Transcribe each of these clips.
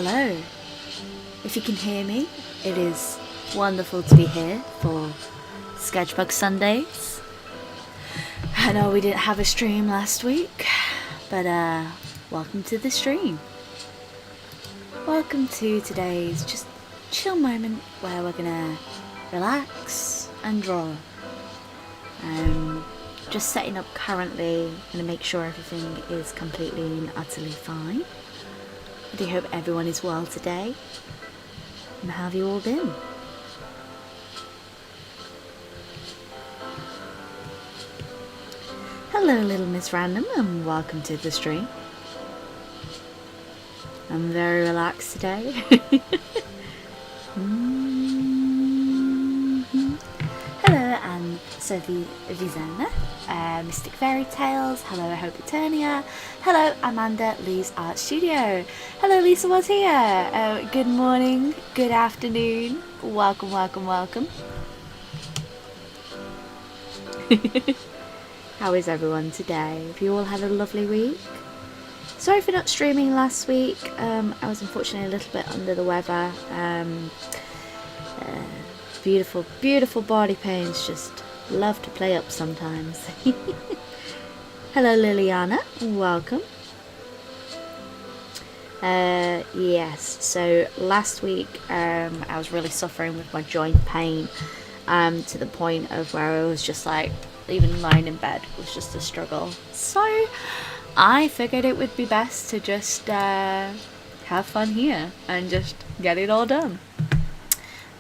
hello. If you can hear me, it is wonderful to be here for Sketchbook Sundays. I know we didn't have a stream last week, but welcome to the stream. Welcome to today's just chill moment where we're gonna relax and draw. Just setting up currently, gonna make sure everything is completely and utterly fine. I do hope everyone is well today. And how have you all been? Hello little Miss Random and welcome to the stream. I'm very relaxed today. Hello, I'm Sophie Vizana, Mystic Fairy Tales. Hello, I Hope Eternia. Hello, Amanda Lee's Art Studio. Hello, Lisa was here. Good morning, good afternoon. Welcome, welcome, welcome. How is everyone today? Have you all had a lovely week? Sorry for not streaming last week. I was unfortunately a little bit under the weather. Beautiful, beautiful body pains. Just love to play up sometimes. Hello, Liliana. Welcome. Yes, so last week I was really suffering with my joint pain to the point of where I was just like, even lying in bed was just a struggle. So I figured it would be best to just have fun here and just get it all done.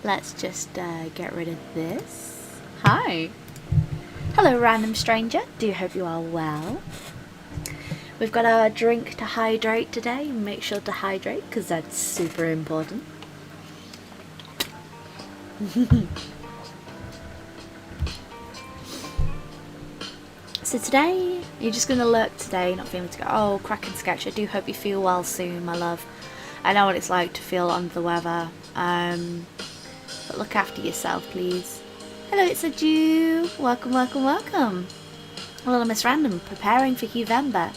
Let's just get rid of this. Hi. Hello, random stranger. Do hope you are well. We've got our drink to hydrate today. Make sure to hydrate because that's super important. So today, you're just going to lurk today, not feeling to go, oh, cracking sketch. I do hope you feel well soon, my love. I know what it's like to feel under the weather. But look after yourself, please. Hello, it's a Jew. Welcome, welcome, welcome. Hello, Miss Random. Preparing for November.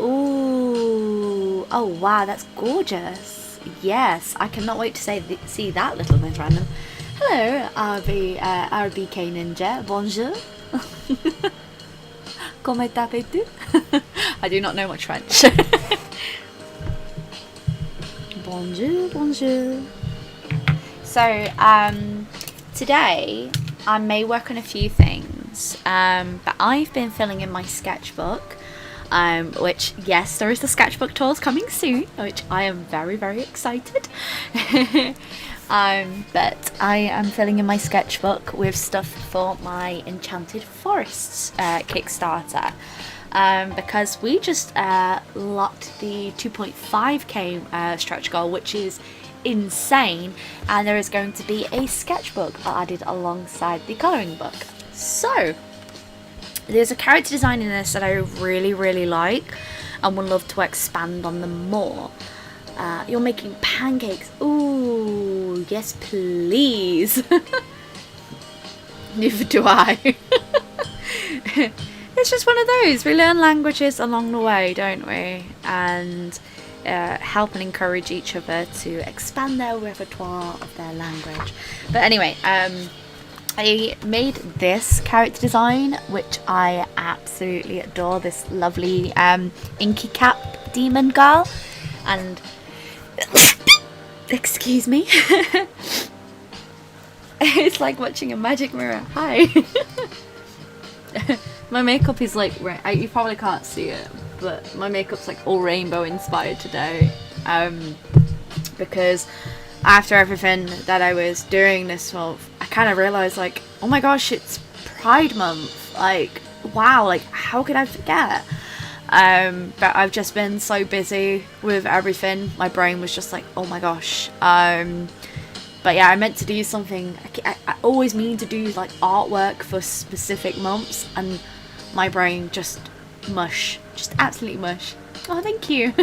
Ooh. Oh, wow, that's gorgeous. Yes, I cannot wait to see that, little Miss Random. Hello, RBK Ninja. Bonjour. Comment tapez-tu? I do not know much French. Bonjour, bonjour. So, today I may work on a few things, but I've been filling in my sketchbook, which, yes, there is the sketchbook tours coming soon, which I am very, very excited. But I am filling in my sketchbook with stuff for my Enchanted Forests Kickstarter, because we just locked the 2.5k stretch goal, which is insane, and there is going to be a sketchbook added alongside the colouring book. So there's a character design in this that I really, really like and would love to expand on them more. You're making pancakes. Ooh, yes please. Neither do I. It's just one of those. We learn languages along the way, don't we? And help and encourage each other to expand their repertoire of their language. But anyway, I made this character design, which I absolutely adore. This lovely inky cap demon girl, and excuse me. It's like watching a magic mirror. Hi. My makeup is like, you probably can't see it, but my makeup's like all rainbow inspired today, because after everything that I was doing this month, I kind of realized, like, oh my gosh, it's Pride Month. Like, wow, like, how could I forget? But I've just been so busy with everything. My brain was just like, oh my gosh. But yeah, I meant to do something. I always mean to do like artwork for specific months, and my brain just mush. Just absolutely mush. Oh, thank you.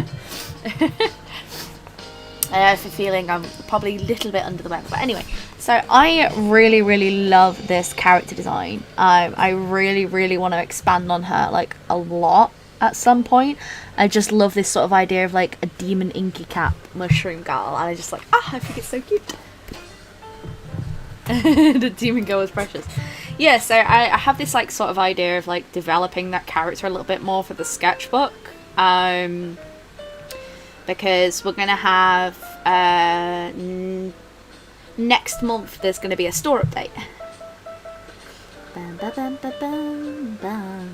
I have a feeling I'm probably a little bit under the weather. But anyway, so I really, really love this character design. I really, really want to expand on her like a lot. at some point. I just love this sort of idea of like a demon inky cap mushroom girl, and I just like, I think it's so cute. The demon girl is precious. Yeah, so I have this like sort of idea of like developing that character a little bit more for the sketchbook, because we're gonna have next month there's gonna be a store update. Bum, ba, bum, ba, bum, bum.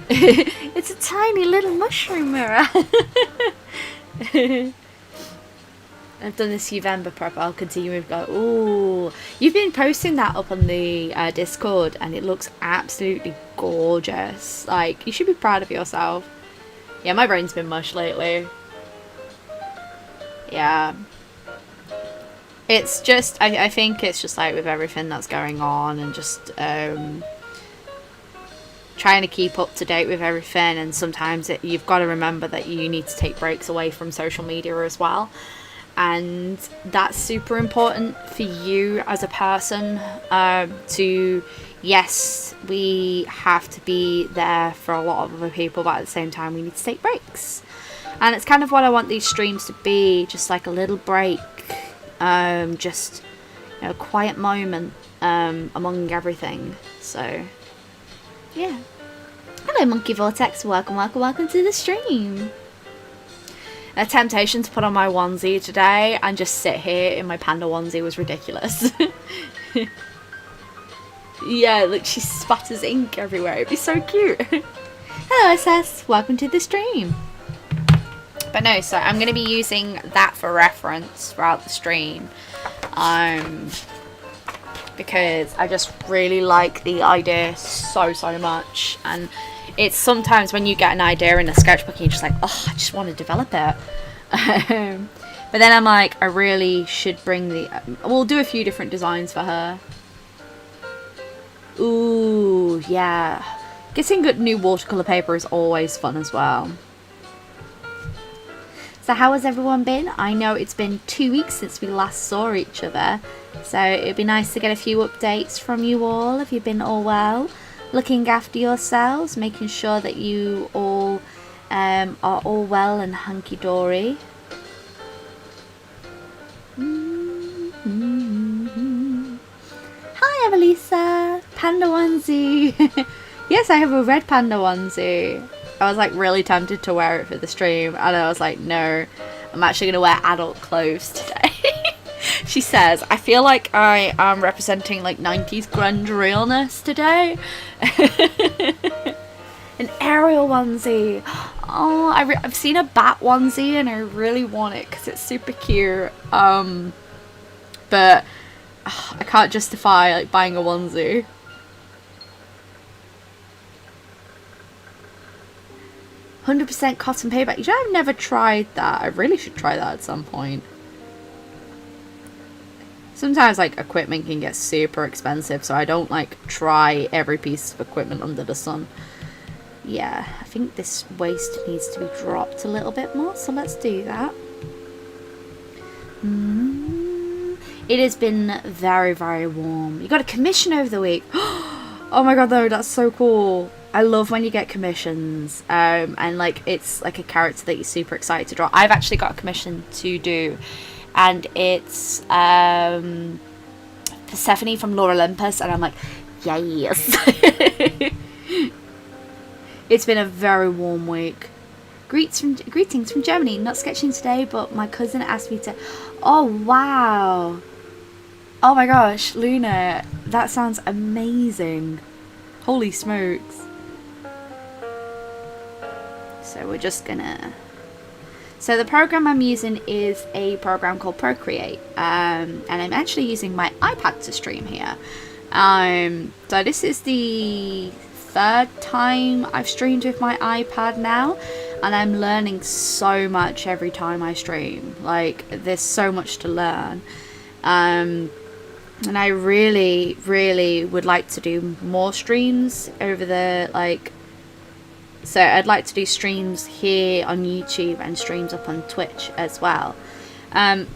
It's a tiny little mushroom mirror. I've done this Uvember prep. I'll continue with go. Ooh, you've been posting that up on the Discord, and it looks absolutely gorgeous. Like, you should be proud of yourself. Yeah, my brain's been mush lately. Yeah. It's just, I think it's just like with everything that's going on, and just trying to keep up to date with everything, and sometimes you've got to remember that you need to take breaks away from social media as well. And that's super important for you as a person, to, yes, we have to be there for a lot of other people, but at the same time we need to take breaks. And it's kind of what I want these streams to be, just like a little break, just, you know, a quiet moment among everything. So yeah. Hello Monkey Vortex, welcome to the stream. A temptation to put on my onesie today and just sit here in my panda onesie was ridiculous. Yeah, look, she spatters ink everywhere. It'd be so cute. Hello SS, welcome to the stream. But no, so I'm going to be using that for reference throughout the stream. Because I just really like the idea so much. And it's sometimes when you get an idea in a sketchbook and you're just like, oh, I just want to develop it. But then I'm like, I really should bring we'll do a few different designs for her. Ooh, yeah. Getting good new watercolour paper is always fun as well. So how has everyone been? I know it's been 2 weeks since we last saw each other. So it'd be nice to get a few updates from you all. Have you been all well? Looking after yourselves, making sure that you all are all well and hunky-dory. Hi Evelisa! Panda onesie! Yes, I have a red panda onesie. I was like really tempted to wear it for the stream, and I was like, no, I'm actually going to wear adult clothes today. She says, I feel like I am representing like 90s grunge realness today. An Ariel onesie. Oh, I've seen a bat onesie and I really want it because it's super cute. But I can't justify like buying a onesie. %100% cotton paper. You know, I've never tried that. I really should try that at some point. Sometimes like equipment can get super expensive, so I don't like try every piece of equipment under the sun. Yeah, I think this waist needs to be dropped a little bit more, so let's do that. It has been very warm. You got a commission over the week. Oh my god, though, that's so cool. I love when you get commissions, and like it's like a character that you're super excited to draw. I've actually got a commission to do, and it's Persephone from Lore Olympus, and I'm like, yes. It's been a very warm week. Greetings from Germany. Not sketching today, but my cousin asked me to. Oh wow! Oh my gosh, Luna, that sounds amazing. Holy smokes. So we're just gonna... So the program I'm using is a program called Procreate. And I'm actually using my iPad to stream here. So this is the 3rd time I've streamed with my iPad now. And I'm learning so much every time I stream. Like, there's so much to learn. And I really would like to do more streams over the, like... So I'd like to do streams here on YouTube and streams up on Twitch as well.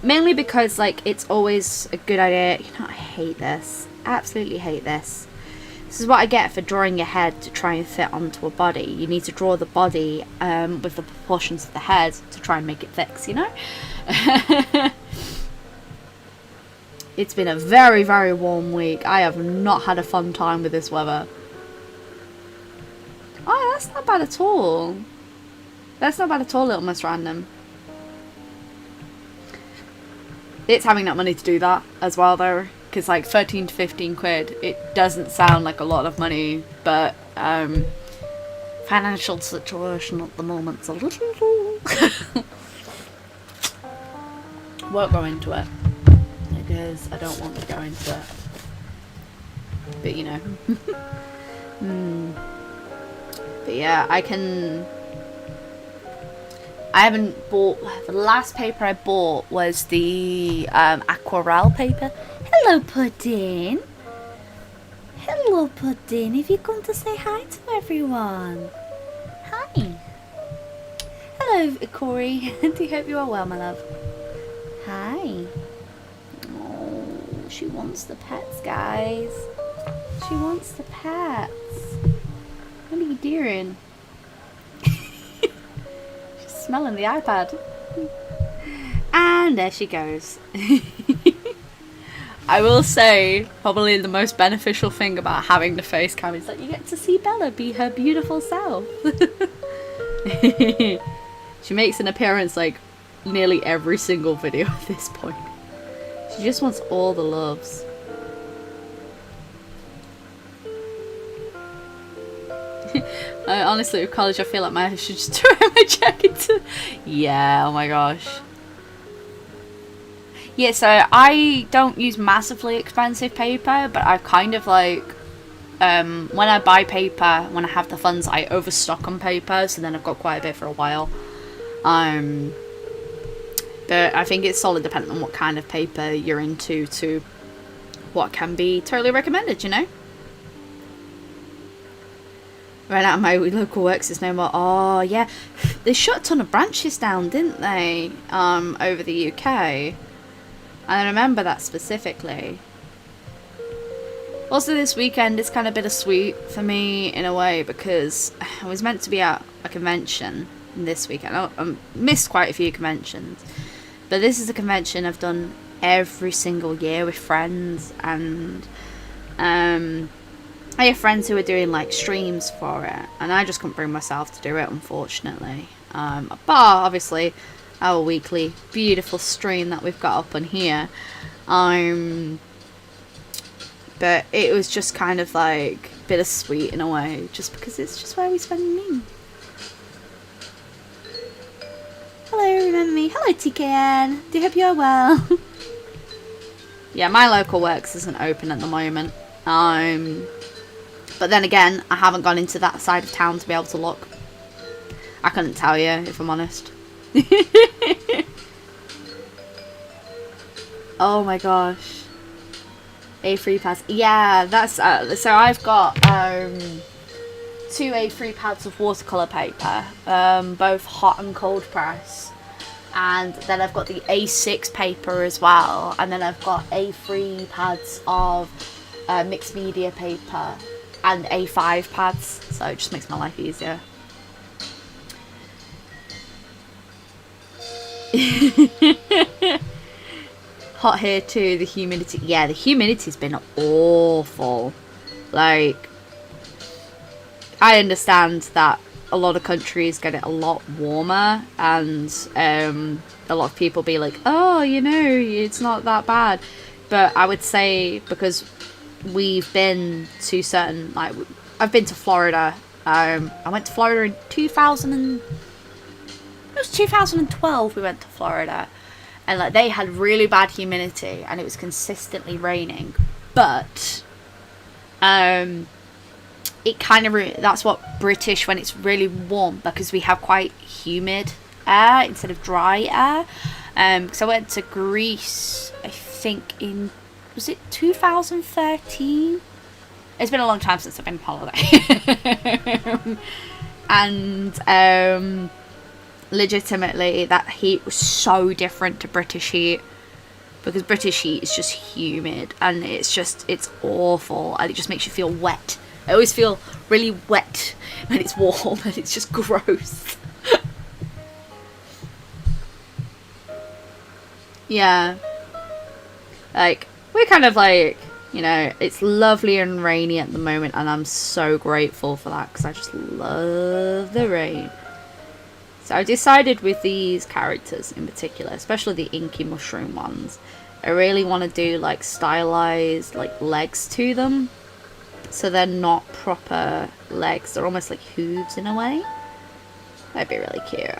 Mainly because, like, it's always a good idea. You know, I hate this. Absolutely hate this. This is what I get for drawing your head to try and fit onto a body. You need to draw the body with the proportions of the head to try and make it fix, you know? It's been a very, very warm week. I have not had a fun time with this weather. Oh, that's not bad at all. That's not bad at all, Little Miss Random. It's having that money to do that as well, though. Because, like, 13 to 15 quid, it doesn't sound like a lot of money. But, financial situation at the moment's a little... Won't go into it. Because I don't want to go into it. But, you know. But yeah, I haven't bought... The last paper I bought was the aquarelle paper. Hello, Pudding. Hello, Pudding. Have you come to say hi to everyone? Hi. Hello, Corey. Do hope you are well, my love. Hi. Oh, she wants the pets, guys. She wants the pets. What are you doing? She's smelling the iPad. And there she goes. I will say, probably the most beneficial thing about having the face cam is that you get to see Bella be her beautiful self. She makes an appearance like nearly every single video at this point. She just wants all the loves. Honestly, with college, I feel like I should just throw my jacket. Yeah, oh my gosh. Yeah, so I don't use massively expensive paper, but I kind of like, when I buy paper, when I have the funds, I overstock on paper, so then I've got quite a bit for a while. But I think it's solid depending on what kind of paper you're into to what can be totally recommended, you know? Ran out of my local works, there's no more. Oh, yeah. They shut a ton of branches down, didn't they? Over the UK. I remember that specifically. Also, this weekend is kind of bittersweet for me in a way because I was meant to be at a convention this weekend. I missed quite a few conventions. But this is a convention I've done every single year with friends. And I have friends who are doing like streams for it, and I just couldn't bring myself to do it, unfortunately. But obviously, our weekly beautiful stream that we've got up on here. But it was just kind of like bittersweet in a way, just because it's just where we spend the noon. Hello, remember me? Hello, TKN. Do hope you are well. Yeah, my local works isn't open at the moment. But then again, I haven't gone into that side of town to be able to look. I couldn't tell you, if I'm honest. Oh my gosh. A3 pads. Yeah, that's... so I've got 2 A3 pads of watercolour paper. Both hot and cold press. And then I've got the A6 paper as well. And then I've got A3 pads of mixed media paper. And A5 pads, so it just makes my life easier. Hot here too, the humidity. Yeah, the humidity's been awful. Like, I understand that a lot of countries get it a lot warmer, and a lot of people be like, oh, you know, it's not that bad. But I would say, because we've been to certain, like, I've been to Florida. I went to Florida in 2012 we went to Florida, and like they had really bad humidity and it was consistently raining, but it kind of that's what British, when it's really warm, because we have quite humid air instead of dry air. Because I went to Greece, I think in, was it 2013? It's been a long time since I've been on holiday. And legitimately that heat was so different to British heat, because British heat is just humid, and it's awful, and it just makes you feel wet. I always feel really wet when it's warm, and it's just gross. Yeah. Like, we're kind of like, you know, it's lovely and rainy at the moment, and I'm so grateful for that, because I just love the rain. So I decided with these characters in particular, especially the inky mushroom ones, I really want to do like stylized like legs to them. So they're not proper legs, they're almost like hooves in a way. That'd be really cute.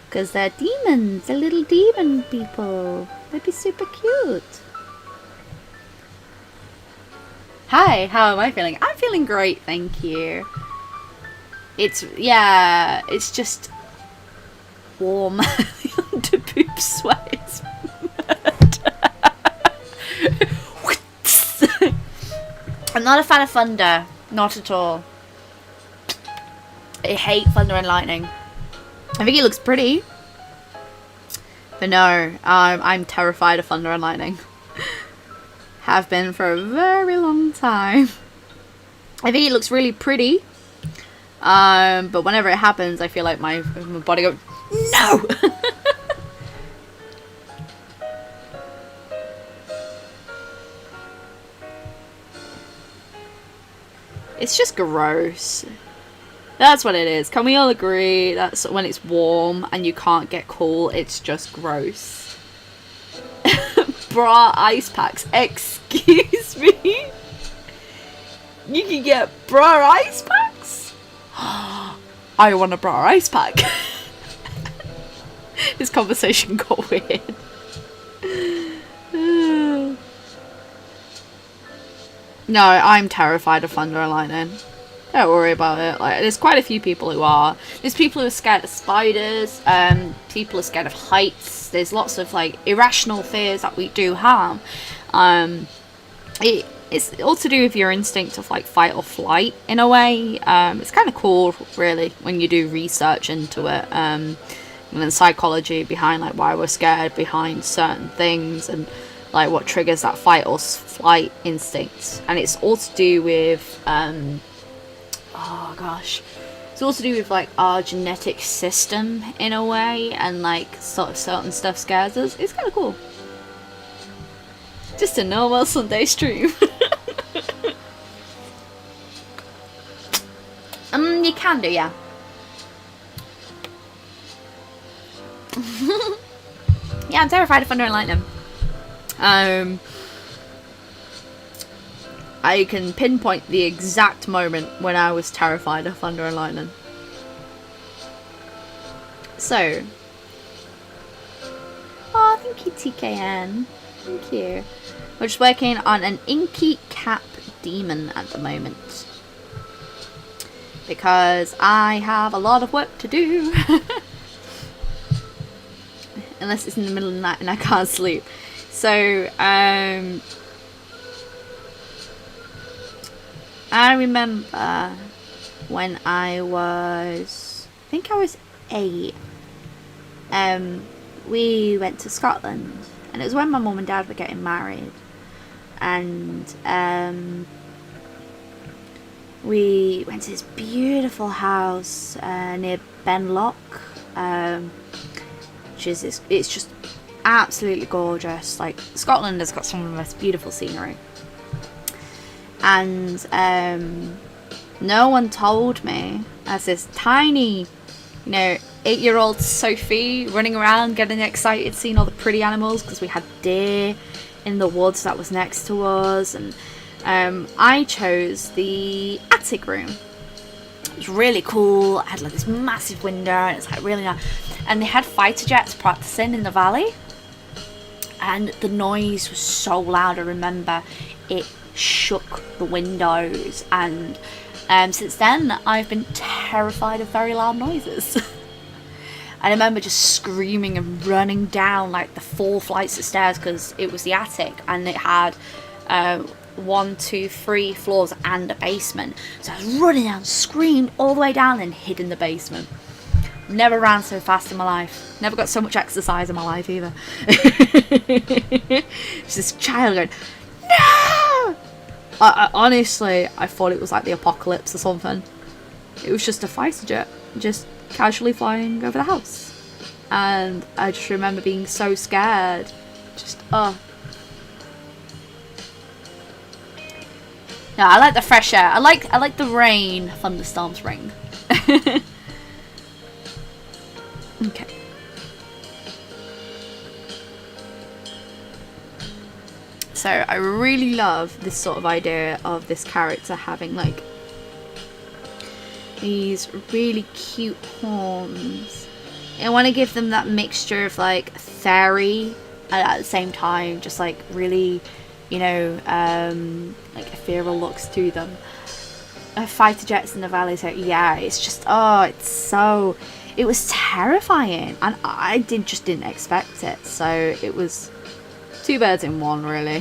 Because they're demons, they're little demon people. They'd be super cute. Hi, how am I feeling? I'm feeling great, thank you. It's just warm. The under boob sweat is I'm not a fan of thunder, not at all. I hate thunder and lightning. I think it looks pretty, but no, I'm terrified of thunder and lightning. Have been for a very long time. I think it looks really pretty, but whenever it happens, I feel like my body goes, no! It's just gross. That's what it is. Can we all agree that's when it's warm and you can't get cool, it's just gross. Bra ice packs. Excuse me? You can get bra ice packs? I want a bra ice pack. This conversation got weird. No, I'm terrified of thunder and lightning. Don't worry about it. Like, there's quite a few people who are. There's people who are scared of spiders. People are scared of heights. There's lots of like irrational fears that we do have. It's all to do with your instinct of like fight or flight in a way. It's kind of cool, really, when you do research into it. And the psychology behind like why we're scared behind certain things, and like what triggers that fight or flight instinct. And it's all to do with oh gosh, it's all to do with like our genetic system in a way, and like sort of certain stuff scares us. It's kind of cool. Just a normal Sunday stream. You can do, yeah. Yeah, I'm terrified of thunder and lightning. I can pinpoint the exact moment when I was terrified of thunder and lightning. So, oh, thank you, TKN. Thank you. We're just working on an inky cap demon at the moment, because I have a lot of work to do. Unless it's in the middle of the night and I can't sleep. So, I remember when I think I was 8, we went to Scotland, and it was when my mum and dad were getting married, and we went to this beautiful house near Benlock, which is it's just absolutely gorgeous. Like, Scotland has got some of the most beautiful scenery. And no one told me, as this tiny, 8-year-old Sophie running around getting excited, seeing all the pretty animals, because we had deer in the woods that was next to us. And I chose the attic room. It was really cool. I had like this massive window, and it's like really nice. And they had fighter jets practicing in the valley, and the noise was so loud. I remember it shook the windows, and since then I've been terrified of very loud noises. I remember just screaming and running down like the 4 flights of stairs, because it was the attic and it had 1, 2, 3 floors and a basement. So I was running down, screamed all the way down, and hid in the basement. Never ran so fast in my life. Never got so much exercise in my life either. It's this child going, no! I honestly, I thought it was like the apocalypse or something. It was just a fighter jet, just casually flying over the house. And I just remember being so scared. Just, oh. No, I like the fresh air. I like the rain thunderstorms ring. Okay. So I really love this sort of idea of this character having like these really cute horns. I want to give them that mixture of like fairy and at the same time just like really, you know, like ethereal looks to them. Fighter jets in the valley, so yeah, it's just, oh, it's so, it was terrifying, and I didn't expect it, so it was two birds in one, really.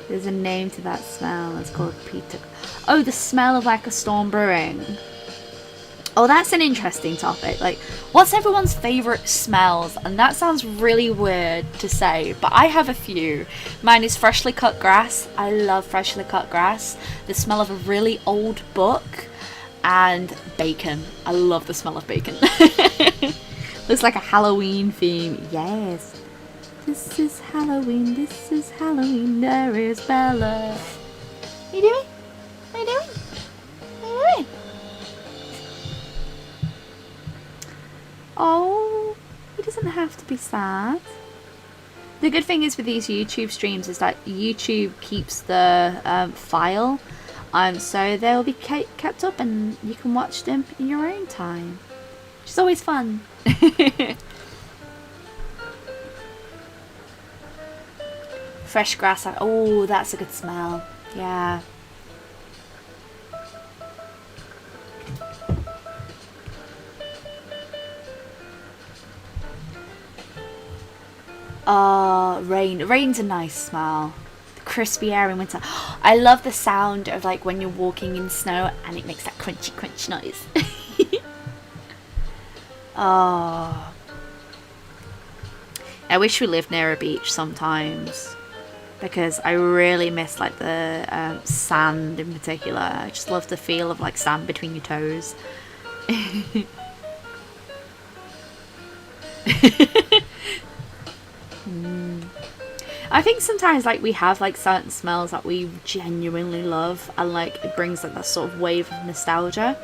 There's a name to that smell, it's called Peter. Oh, the smell of like a storm brewing. Oh, that's an interesting topic. Like, what's everyone's favourite smells? And that sounds really weird to say, but I have a few. Mine is freshly cut grass. I love freshly cut grass. The smell of a really old book. And bacon. I love the smell of bacon. Looks like a Halloween theme. Yes. This is Halloween. This is Halloween. There is Bella. What are you doing? What are you doing? What are you doing? Oh, he doesn't have to be sad. The good thing is with these YouTube streams is that YouTube keeps the file, so they'll be kept up and you can watch them in your own time, which is always fun. Fresh grass. Oh, that's a good smell. Yeah. Rain. Rain's a nice smell. The crispy air in winter. I love the sound of like when you're walking in snow and it makes that crunchy crunch noise. Oh. I wish we lived near a beach sometimes, because I really miss like the sand in particular. I just love the feel of like sand between your toes. I think sometimes like we have like certain smells that we genuinely love, and like it brings like that sort of wave of nostalgia.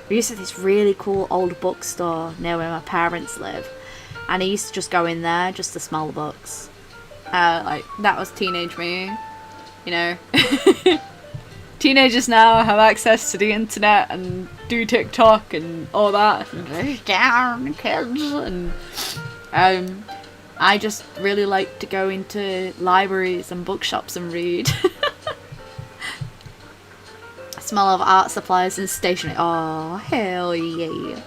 We used to have this really cool old bookstore near where my parents live, and I used to just go in there just to smell the books. Like that was teenage me, you know. Teenagers now have access to the internet and do TikTok and all that. And down kids, and I just really like to go into libraries and bookshops and read. Smell of art supplies and stationery. Oh, hell yeah.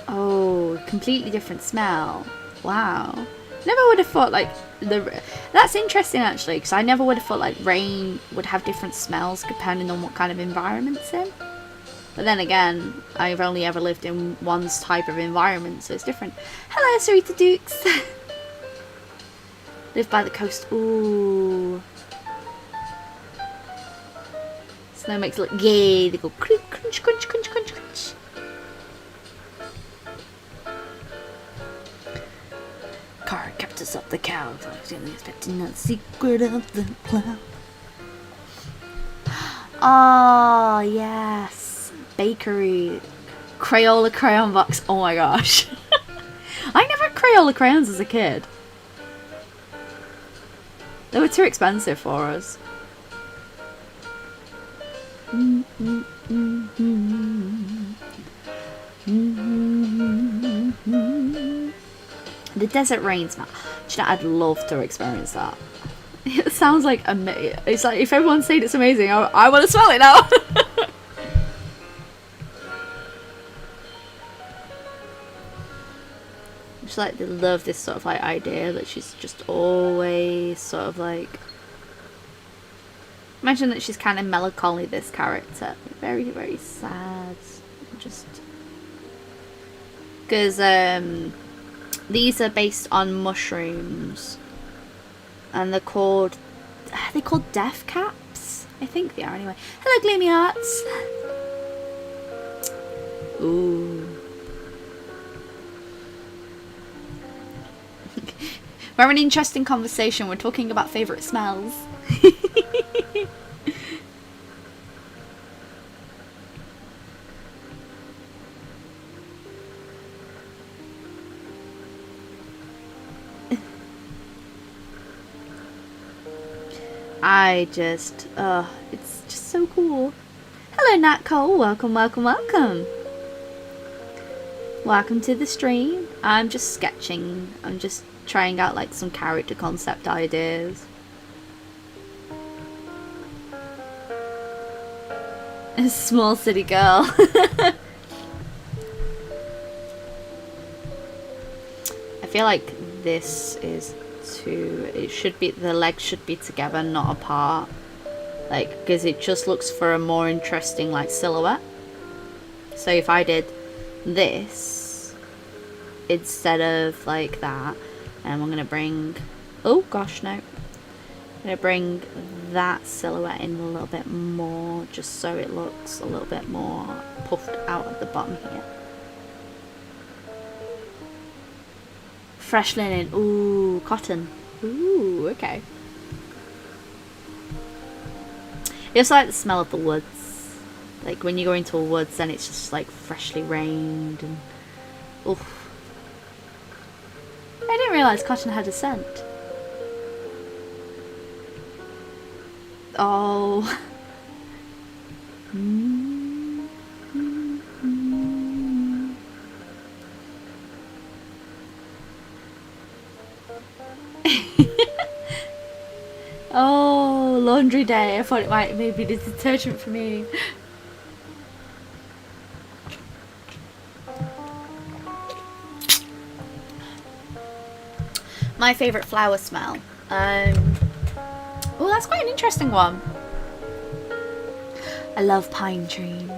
Oh, completely different smell. Wow. Never would have thought like that's interesting actually, because I never would have thought like rain would have different smells depending on what kind of environment it's in. But then again, I've only ever lived in one type of environment, so it's different. Hello, Sarita Dukes. Live by the coast. Ooh. Snow makes it look, yeah, they go crunch, crunch, crunch, crunch, crunch, crunch. Car kept us up the cow. I was expecting that secret of the cloud. Oh, yes. Bakery. Crayola crayon box. Oh my gosh. I never had Crayola crayons as a kid. They were too expensive for us. The desert rain smell. Do you know, I'd love to experience that. It sounds like amazing. It's like if everyone's saying it's amazing, I want to smell it now. just like love this sort of like idea that she's just always sort of like. Imagine that she's kind of melancholy, this character. Very, very sad. Just because these are based on mushrooms, and they're called death caps. I think they are anyway. Hello, Gloomy Hearts. Ooh. We're having an interesting conversation. We're talking about favourite smells. It's just so cool. Hello, Nat Cole. Welcome, welcome, welcome. Welcome to the stream. I'm just sketching. I'm just trying out like some character concept ideas. A small city girl. I feel like this is it should be, the legs should be together, not apart, like, because it just looks for a more interesting like silhouette. So if I did this instead of like that, and I'm gonna bring, oh gosh, no, I'm gonna bring that silhouette in a little bit more, just so it looks a little bit more puffed out at the bottom here. Fresh linen. Ooh, cotton. Ooh, okay. I also like the smell of the woods. Like when you go into a woods and it's just like freshly rained and oof. I didn't realise cotton had a scent. Oh. Oh, laundry day. I thought it might maybe the detergent for me. My favourite flower smell. Oh, that's quite an interesting one. I love pine trees.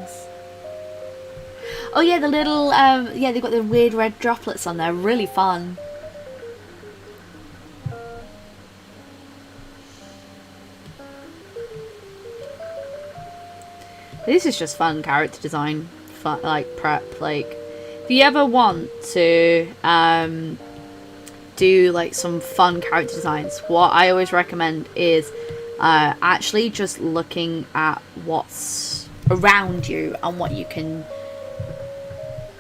Oh yeah, the little yeah, they've got the weird red droplets on there. Really fun. This is just fun character design, fun, like prep. Like, if you ever want to do like some fun character designs, what I always recommend is actually just looking at what's around you and what you can.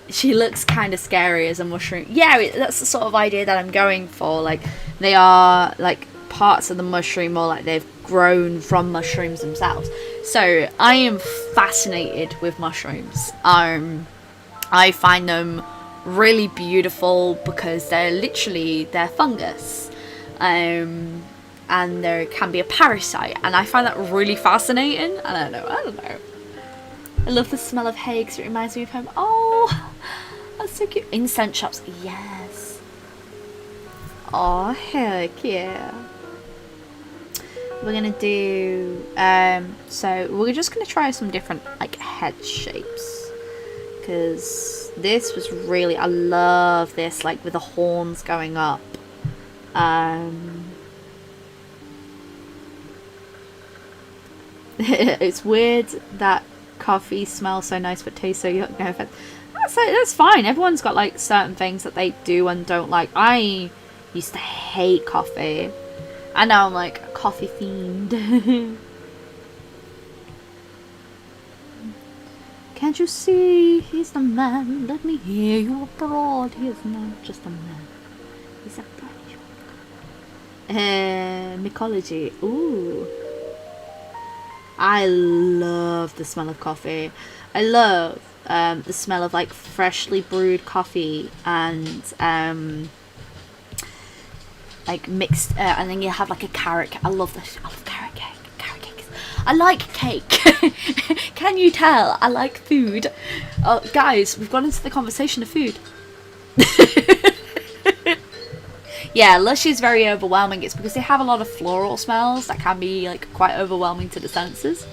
She looks kind of scary as a mushroom. Yeah, that's the sort of idea that I'm going for. Like, they are like parts of the mushroom, or like they've grown from mushrooms themselves. So I am fascinated with mushrooms. I find them really beautiful because they're fungus, and there can be a parasite, and I find that really fascinating. I don't know. I love the smell of hay because it reminds me of home. Oh, that's so cute. Incense shops, yes. Oh, heck yeah. We're gonna do so we're just gonna try some different like head shapes, because this was really, I love this, like with the horns going up. It's weird that coffee smells so nice but tastes so yuck. No offense. That's fine. Everyone's got like certain things that they do and don't like. I used to hate coffee, and now I'm like a coffee fiend. Can't you see? He's the man. Let me hear you abroad. He is not just a man. He's a bride. Mycology. Ooh. I love the smell of coffee. I love the smell of like freshly brewed coffee and like mixed, and then you have like a carrot. I love this. I love carrot cake. Carrot cake. I like cake. Can you tell? I like food. Oh, guys, we've gone into the conversation of food. Yeah, Lush is very overwhelming. It's because they have a lot of floral smells that can be like quite overwhelming to the senses.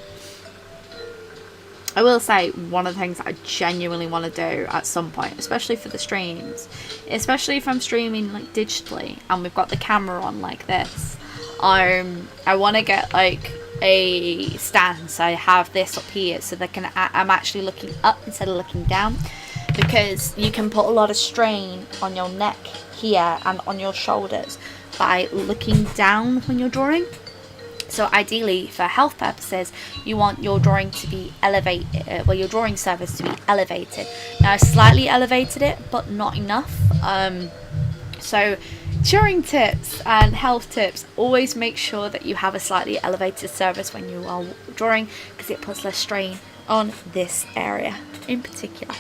I will say, one of the things that I genuinely want to do at some point, especially for the streams, especially if I'm streaming like digitally and we've got the camera on like this, I want to get like a stand so I have this up here so that I'm actually looking up instead of looking down, because you can put a lot of strain on your neck here and on your shoulders by looking down when you're drawing. So ideally, for health purposes, you want your drawing to be elevated, your drawing surface to be elevated. Now, I slightly elevated it, but not enough. So drawing tips and health tips, always make sure that you have a slightly elevated surface when you are drawing, because it puts less strain on this area in particular.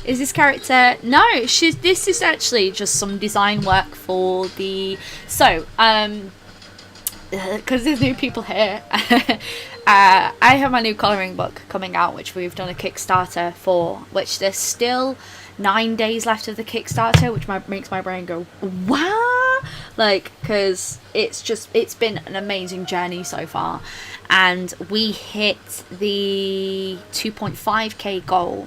Is this character? No, this is actually just some design work for the... So, because there's new people here, I have my new colouring book coming out, which we've done a Kickstarter for, which there's still 9 days left of the Kickstarter, which makes my brain go, wow! Like, because it's been an amazing journey so far, and we hit the 2.5k goal,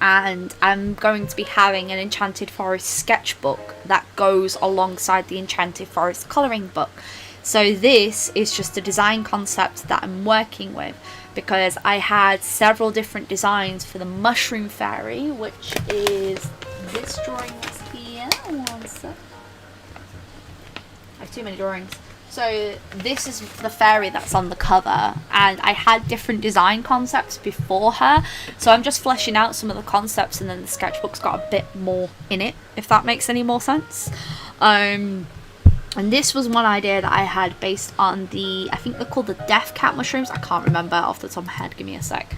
and I'm going to be having an Enchanted Forest sketchbook that goes alongside the Enchanted Forest colouring book. So this is just a design concept that I'm working with, because I had several different designs for the Mushroom Fairy, which is this drawing that's here. One sec. I have too many drawings. So this is the fairy that's on the cover, and I had different design concepts before her, so I'm just fleshing out some of the concepts, and then the sketchbook's got a bit more in it, if that makes any more sense. And this was one idea that I had based on the, I think they're called the Death Cap mushrooms. I can't remember off the top of my head. Give me a sec.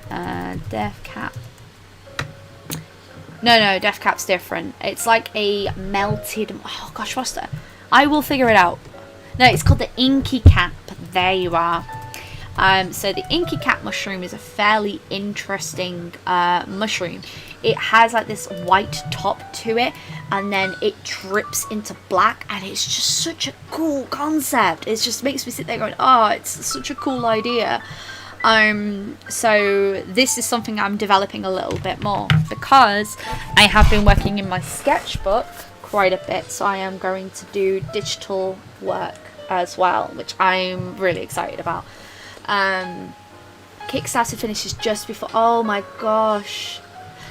Death Cap. No, Death Cap's different. It's like a melted, oh gosh, what's that? I will figure it out. No, it's called the Inky Cap. There you are. So the Inky Cap mushroom is a fairly interesting mushroom. It has like this white top to it, and then it drips into black, and it's just such a cool concept. It just makes me sit there going, oh, it's such a cool idea. So this is something I'm developing a little bit more, because I have been working in my sketchbook quite a bit, so I am going to do digital work as well, which I'm really excited about. Kickstarter finishes just before, oh my gosh.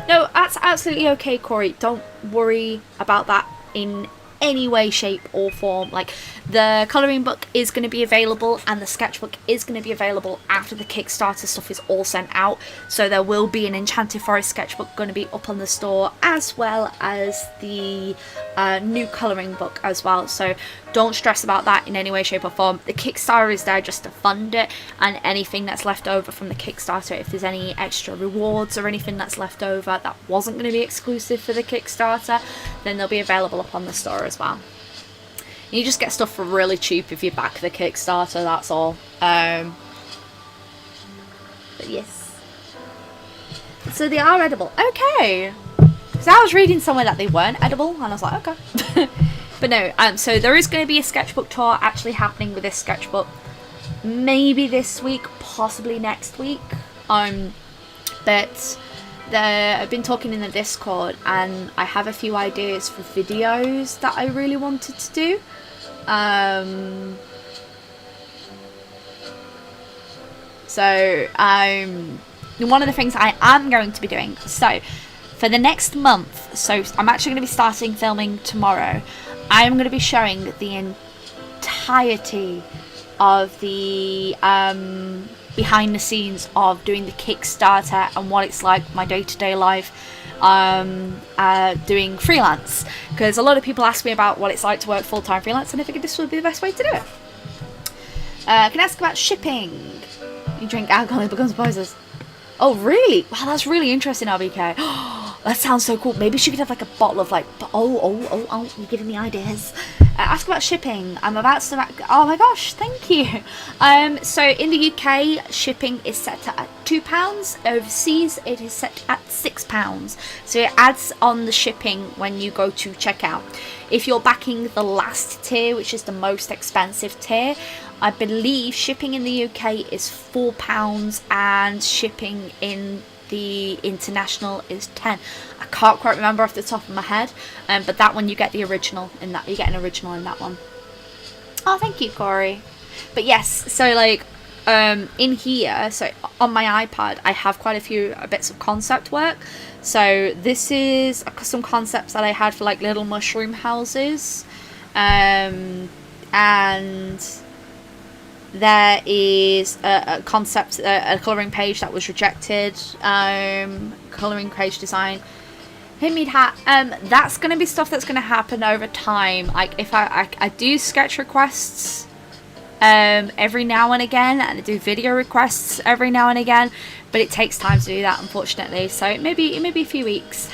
No, that's absolutely okay, Corey. Don't worry about that in any way, shape or form. Like, the colouring book is going to be available, and the sketchbook is going to be available after the Kickstarter stuff is all sent out. So there will be an Enchanted Forest sketchbook going to be up on the store, as well as the new colouring book as well. So don't stress about that in any way, shape or form. The Kickstarter is there just to fund it, and anything that's left over from the Kickstarter, if there's any extra rewards or anything that's left over that wasn't going to be exclusive for the Kickstarter, then they'll be available up on the store as well. You just get stuff for really cheap if you back the Kickstarter, that's all. But yes. So they are edible. Okay. Because I was reading somewhere that they weren't edible, and I was like, okay. But no, so there is going to be a sketchbook tour actually happening with this sketchbook. Maybe this week, possibly next week. But I've been talking in the Discord, and I have a few ideas for videos that I really wanted to do. So one of the things I am going to be doing, so for the next month, so I'm actually going to be starting filming tomorrow. I am going to be showing the entirety of the behind the scenes of doing the Kickstarter and what it's like, my day-to-day life doing freelance, because a lot of people ask me about what it's like to work full-time freelance, and I figured this would be the best way to do it. Can I ask about shipping? You drink alcohol, it becomes poisonous. Oh really? Wow, that's really interesting, RBK. That sounds so cool. Maybe she could have like a bottle of like, oh, you're giving me ideas. Ask about shipping. I'm about to. Oh my gosh, thank you. So in the UK, shipping is set at £2. Overseas, it is set at £6. So it adds on the shipping when you go to checkout. If you're backing the last tier, which is the most expensive tier, I believe shipping in the UK is £4 and shipping in the international is 10. I can't quite remember off the top of my head, but that one you get the original in that. You get an original in that one. Oh, thank you, Corey. But yes, so like in here, so on my iPad, I have quite a few bits of concept work. So this is some concepts that I had for like little mushroom houses, and there is a concept, a colouring page that was rejected, colouring page design. Hey, Meat Hat, that's going to be stuff that's going to happen over time. Like, if I do sketch requests every now and again, and I do video requests every now and again, but it takes time to do that, unfortunately, so it may be a few weeks.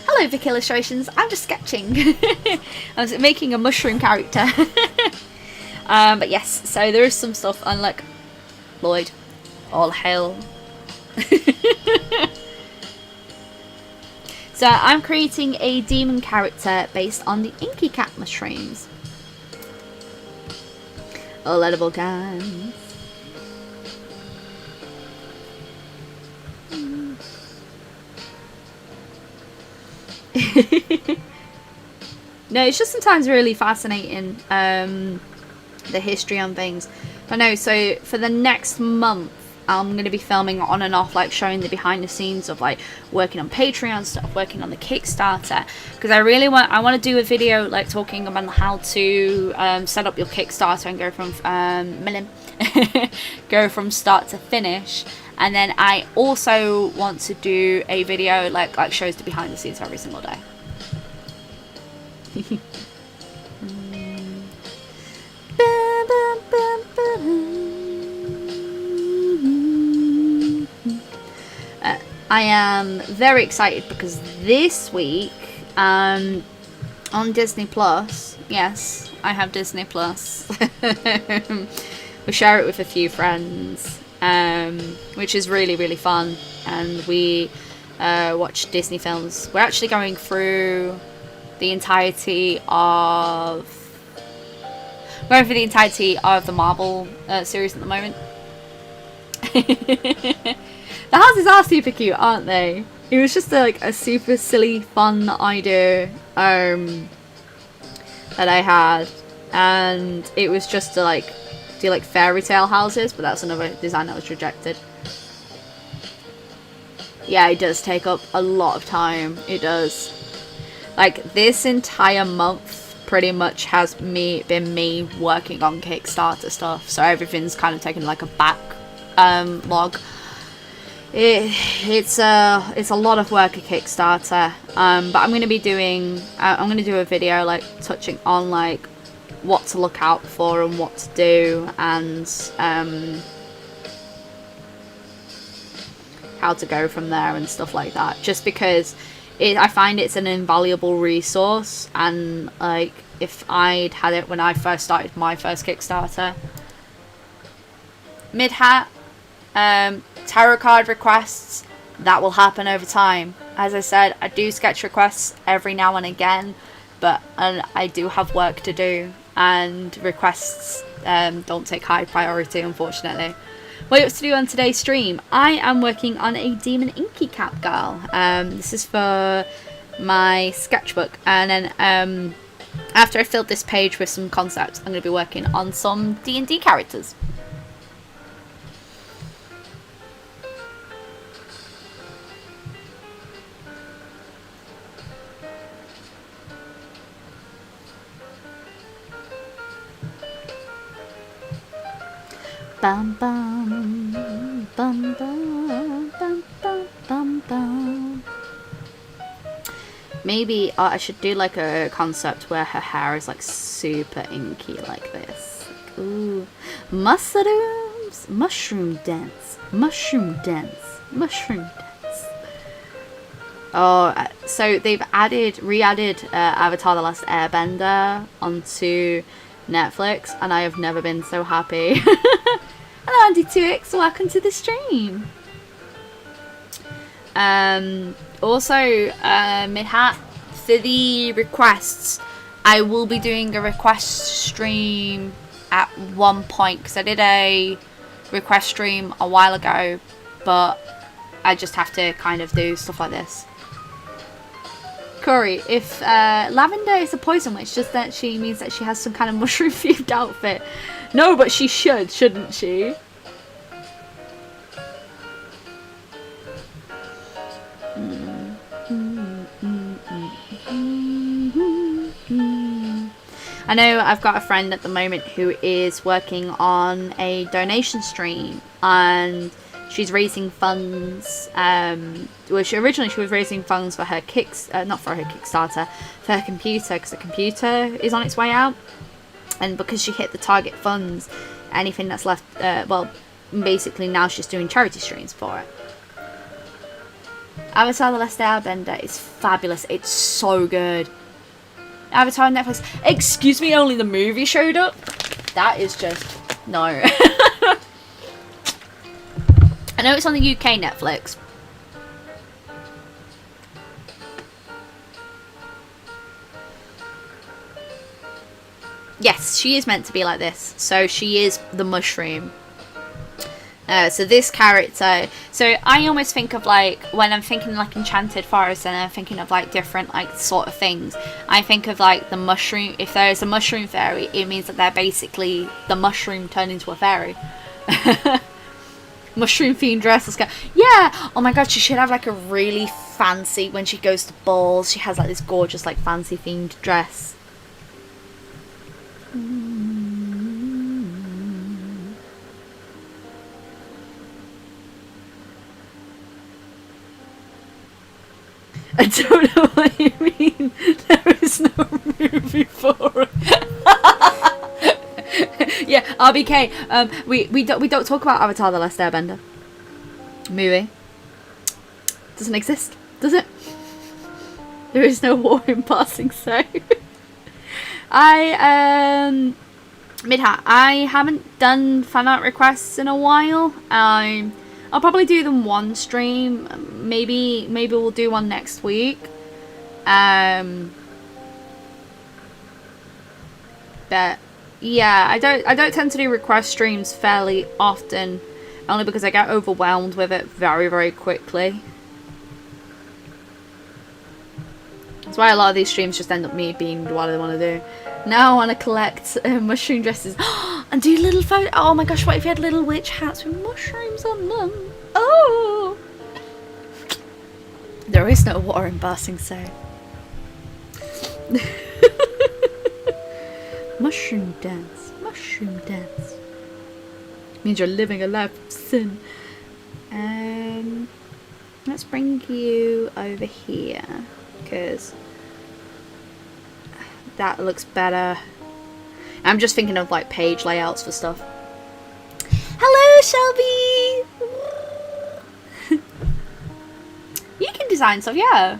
Hello, Vic Illustrations, I'm just sketching. I was making a mushroom character. But yes, so there is some stuff on like Lloyd, all hail. So I'm creating a demon character based on the Inky Cat mushrooms. All edible guns. No, it's just sometimes really fascinating, the history on things. But no, so for the next month I'm going to be filming on and off, like showing the behind the scenes of like working on Patreon stuff, working on the Kickstarter, because I want to do a video like talking about how to set up your Kickstarter and go from go from start to finish. And then I also want to do a video like shows the behind the scenes every single day. I am very excited because this week on Disney Plus, yes, I have Disney Plus. We share it with a few friends, which is really, really fun, and we watch Disney films. We're actually going through the entirety of the Marvel series at the moment. The houses are super cute, aren't they? It was just a super silly, fun idea that I had, and it was just to do fairy tale houses, but that's another design that was rejected. Yeah, it does take up a lot of time. It does. Like, this entire month pretty much has been me working on Kickstarter stuff, so everything's kind of taken like a back log. It's a lot of work, a Kickstarter, but I'm gonna do a video like touching on like what to look out for and what to do, and how to go from there and stuff like that, just because I find it's an invaluable resource. And like, if I'd had it when I first started my first Kickstarter, mid-hat, tarot card requests, that will happen over time. As I said, I do sketch requests every now and again, but I do have work to do, and requests don't take high priority, unfortunately. What are you up to do on today's stream? I am working on a Demon Inky Cat girl. This is for my sketchbook, and then after I filled this page with some concepts, I'm going to be working on some D&D characters. Bum bum bum bum bum bum bum bum. Maybe I should do like a concept where her hair is like super inky like this. Like, ooh, mushrooms, mushroom dance, mushroom dance, mushroom dance. Oh, so they've re-added Avatar: The Last Airbender onto Netflix, and I have never been so happy. Hello, Andy 2X. Welcome to the stream. Also, Midhat, for the requests, I will be doing a request stream at one point, because I did a request stream a while ago, but I just have to kind of do stuff like this. Corey, if Lavender is a poison witch, does that she means that she has some kind of mushroom themed outfit? No, but she should, shouldn't she? I know I've got a friend at the moment who is working on a donation stream, and she's raising funds. Well, she was raising funds for her not for her Kickstarter, for her computer, because the computer is on its way out, and because she hit the target funds, anything that's left, well, basically now she's doing charity streams for it. Avatar: The Last Airbender is fabulous. It's so good. Avatar on Netflix. Excuse me, only the movie showed up? That is just... no. I know it's on the UK Netflix. Yes, she is meant to be like this. So she is the mushroom. So this character, so I almost think of like, when I'm thinking like Enchanted Forest and I'm thinking of like different like sort of things, I think of like the mushroom. If there is a mushroom fairy, it means that they're basically the mushroom turned into a fairy. Mushroom themed dress. Let's go. Yeah. Oh my god, she should have like a really fancy, when she goes to balls, she has like this gorgeous like fancy themed dress. I don't know what you mean. There is no movie for it. Yeah, RBK. We don't talk about Avatar: The Last Airbender movie. Doesn't exist, does it? There is no war in passing. So Midhat, I haven't done fan art requests in a while. I'll probably do them one stream. Maybe we'll do one next week. But yeah, I don't tend to do request streams fairly often, only because I get overwhelmed with it very, very quickly. That's why a lot of these streams just end up me being what I want to do. Now I want to collect mushroom dresses and do little photo. Oh my gosh, what if you had little witch hats with mushrooms on them? Oh! There is no water in Basing Say. Mushroom dance. Mushroom dance. Means you're living a life of sin. Let's bring you over here, because that looks better. I'm just thinking of like page layouts for stuff. Hello, Shelby! You can design stuff, yeah.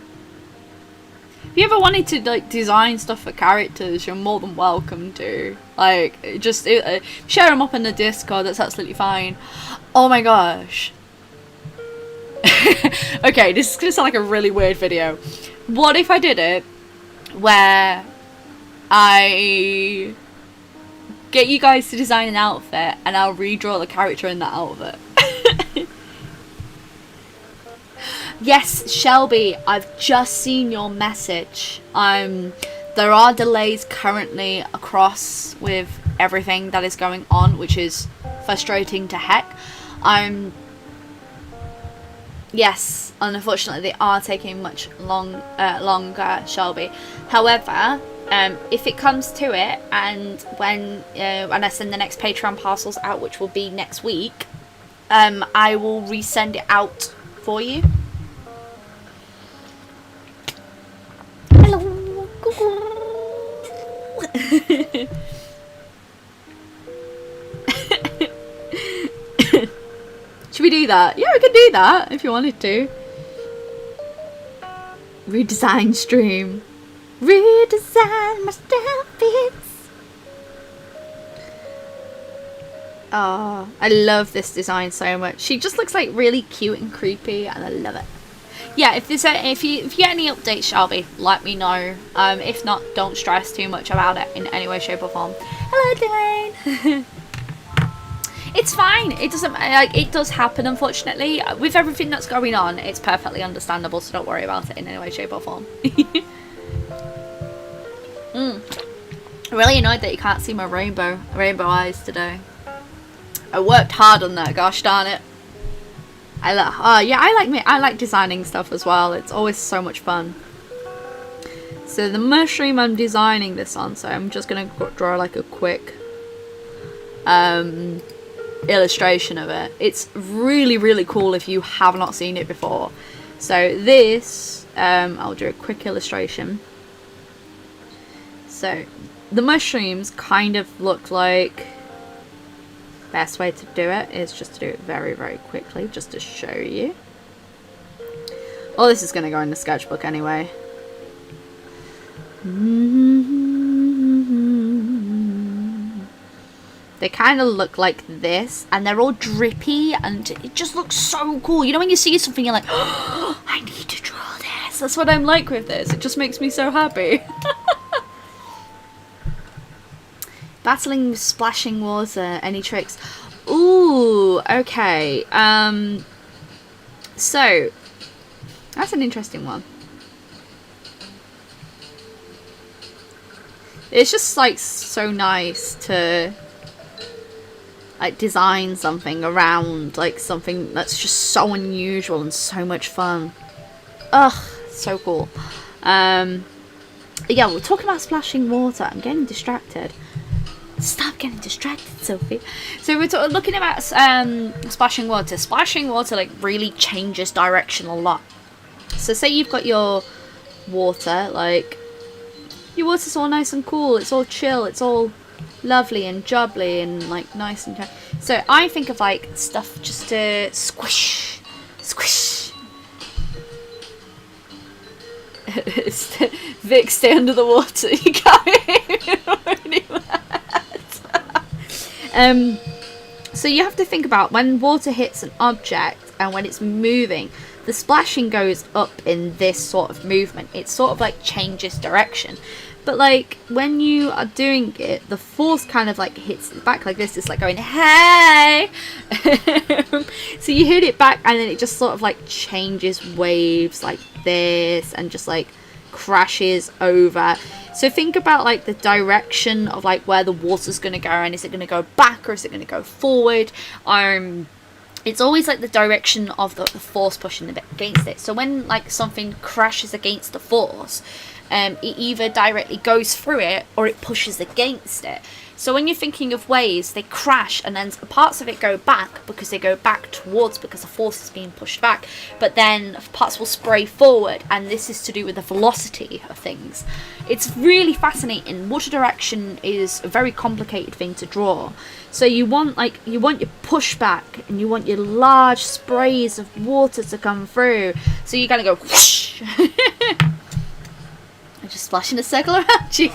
If you ever wanted to like design stuff for characters, you're more than welcome to. Like, just share them up in the Discord, that's absolutely fine. Oh my gosh. Okay, this is gonna sound like a really weird video. What if I did it where I get you guys to design an outfit and I'll redraw the character in that outfit? Yes, Shelby, I've just seen your message. There are delays currently across with everything that is going on, which is frustrating to heck. Yes, unfortunately they are taking much longer, Shelby. However, if it comes to it, and when I send the next Patreon parcels out, which will be next week, I will resend it out for you. Hello. Should we do that? Yeah, we could do that if you wanted to. Redesign stream. Redesign my outfits. Oh, I love this design so much. She just looks like really cute and creepy, and I love it. Yeah, if you get any updates, Shelby, let me know. If not, don't stress too much about it in any way, shape, or form. Hello, Delaine. It's fine. It doesn't like it does happen, unfortunately. With everything that's going on, it's perfectly understandable, so don't worry about it in any way, shape, or form. I'm really annoyed that you can't see my rainbow eyes today. I worked hard on that, gosh darn it. I like designing stuff as well. It's always so much fun. So the mushroom I'm designing this on, so I'm just gonna draw like a quick illustration of it. It's really, really cool if you have not seen it before. So this, I'll do a quick illustration. So the mushrooms kind of look like, best way to do it is just to do it very, very quickly, just to show you. Well, this is going to go in the sketchbook anyway. They kind of look like this, and they're all drippy, and it just looks so cool. You know when you see something, you're like, oh, I need to draw this. That's what I'm like with this. It just makes me so happy. Battling with splashing water. Any tricks? Ooh, okay. So that's an interesting one. It's just like so nice to like design something around like something that's just so unusual and so much fun. Ugh, so cool. Yeah, we're talking about splashing water. I'm getting distracted. Stop getting distracted, Sophie. So we're looking about splashing water. Splashing water like really changes direction a lot. So say you've got your water, like your water's all nice and cool. It's all chill. It's all lovely and jubbly and like nice and. So I think of like stuff just to squish, squish. Vic, stay under the water. You can't. So you have to think about when water hits an object and when it's moving, the splashing goes up in this sort of movement. It sort of like changes direction. But like when you are doing it, the force kind of like hits it back like this. It's like going, hey! So you hit it back and then it just sort of like changes waves like this and just like crashes over. So think about like the direction of like where the water's going to go, and is it going to go back or is it going to go forward? It's always like the direction of the force pushing against it. So when like something crashes against the force, it either directly goes through it or it pushes against it. So when you're thinking of waves, they crash and then parts of it go back because they go back towards because the force is being pushed back. But then parts will spray forward, and this is to do with the velocity of things. It's really fascinating. Water direction is a very complicated thing to draw. So you want your pushback and you want your large sprays of water to come through. So you're gonna go whoosh. I'm just splashing a circle around you.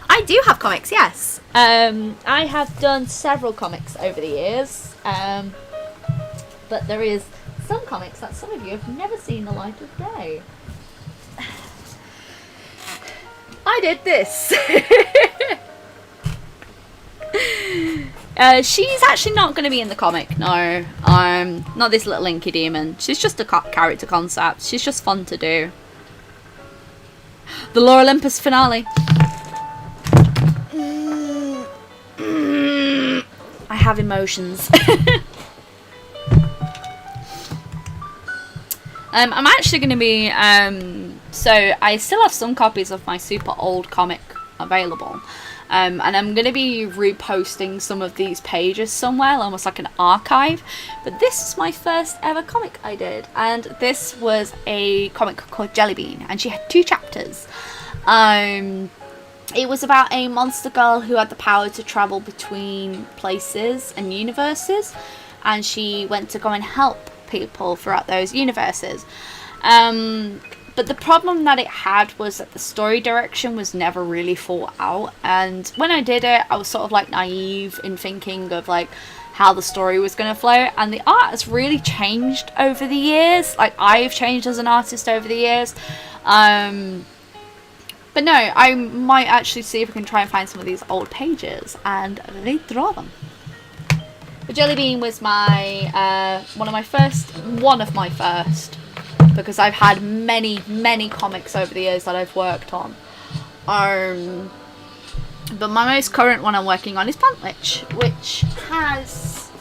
I do have comics, yes. I have done several comics over the years, but there is some comics that some of you have never seen the light of day. I did this. She's actually not going to be in the comic, no. Not this little inky demon. She's just a character concept. She's just fun to do. The Lore Olympus finale. I have emotions. I'm actually going to be so I still have some copies of my super old comic available, and I'm going to be reposting some of these pages somewhere, almost like an archive. But this is my first ever comic I did, and this was a comic called Jellybean, and she had 2 chapters. It was about a monster girl who had the power to travel between places and universes, and she went to go and help people throughout those universes. But the problem that it had was that the story direction was never really thought out. And when I did it, I was sort of like naive in thinking of like how the story was going to flow. And the art has really changed over the years. Like, I've changed as an artist over the years. But no, I might actually see if I can try and find some of these old pages and redraw them. The Jelly Bean was my one of my first, because I've had many comics over the years that I've worked on. But my most current one I'm working on is Plant Witch, which has,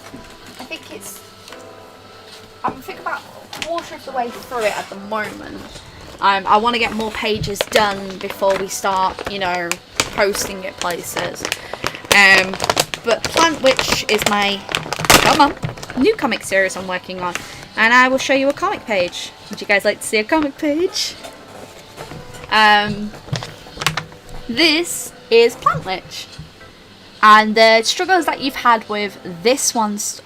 I'm thinking about a quarter of the way through it at the moment. I want to get more pages done before we start, you know, posting it places. But Plant Witch is my new comic series I'm working on, and I will show you a comic page. Would you guys like to see a comic page? This is Plant Witch, and the struggles that you've had with this one's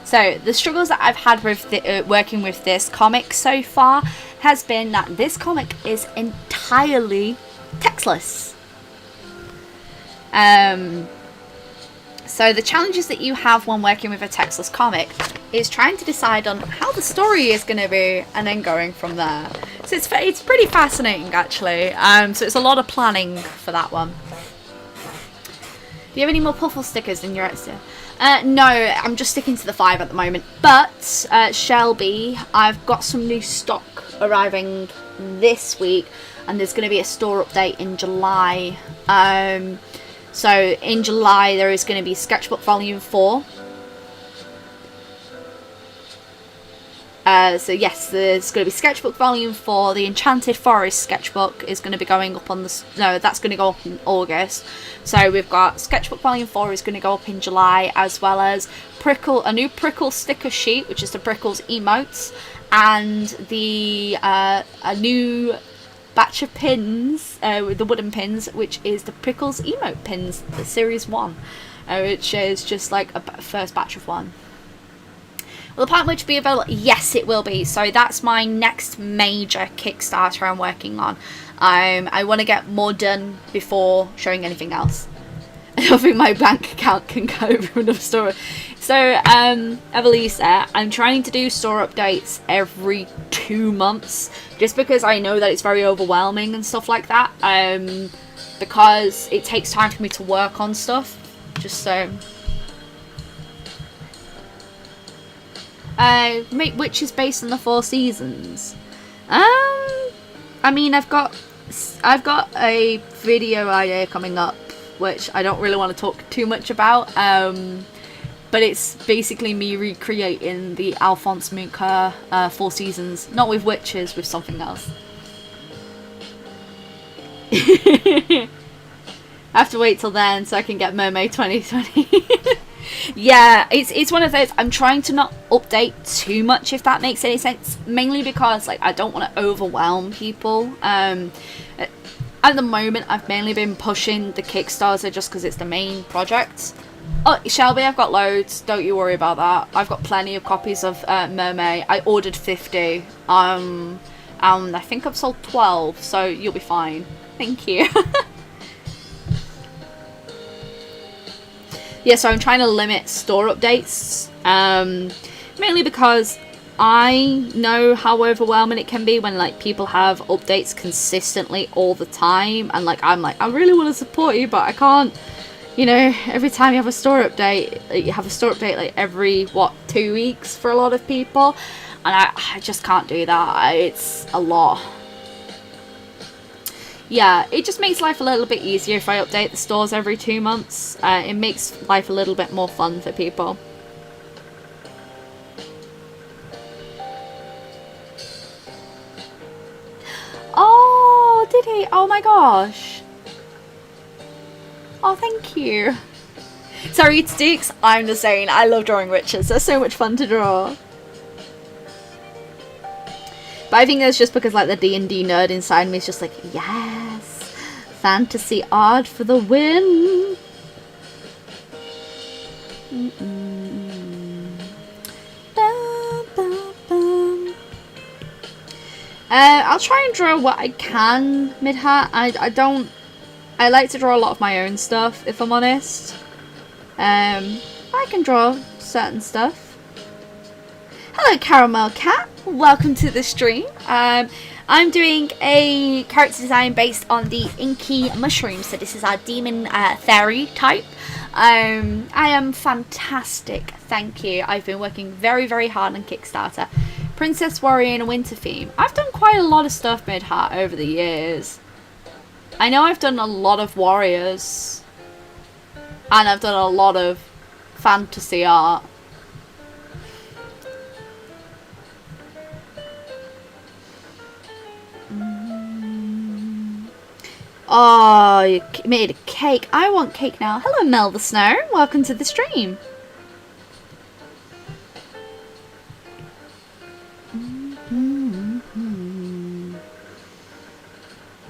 so the struggles that I've had with working with this comic so far has been that this comic is entirely textless. So the challenges that you have when working with a textless comic is trying to decide on how the story is going to be and then going from there. So it's pretty fascinating, actually. So it's a lot of planning for that one. Do you have any more Puffle stickers in your extra? No, I'm just sticking to the 5 at the moment. But Shelby, I've got some new stock arriving this week, and there's going to be a store update in July. So in July there is going to be Sketchbook Volume 4. So yes, there's going to be Sketchbook Volume 4. The Enchanted Forest sketchbook is going to be going up on the... No, that's going to go up in August. So we've got Sketchbook Volume 4 is going to go up in July, as well as a new Prickle sticker sheet, which is the Prickles emotes, and a new batch of pins, with the wooden pins, which is the Prickles emote pins, the Series 1, which is just like a first batch of one. Will the Plant Witch be available? Yes, it will be. So that's my next major Kickstarter I'm working on. I want to get more done before showing anything else. I don't think my bank account can go through another store. So, Evelisa, I'm trying to do store updates every 2 months, just because I know that it's very overwhelming and stuff like that. Because it takes time for me to work on stuff. Just so... which is based on the 4 seasons. I mean, I've got a video idea coming up, which I don't really want to talk too much about. But it's basically me recreating the Alphonse Mucha 4 seasons, not with witches, with something else. I have to wait till then so I can get Mermaid 2020. Yeah, it's one of those. I'm trying to not update too much, if that makes any sense. Mainly because like I don't want to overwhelm people. At the moment, I've mainly been pushing the Kickstarter just because it's the main project. Oh, Shelby, I've got loads. Don't you worry about that. I've got plenty of copies of Mermaid. I ordered 50. And I think I've sold 12, so you'll be fine. Thank you. Yeah, so I'm trying to limit store updates, mainly because I know how overwhelming it can be when like people have updates consistently all the time, and like I'm like, I really want to support you, but I can't, you know, every time you have a store update, you have a store update like every, 2 weeks for a lot of people, and I just can't do that. It's a lot. Yeah, it just makes life a little bit easier if I update the stores every 2 months. It makes life a little bit more fun for people. Oh, did he? Oh my gosh. Oh, thank you. Sorry, it's Dukes. I'm the same. I love drawing witches. They're so much fun to draw. But I think that's just because like the D&D nerd inside me is just like, yes, fantasy art for the win. I'll try and draw what I can mid-hat. I like to draw a lot of my own stuff, if I'm honest. I can draw certain stuff. Hello, Caramel Cat. Welcome to the stream. I'm doing a character design based on the Inky Mushroom. So this is our Demon Fairy type. I am fantastic, thank you. I've been working very, very hard on Kickstarter. Princess Warrior in a Winter theme. I've done quite a lot of stuff mid-hat over the years. I know I've done a lot of warriors. And I've done a lot of fantasy art. Oh, you made a cake. I want cake now. Hello, Mel the Snow. Welcome to the stream.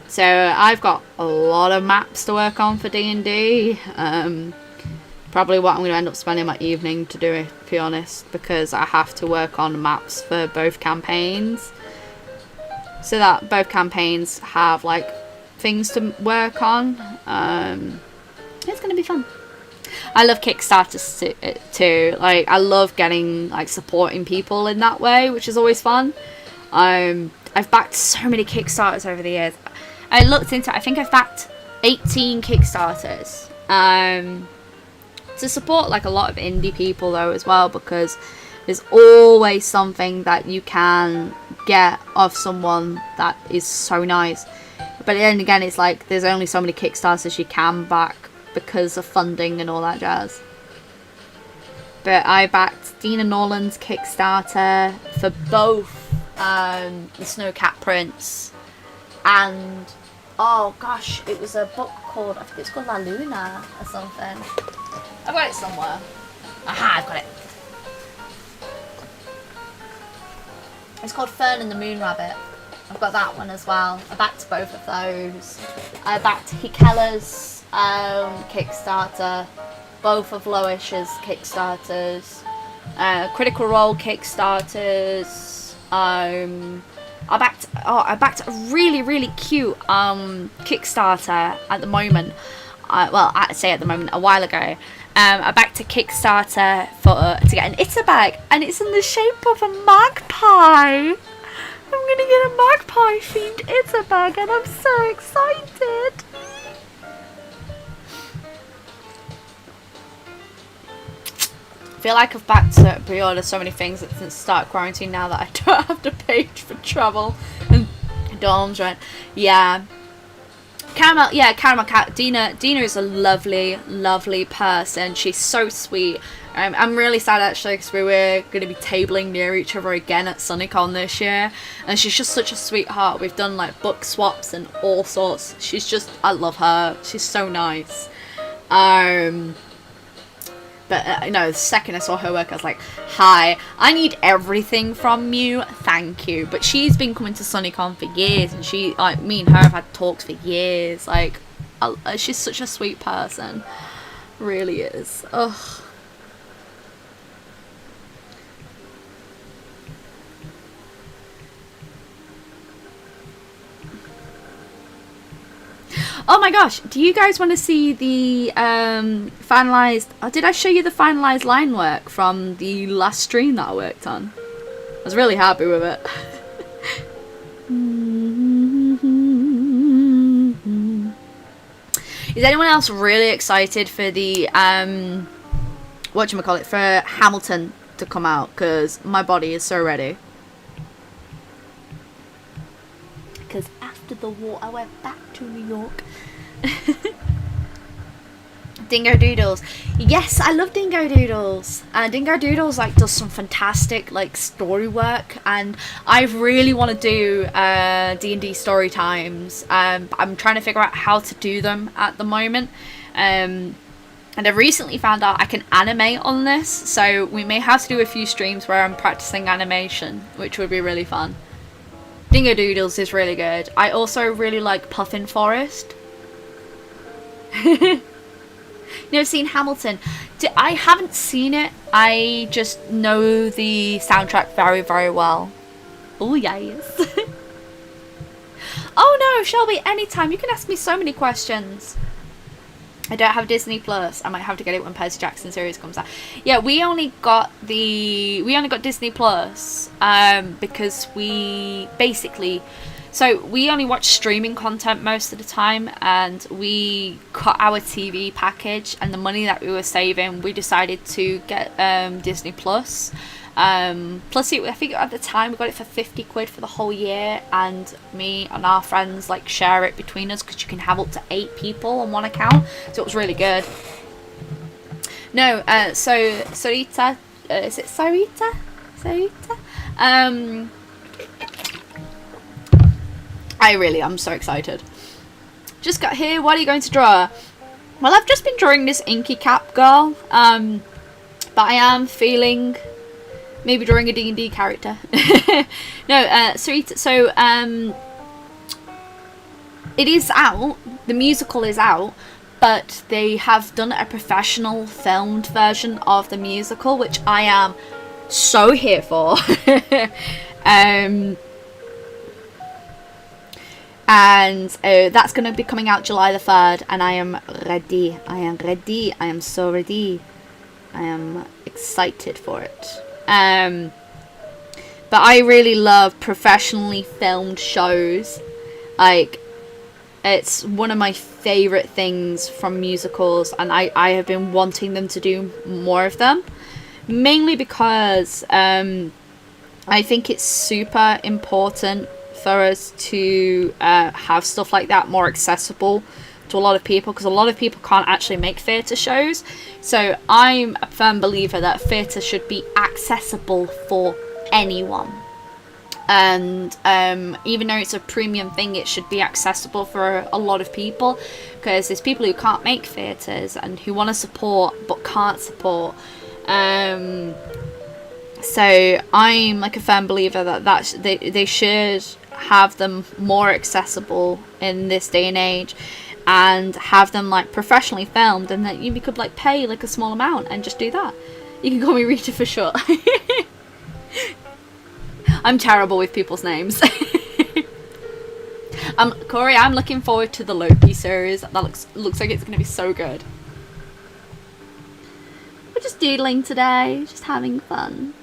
So I've got a lot of maps to work on for D&D. Probably what I'm going to end up spending my evening to do it, to be honest, because I have to work on maps for both campaigns. So that both campaigns have like things to work on. It's going to be fun. I love Kickstarter too. Like, I love getting, like, supporting people in that way, which is always fun. I've backed so many Kickstarters over the years. I looked into it. I think I've backed 18 Kickstarters. To support, like, a lot of indie people, though, as well, because there's always something that you can get of someone that is so nice. But then again, it's like, there's only so many Kickstarters you can back because of funding and all that jazz. But I backed Dina Nolan's Kickstarter for both the Snowcat Prince and, oh gosh, it was a book called, I think it's called La Luna or something. I've got it somewhere. Aha, I've got it. It's called Fern and the Moon Rabbit. I've got that one as well. I backed both of those. I backed Hikela's Kickstarter, both of Loish's Kickstarters, Critical Role Kickstarters. I backed a really, really cute Kickstarter at the moment. Well, I'd say at the moment, a while ago. I backed a Kickstarter to get an Itter bag, and it's in the shape of a magpie. I'm gonna get a magpie themed Itter bag, and I'm so excited. I feel like I've backed to pre-order so many things since the start of quarantine now that I don't have to pay for travel and dorms rent. Yeah. Caramel Cat. Dina is a lovely, lovely person. She's so sweet. I'm really sad actually because we were going to be tabling near each other again at SunnyCon this year, and she's just such a sweetheart. We've done like book swaps and all sorts. I love her. She's so nice. But the second I saw her work, I was like, hi, I need everything from you, thank you. But she's been coming to SunnyCon for years, and me and her have had talks for years. Like, she's such a sweet person. Really is. Ugh. Oh my gosh, do you guys want to see the finalised... Oh, did I show you the finalised line work from the last stream that I worked on? I was really happy with it. Is anyone else really excited for the... whatchamacallit, for Hamilton to come out? Because my body is so ready. Because after the war, I went back to New York. Dingo Doodles. Yes, I love Dingo Doodles. Dingo Doodles does some fantastic story work, and I really want to do D&D story times. I'm trying to figure out how to do them at the moment. And I recently found out I can animate on this, so we may have to do a few streams where I'm practicing animation, which would be really fun. Dingo Doodles is really good. I also really like Puffin Forest. You know, seen Hamilton. I haven't seen it. I just know the soundtrack very, very well. Oh, yes. Oh no, Shelby, anytime. You can ask me so many questions. I don't have Disney Plus. I might have to get it when Percy Jackson series comes out. Yeah, we only got Disney Plus because we basically, so we only watch streaming content most of the time, and we cut our TV package, and the money that we were saving, we decided to get Disney Plus. Plus I think at the time we got it for 50 quid for the whole year, and me and our friends like share it between us because you can have up to 8 people on one account, so it was really good. No, so Sarita, is it Sarita? I'm so excited. Just got here. What are you going to draw? Well, I've just been drawing this inky cap girl, but I am feeling maybe drawing a D&D character. No, Sarita, so it is out, the musical is out, but they have done a professional filmed version of the musical, which I am so here for. And that's going to be coming out July the 3rd, and I am ready. I am so ready. I am excited for it. But I really love professionally filmed shows. Like, it's one of my favorite things from musicals, and I have been wanting them to do more of them, mainly because I think it's super important for us to have stuff like that more accessible to a lot of people, because a lot of people can't actually make theatre shows. So I'm a firm believer that theatre should be accessible for anyone, and even though it's a premium thing, it should be accessible for a lot of people, because there's people who can't make theatres and who want to support but can't support. So I'm like a firm believer that they should have them more accessible in this day and age, and have them like professionally filmed, and that you could like pay like a small amount and just do that. You can call me Rita for short. I'm terrible with people's names. Corey, I'm looking forward to the Loki series. That looks like it's going to be so good. We're just doodling today, just having fun.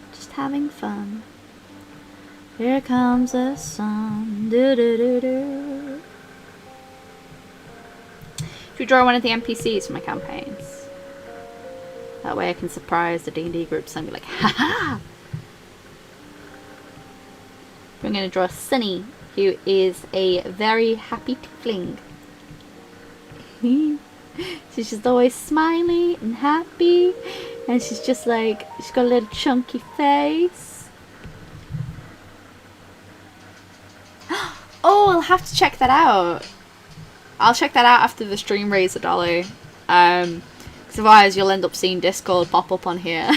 Here comes the sun. Do do do do. Should we draw one of the NPCs for my campaigns? That way I can surprise the D&D groups and be like, haha! We're going to draw Sunny, who is a very happy tiefling. So she's always smiling and happy, and she's just like, she's got a little chunky face. Oh, I'll have to check that out. I'll check that out after the stream raise $1. Because otherwise you'll end up seeing Discord pop up on here.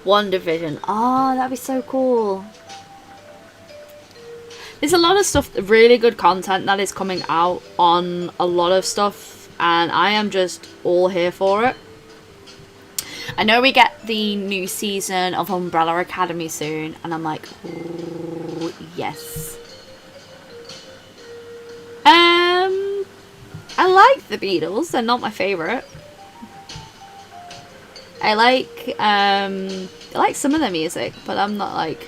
WandaVision. Oh, that'd be so cool. There's a lot of stuff, really good content that is coming out on a lot of stuff, and I am just all here for it. I know we get the new season of Umbrella Academy soon, and I'm like, ooh, yes. I like the Beatles. They're not my favourite. I like some of their music, but I'm not like...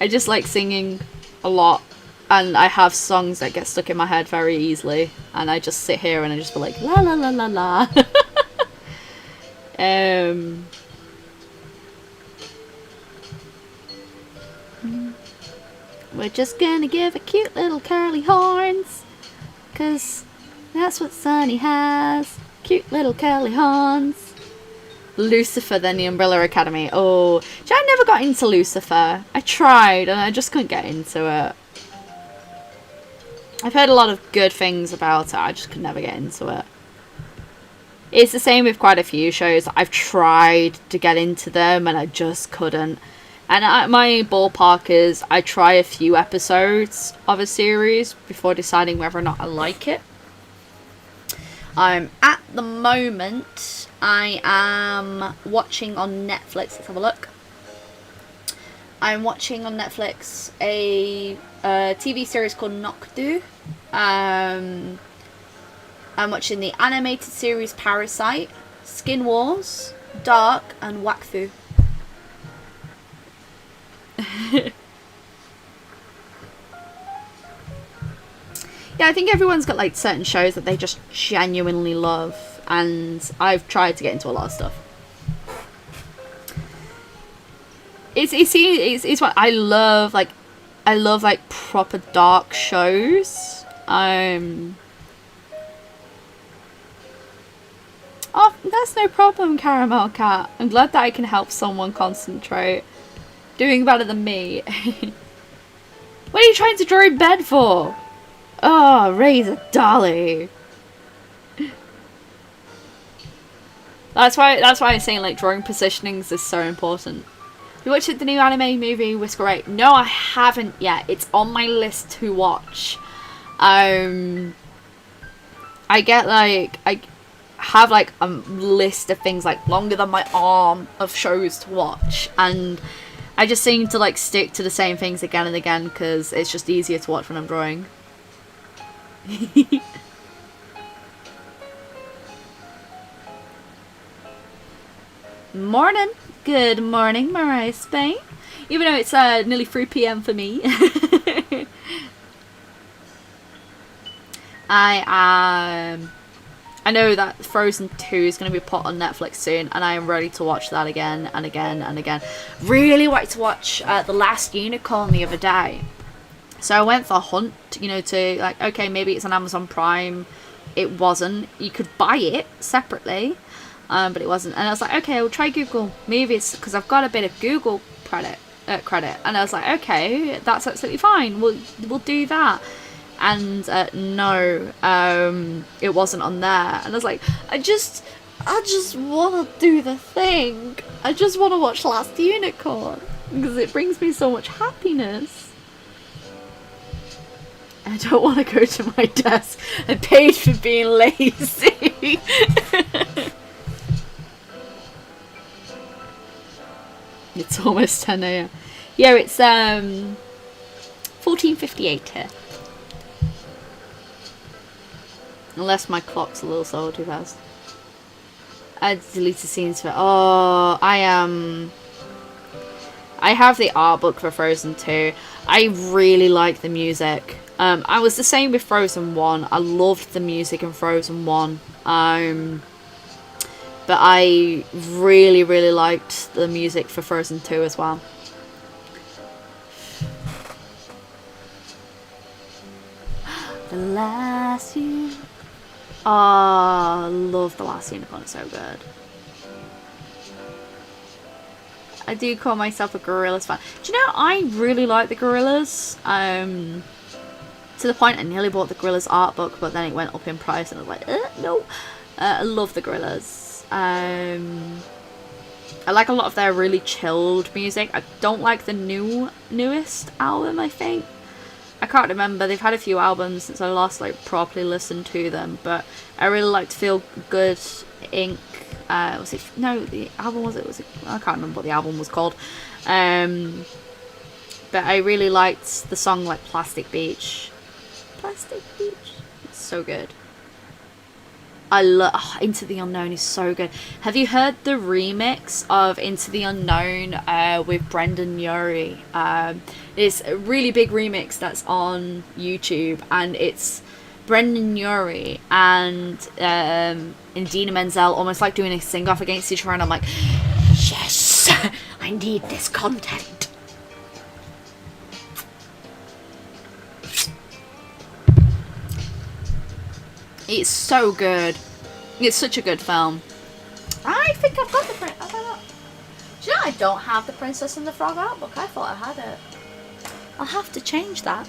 I just like singing a lot, and I have songs that get stuck in my head very easily, and I just sit here and I just be like, la la la la la. We're just gonna give a cute little curly horns, 'cause that's what Sunny has. Cute little curly horns. Lucifer, then the Umbrella Academy. Oh, I never got into Lucifer. I tried and I just couldn't get into it. I've heard a lot of good things about it. I just could never get into it. It's the same with quite a few shows. I've tried to get into them and I just couldn't. And my ballpark is I try a few episodes of a series before deciding whether or not I like it. At the moment, I am watching on Netflix. Let's have a look. I'm watching on Netflix a TV series called Noctu. I'm watching the animated series Parasite, Skin Wars, Dark, and Wakfu. Yeah, I think everyone's got like certain shows that they just genuinely love, and I've tried to get into a lot of stuff. It's what I love. Like, I love like proper dark shows. Oh, that's no problem, Caramel Cat. I'm glad that I can help someone concentrate. Doing better than me. What are you trying to draw in bed for? Oh, Razor Dolly. That's why I'm saying like drawing positionings is so important. You watched the new anime movie Whisker 8? No, I haven't yet. It's on my list to watch. I have like a list of things like longer than my arm of shows to watch, and I just seem to like stick to the same things again and again because it's just easier to watch when I'm drawing. Morning. Good morning, Mariah Spain. Even though it's nearly 3 p.m. for me. I know that Frozen 2 is going to be put on Netflix soon, and I am ready to watch that again and again and again. Really wanted to watch The Last Unicorn the other day. So I went for a hunt, you know, to like, okay, maybe it's on Amazon Prime. It wasn't. You could buy it separately, but it wasn't. And I was like, okay, I'll try Google Movies because I've got a bit of Google credit. And I was like, okay, that's absolutely fine. We'll do that. And no, it wasn't on there. And I was like, I just want to do the thing. I just want to watch Last Unicorn because it brings me so much happiness. I don't want to go to my desk. I paid for being lazy. It's almost 10 a.m. Yeah, it's 14:58 here. Unless my clock's a little slow too fast. I deleted scenes for. Oh, I have the art book for Frozen 2. I really like the music. I was the same with Frozen 1. I loved the music in Frozen 1. But I really, really liked the music for Frozen 2 as well. The Last Unicorn. Oh, I love The Last Unicorn. It's so good. I do call myself a Gorillaz fan. Do you know, I really like the Gorillaz. To the point I nearly bought the Gorillaz art book, but then it went up in price and I was like, no. I love the Gorillaz. I like a lot of their really chilled music. I don't like the newest album, I think. I can't remember. They've had a few albums since I last like properly listened to them, but I really liked Feel Good Inc. Was it? No, the album was it? I can't remember what the album was called. But I really liked the song like Plastic Beach. Plastic Beach. It's so good. I love Into the Unknown is so good. Have you heard the remix of Into the Unknown with Brendan Urie? It's a really big remix that's on YouTube, and it's Brendan Urie and Idina Menzel almost like doing a sing-off against each other, and I'm like, yes, I need this content. It's so good. It's such a good film. I think I've got the print. I don't know. Do you know I don't have the Princess and the Frog art book? I thought I had it. I'll have to change that.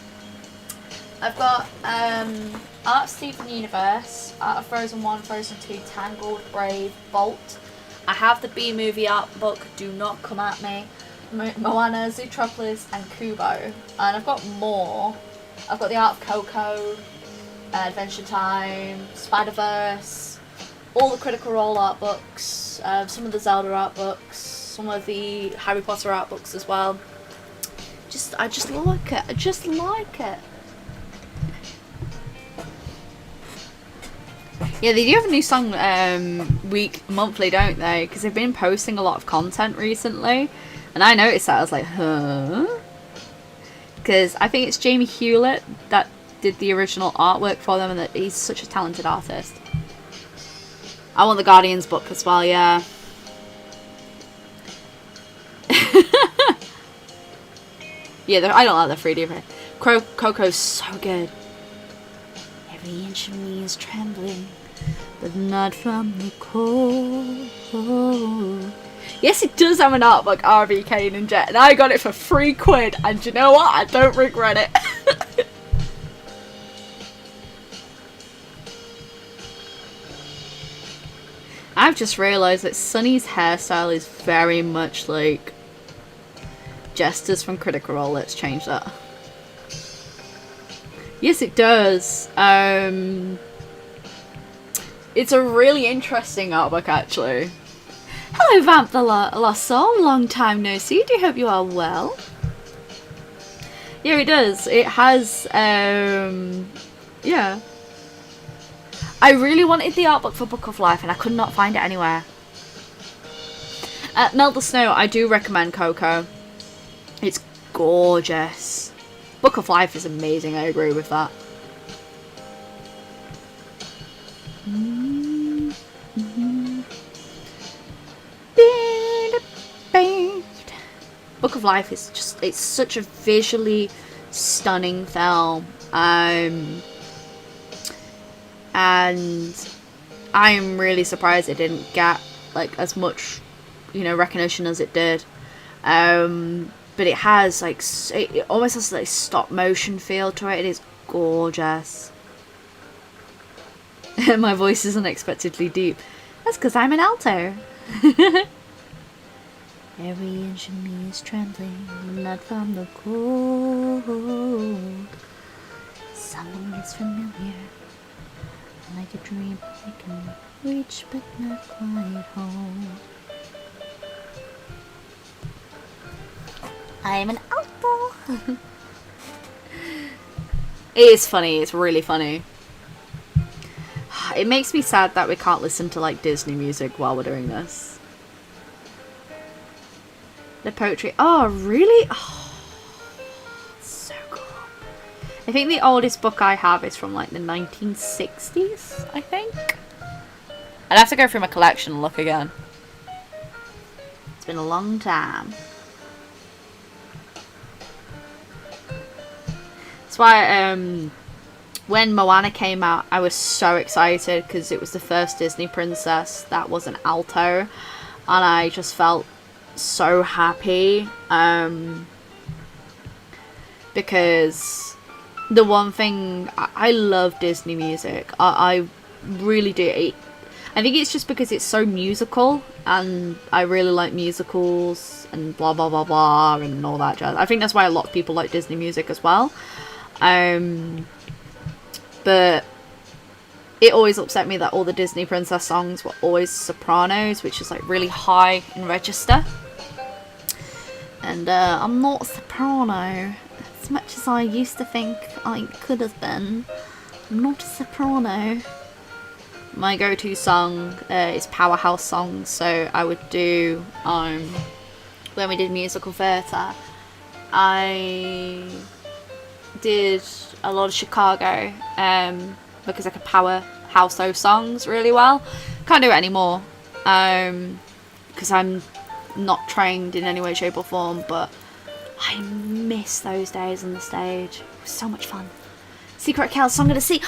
I've got Art of Steven Universe, Art of Frozen 1, Frozen 2, Tangled, Brave, Bolt. I have the B-movie art book, Do Not Come At Me, Moana, Zootropolis, and Kubo. And I've got more. I've got the Art of Coco. Adventure Time, Spider-Verse, all the Critical Role art books, some of the Zelda art books, some of the Harry Potter art books as well. I just like it. I just like it. Yeah, they do have a new song monthly, don't they? Because they've been posting a lot of content recently. And I noticed that. I was like, huh? Because I think it's Jamie Hewlett that did the original artwork for them, and that he's such a talented artist. I want the Guardians book as well, yeah. Yeah, I don't like the 3D. Coco's so good. Every inch of me is trembling, but not from the cold. Yes, it does have an art book, RV, Kane and Jet, and I got it for £3, and you know what? I don't regret it. I've just realised that Sunny's hairstyle is very much like Jester's from Critical Role. Let's change that. Yes, it does. It's a really interesting artbook, actually. Hello, Vamp the Lost Soul. Long time no see. Do hope you are well. Yeah, it does. It has, yeah. I really wanted the artbook for Book of Life, and I could not find it anywhere. Melt the Snow, I do recommend Coco. It's gorgeous. Book of Life is amazing, I agree with that. Book of Life is just, it's such a visually stunning film. And I'm really surprised it didn't get like as much, you know, recognition as it did. But it has like, it almost has like stop motion feel to it. It is gorgeous. My voice is unexpectedly deep. That's because I'm an alto. Every inch of me is trembling, not from the cold. Something is familiar, like a dream I can reach but not quite home. I am an alto. It is funny, it's really funny. It makes me sad that we can't listen to like Disney music while we're doing this. The poetry. Oh, really? Oh, so cool. I think the oldest book I have is from like the 1960s, I think. I'd have to go through my collection and look again. It's been a long time. That's why when Moana came out, I was so excited because it was the first Disney princess that was an alto, and I just felt so happy because the one thing I love Disney music. I really do. I think it's just because it's so musical, and I really like musicals and blah blah blah blah and all that jazz. I think that's why a lot of people like Disney music as well. But it always upset me that all the Disney princess songs were always sopranos, which is like really high in register. And I'm not a soprano, as much as I used to think I could have been. I'm not a soprano. My go-to song is Powerhouse songs, so I would do, when we did musical theatre, I did a lot of Chicago, because I could powerhouse those songs really well. Can't do it anymore, because I'm not trained in any way, shape or form, but I miss those days on the stage. It was so much fun. Secret of Kells, Song of the Sea.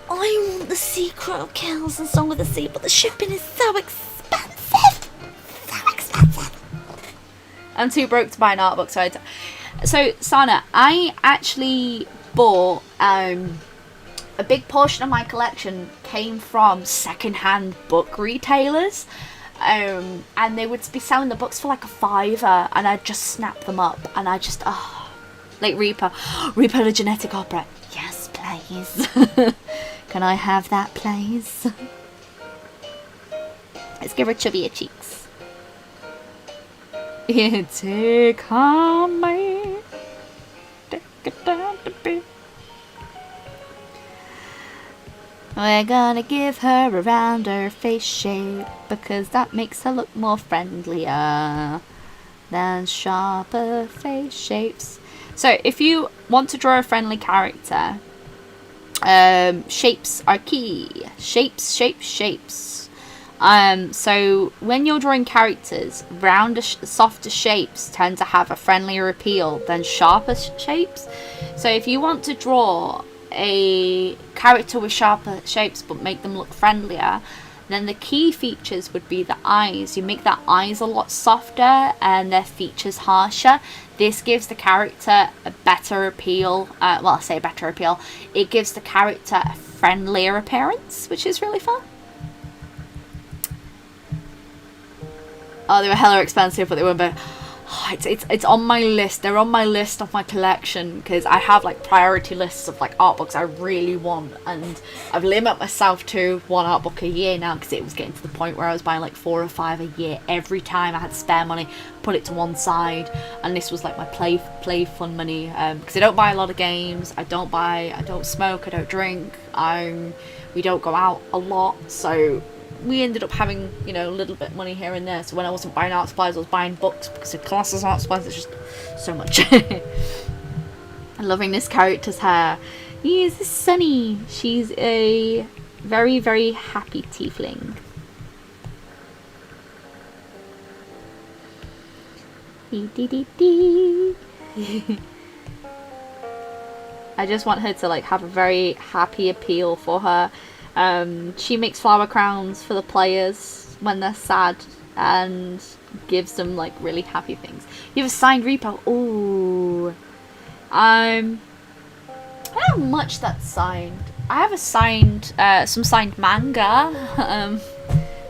I want the Secret of Kells and Song of the Sea, but the shipping is so expensive. So expensive. I'm too broke to buy an art book, so Sana, I actually bought a big portion of my collection came from second-hand book retailers. And they would be selling the books for like $5, and I'd just snap them up, and I just, like Reaper the Genetic Opera, yes please. please? Can I have that, please? Let's give her chubbier cheeks. Take on me. Take it down to be. We're gonna give her a rounder face shape because that makes her look more friendlier than sharper face shapes. So if you want to draw a friendly character, shapes are key. Shapes. So when you're drawing characters, rounder, softer shapes tend to have a friendlier appeal than sharper shapes. So if you want to draw a character with sharper shapes but make them look friendlier, then the key features would be the eyes. You make their eyes a lot softer and their features harsher. This gives the character a better appeal. Well, I say better appeal. It gives the character a friendlier appearance, which is really fun. Oh, they were hella expensive, but they weren't bad. Oh, it's on my list. They're on my list of my collection because I have like priority lists of like art books I really want, and I've limited myself to one art book a year now because it was getting to the point where I was buying like 4 or 5 a year every time I had spare money, put it to one side, and this was like my play fun money because I don't buy a lot of games, I don't smoke, I don't drink, we don't go out a lot, so we ended up having, you know, a little bit of money here and there. So when I wasn't buying art supplies, I was buying books because it costs as art supplies. It's just so much. I'm loving this character's hair. Here's Sunny. She's a very, very happy tiefling. I just want her to like have a very happy appeal for her. She makes flower crowns for the players when they're sad and gives them like really happy things. You have a signed repo. Ooh. I don't have much that's signed. I have a signed, some signed manga.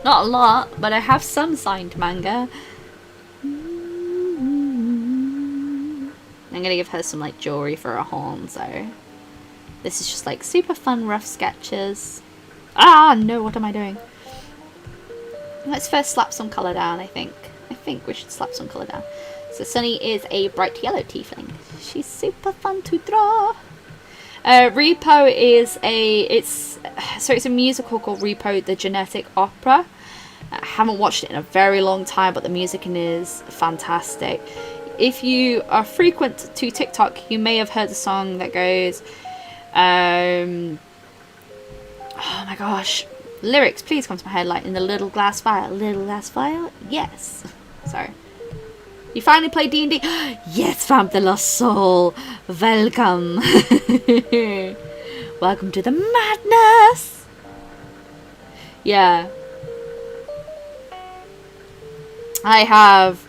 Not a lot, but I have some signed manga. I'm gonna give her some like jewelry for her horn, so this is just like super fun rough sketches. Ah, no, what am I doing? Let's first slap some colour down, I think. I think we should slap some colour down. So Sunny is a bright yellow tiefling. She's super fun to draw. Repo is it's a musical called Repo the Genetic Opera. I haven't watched it in a very long time, but the music in it is fantastic. If you are frequent to TikTok, you may have heard the song that goes, oh my gosh. Lyrics, please come to my head, like in the little glass vial. Little glass vial? Yes. Sorry. You finally played D&D? Yes, Vamp the Lost Soul. Welcome. Welcome to the madness. Yeah. I have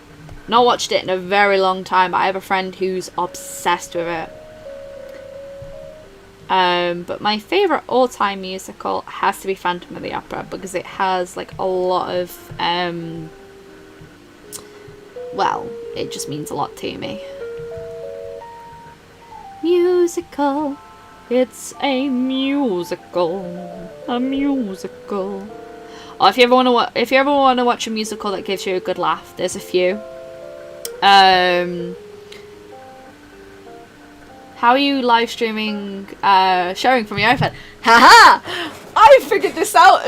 not watched it in a very long time, but I have a friend who's obsessed with it. But my favourite all-time musical has to be Phantom of the Opera because it has like a lot of, well, it just means a lot to me. Musical, it's a musical, a musical. Oh, if you ever want to watch a musical that gives you a good laugh, there's a few. How are you live streaming, showing from your iPhone? Haha! I figured this out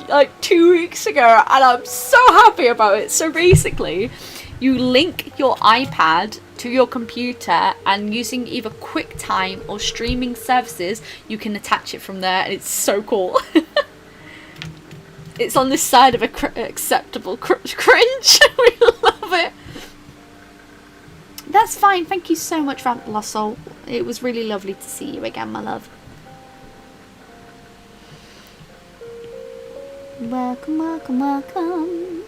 like 2 weeks ago, and I'm so happy about it. So basically, you link your iPad to your computer, and using either QuickTime or streaming services, you can attach it from there, and it's so cool. It's on this side of acceptable cringe. We love it. That's fine. Thank you so much, Vamp the Lost Soul. It was really lovely to see you again, my love. Welcome, welcome, welcome.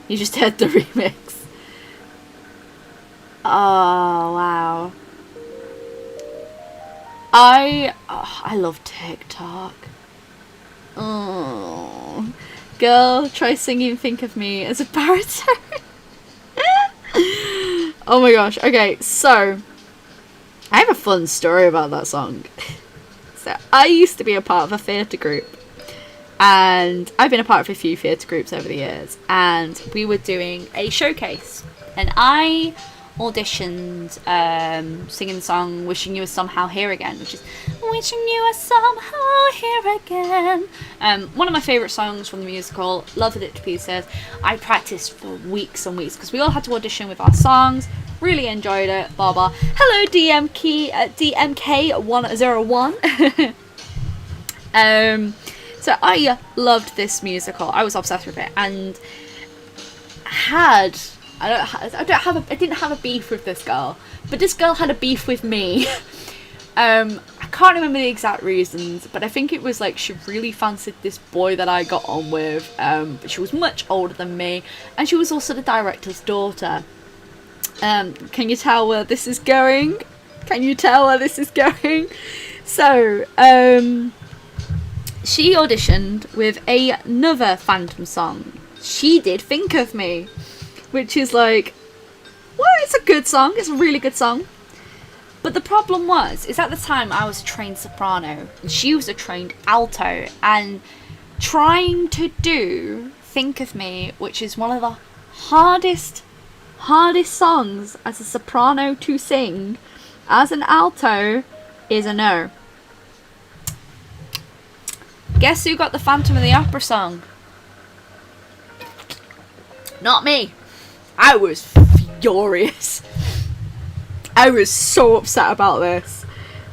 You just heard the remix. Oh, wow. I love TikTok. Oh, girl, try singing Think of Me as a baritone. Oh my gosh. Okay, so I have a fun story about that song. So I used to be a part of a theatre group, and I've been a part of a few theatre groups over the years, and we were doing a showcase, and I auditioned singing the song Wishing You Were Somehow Here Again, which is wishing you were somehow here again. One of my favourite songs from the musical, loved it to pieces. I practiced for weeks and weeks because we all had to audition with our songs. Really enjoyed it, blah blah. Hello DMK101. So I loved this musical. I was obsessed with it, and I didn't have a beef with this girl, but this girl had a beef with me. I can't remember the exact reasons, but I think it was like she really fancied this boy that I got on with, but she was much older than me, and she was also the director's daughter. Can you tell where this is going? Can you tell where this is going? So, she auditioned with another Phantom song. She did Think of Me, which is like, well, it's a good song. It's a really good song. But the problem is at the time I was a trained soprano and she was a trained alto, and trying to do Think of Me, which is one of the hardest songs as a soprano to sing, as an alto, is a no. Guess who got the Phantom of the Opera song? Not me. I was furious. I was so upset about this.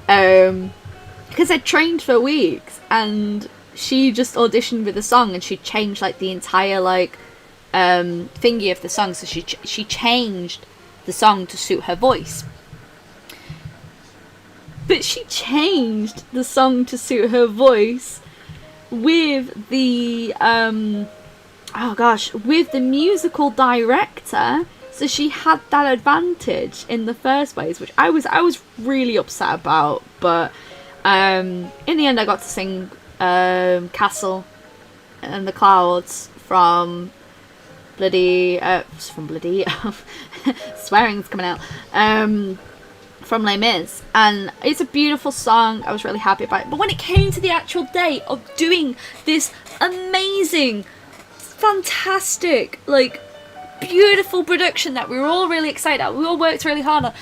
Because I trained for weeks and she just auditioned with the song and she changed like the entire like thingy of the song. So she changed the song to suit her voice. But she changed the song to suit her voice with the with the musical director, so she had that advantage in the first place, which I was really upset about. But in the end I got to sing Castle in the Clouds from swearing's coming out, from Les Mis, and it's a beautiful song. I was really happy about it. But when it came to the actual day of doing this amazing, fantastic, like beautiful production that we were all really excited about, we all worked really hard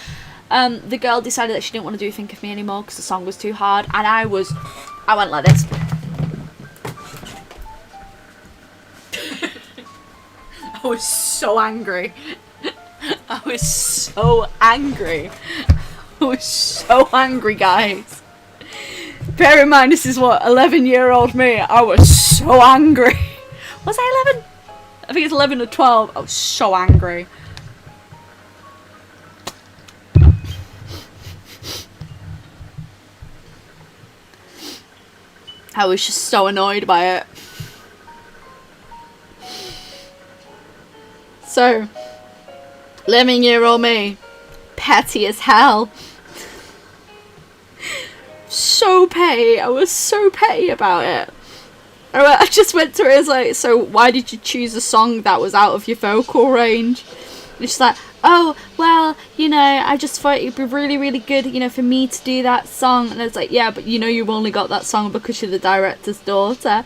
on, the girl decided that she didn't want to do Think of Me anymore because the song was too hard, and I went like this. I was so angry. I was so angry, guys. Bear in mind, this is what, 11-year-old me. I was so angry. Was I 11? I think it's 11 or 12. I was so angry. I was just so annoyed by it. So, 11-year-old me, petty as hell. So petty. I was so petty about it. I just went to her and was like, so why did you choose a song that was out of your vocal range? And she's like, oh, well, you know, I just thought it'd be really, really good, you know, for me to do that song. And I was like, yeah, but you know you've only got that song because you're the director's daughter.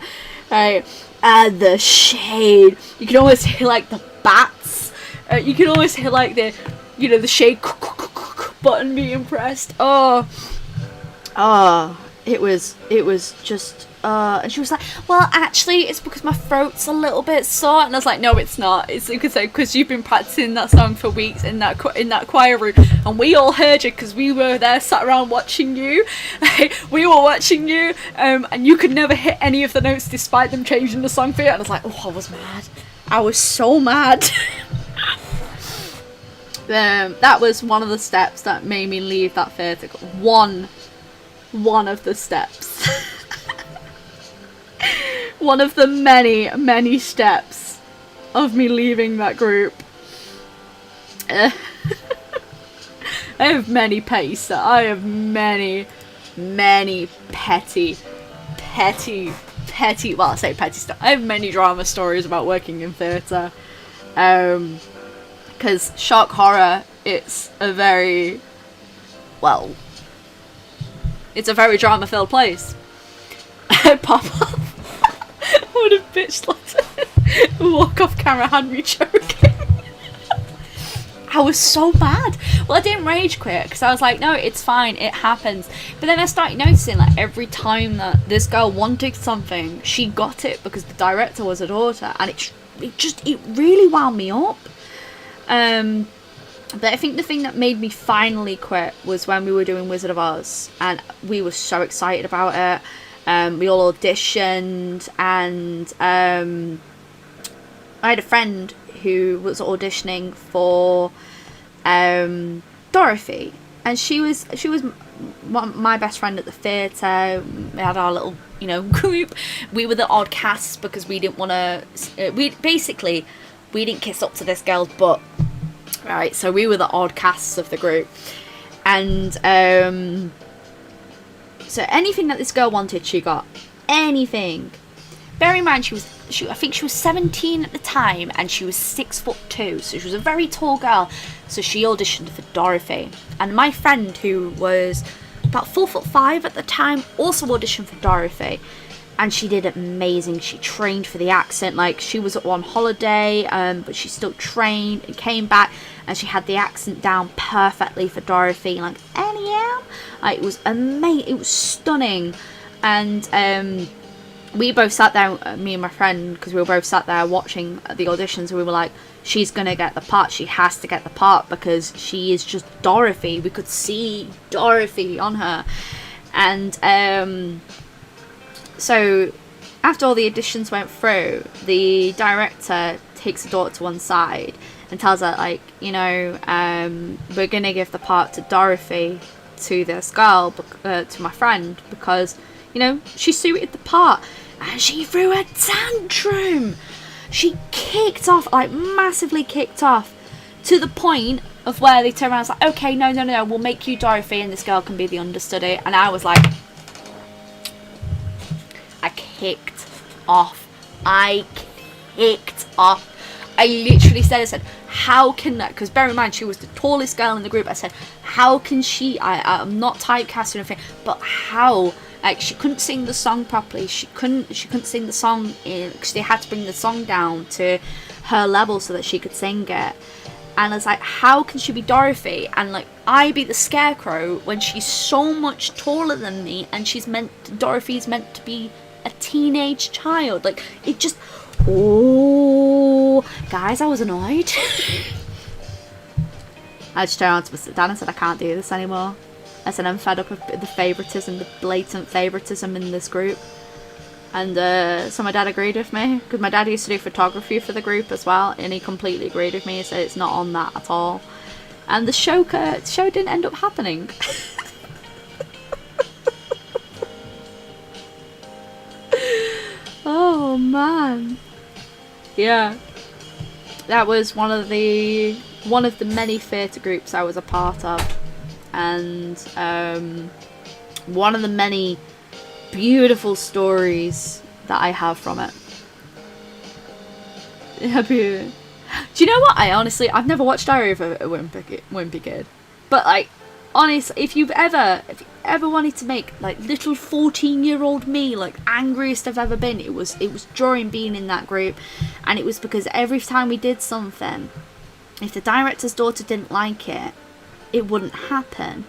Right? And the shade. You can almost hear, like, the bats. You can almost hear, like, the, you know, the shade button being pressed. Oh, it was just, and she was like, well, actually, it's because my throat's a little bit sore. And I was like, no, it's not. It's because you've been practicing that song for weeks in that choir room, and we all heard you because we were there, sat around watching you. We were watching you, and you could never hit any of the notes despite them changing the song for you. And I was like, oh, I was mad. I was so mad. That was one of the steps that made me leave that theatre. One of the steps. One of the many steps of me leaving that group. I have many petty stuff. I have many petty petty, well, I say petty stuff. I have many drama stories about working in theatre. Because shock horror, it's a very drama-filled place. Pop up. What a bitch like walk off camera had me choking. I was so mad. Well, I didn't rage quit because I was like, no, it's fine, it happens. But then I started noticing, like, every time that this girl wanted something, she got it because the director was a daughter, and it really wound me up. But I think the thing that made me finally quit was when we were doing Wizard of Oz, and we were so excited about it. We all auditioned, and I had a friend who was auditioning for Dorothy, and she was my best friend at the theatre. We had our little, group. We were the odd casts because we didn't want to. We didn't kiss up to this girl's butt, right? So we were the odd casts of the group, and so anything that this girl wanted, she got. Anything. Bear in mind, I think she was 17 at the time, and she was 6'2", so she was a very tall girl. So she auditioned for Dorothy, and my friend, who was about 4'5" at the time, also auditioned for Dorothy, and she did amazing. She trained for the accent, like she was on holiday, but she still trained and came back, and she had the accent down perfectly for Dorothy, like anyhow. It was amazing. It was stunning, and we both sat there, me and my friend, because we were both sat there watching the auditions, and we were like, she's going to get the part. She has to get the part because she is just Dorothy. We could see Dorothy on her. And so after all the auditions went through, the director takes the daughter to one side and tells her, like, we're going to give the part to Dorothy, to this girl, to my friend, because, she suited the part. And she threw a tantrum. She kicked off, like massively kicked off, to the point of where they turned around and was like, okay, no, we'll make you Dorothy and this girl can be the understudy. And I was like, I kicked off. I literally said, how can that, because bear in mind, she was the tallest girl in the group. I said, how can she, I'm not typecast or anything, but how? Like, she couldn't sing the song properly. She couldn't sing the song because they had to bring the song down to her level so that she could sing it. And I was like, how can she be Dorothy? And like, I be the Scarecrow when she's so much taller than me, and Dorothy's meant to be a teenage child. Like, it just, guys, I was annoyed. I just turned around to my dad and said, I can't do this anymore. I said, I'm fed up with the favoritism, the blatant favoritism in this group. And so my dad agreed with me, because my dad used to do photography for the group as well, and he completely agreed with me. He said it's not on that at all. And the show didn't end up happening. Oh man. Yeah. That was one of the many theatre groups I was a part of. And one of the many beautiful stories that I have from it. Do you know what? I've never watched Diary of a Wimpy Kid. But like, honestly, if you ever wanted to make like little 14-year-old me like angriest I've ever been, it was during being in that group. And it was because every time we did something, if the director's daughter didn't like it, it wouldn't happen.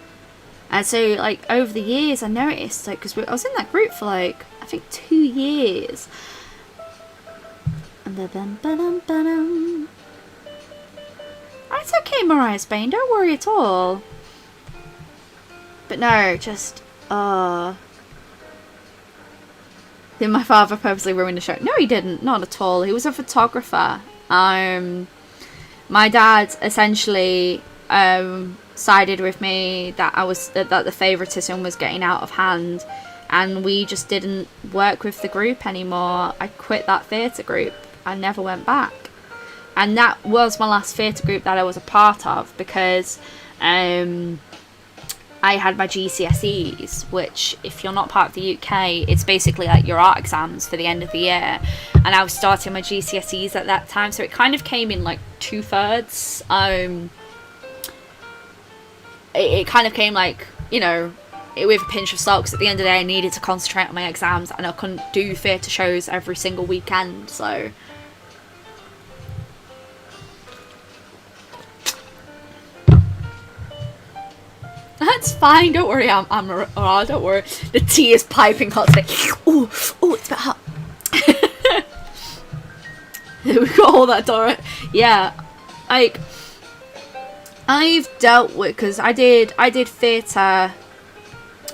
And so like over the years I noticed, like, because I was in that group for like I think 2 years, and it's okay, Mariah Spain, don't worry at all. But no, just then my father purposely ruined the show. No, he didn't, not at all. He was a photographer. My dad essentially sided with me that the favoritism was getting out of hand, and we just didn't work with the group anymore. I quit that theatre group. I never went back, and that was my last theatre group that I was a part of, because I I had my GCSEs, which, if you're not part of the UK, it's basically like your art exams for the end of the year. And I was starting my GCSEs at that time, so it kind of came in like 2/3. It kind of came like, you know, with a pinch of salt, because at the end of the day I needed to concentrate on my exams and I couldn't do theatre shows every single weekend, so... That's fine, don't worry, I'm oh, don't worry. The tea is piping hot today. Oh, it's a bit hot. We got all that done. Yeah, like, I've dealt with, because I did theatre,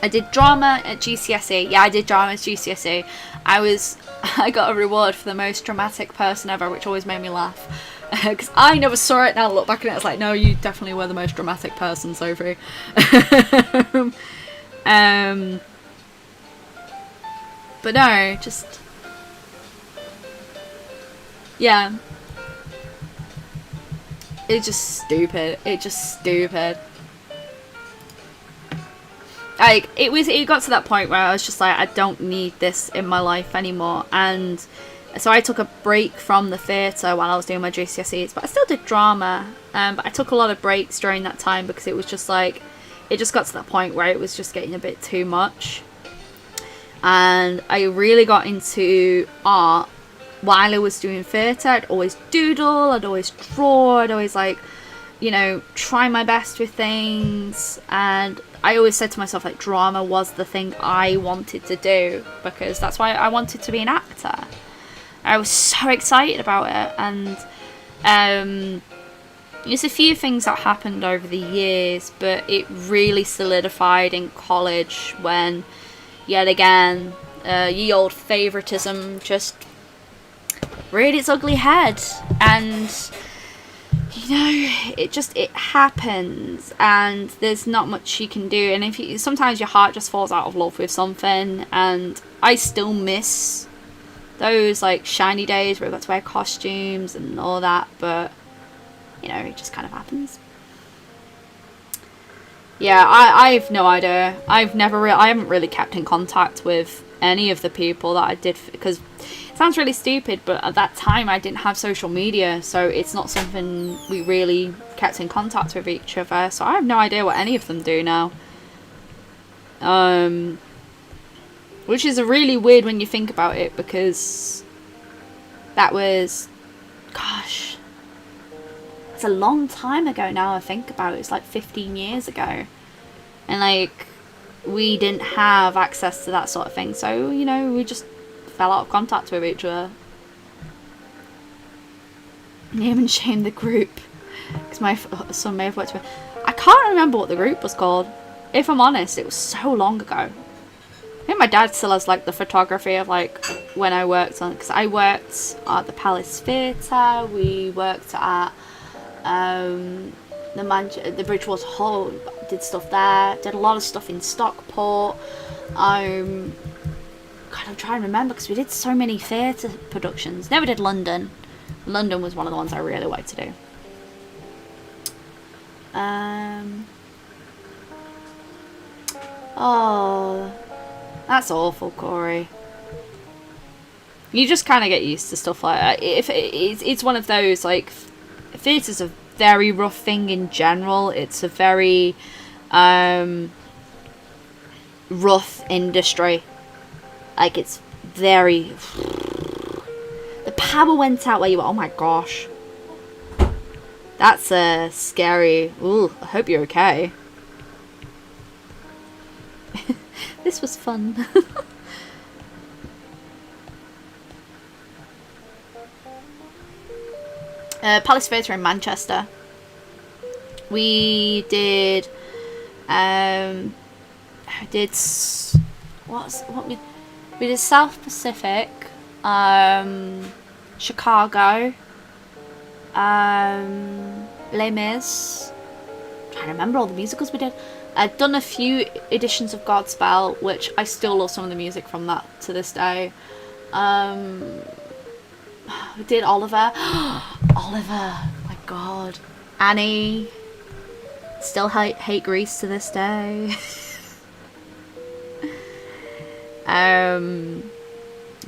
I did drama at GCSE. Yeah, I did drama at GCSE. I got a reward for the most dramatic person ever, which always made me laugh. Because I never saw it, now I look back at it, it's like, no, you definitely were the most dramatic person, Sophie. But no, just... yeah. It's just stupid. Like, it got to that point where I was just like, I don't need this in my life anymore, and so I took a break from the theatre while I was doing my GCSEs, but I still did drama, but I took a lot of breaks during that time because it was just like, it just got to that point where it was just getting a bit too much, and I really got into art while I was doing theatre. I'd always doodle, I'd always draw, I'd always, like, you know, try my best with things, and I always said to myself, like, drama was the thing I wanted to do, because that's why I wanted to be an actor. I was so excited about it, and there's a few things that happened over the years, but it really solidified in college when, yet again, ye old favouritism just reared its ugly head, and, you know, it happens, and there's not much you can do, and sometimes your heart just falls out of love with something, and I still miss those, like, shiny days where we got to wear costumes and all that, but, you know, it just kind of happens. Yeah, I've no idea. I haven't really kept in contact with any of the people that I did, because it sounds really stupid, but at that time I didn't have social media, so it's not something we really kept in contact with each other, so I have no idea what any of them do now. Which is really weird when you think about it, because that was, gosh, it's a long time ago now I think about it. It's like 15 years ago. And, like, we didn't have access to that sort of thing. So, you know, we just fell out of contact with each other. Name and shame the group. Because my son may have worked with... I can't remember what the group was called. If I'm honest, it was so long ago. I think my dad still has, like, the photography of, like, when I worked on... Because I worked at the Palace Theatre. We worked at the Bridgewater Hall. Did stuff there. Did a lot of stuff in Stockport. God, I'm trying to remember, because we did so many theatre productions. Never did London. London was one of the ones I really liked to do. Oh... That's awful, Corey. You just kind of get used to stuff like that. It's one of those, like, theatre's a very rough thing in general. It's a very rough industry. Like, it's very... The power went out where you were. Oh my gosh. That's a scary... Ooh, I hope you're okay. This was fun. Palace Theatre in Manchester. We did we did South Pacific, Chicago, Les Mis. I'm trying to remember all the musicals we did. I'd done a few editions of Godspell, which I still love some of the music from that to this day. We did Oliver. Oliver, my god. Annie. Still hate Grease to this day.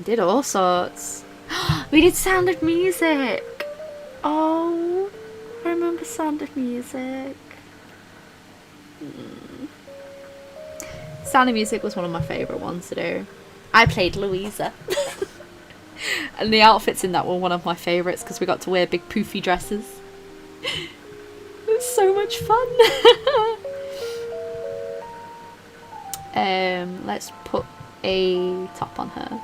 Did all sorts. We did Sound of Music. Oh, I remember Sound of Music. Sound of Music was one of my favourite ones to do. I played Louisa. And the outfits in that were one of my favourites because we got to wear big poofy dresses. It was so much fun. Let's put a top on her.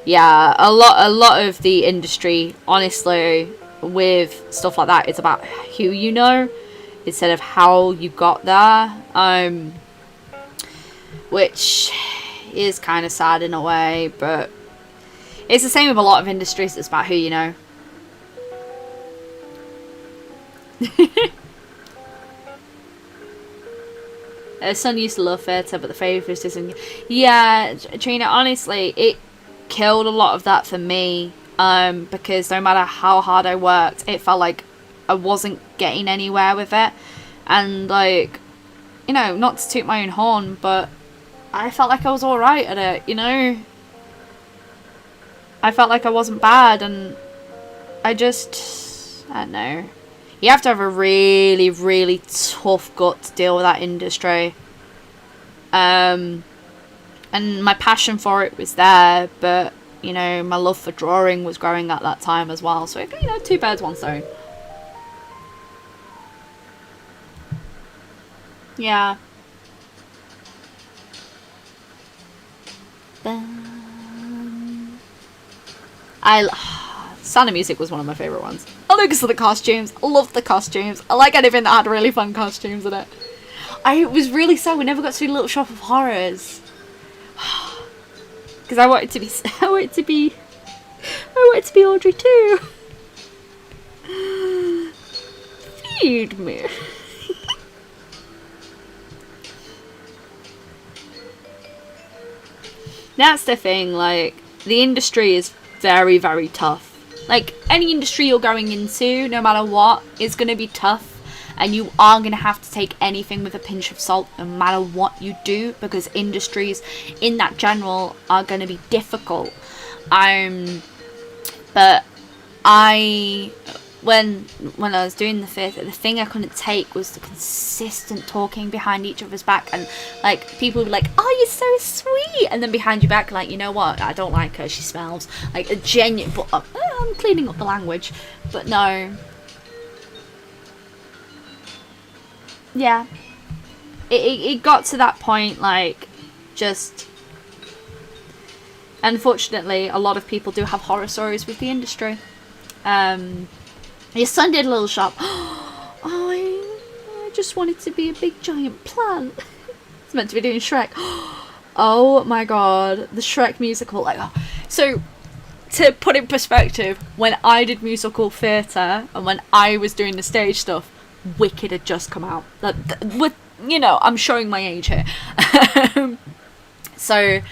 Yeah, a lot of the industry, honestly, with stuff like that, it's about who you know instead of how you got there. Which is kind of sad in a way, but it's the same with a lot of industries. It's about who you know. Son used to love theatre, but the favouritism. Yeah, Trina, honestly, it killed a lot of that for me. Because no matter how hard I worked, it felt like I wasn't getting anywhere with it. And, like, you know, not to toot my own horn, but I felt like I was alright at it, you know? I felt like I wasn't bad, and I don't know. You have to have a really, really tough gut to deal with that industry. And my passion for it was there, but, you know, my love for drawing was growing at that time as well. So, you know, two birds, one stone. Yeah. Sound of Music was one of my favourite ones. Only because of the costumes. I loved the costumes. I like anything that had really fun costumes in it. I was really sad we never got to do Little Shop of Horrors. Because I wanted to be Audrey too. Feed me. That's the thing, like, the industry is very, very tough. Like, any industry you're going into, no matter what, is going to be tough. And you are going to have to take anything with a pinch of salt, no matter what you do. Because industries, in that general, are going to be difficult. But when I was doing the theatre, the thing I couldn't take was the consistent talking behind each other's back, and like people would be like, "Oh, you're so sweet," and then behind your back, like, you know what? I don't like her. She smells like a genuine. But I'm cleaning up the language, but no. Yeah, it got to that point, like, just. Unfortunately, a lot of people do have horror stories with the industry. Your son did a little shop. Oh, I just wanted to be a big giant plant. It's meant to be doing Shrek. Oh my god, the Shrek musical. Like, oh. So, to put in perspective, when I did musical theatre and when I was doing the stage stuff, Wicked had just come out. With, you know, I'm showing my age here. So,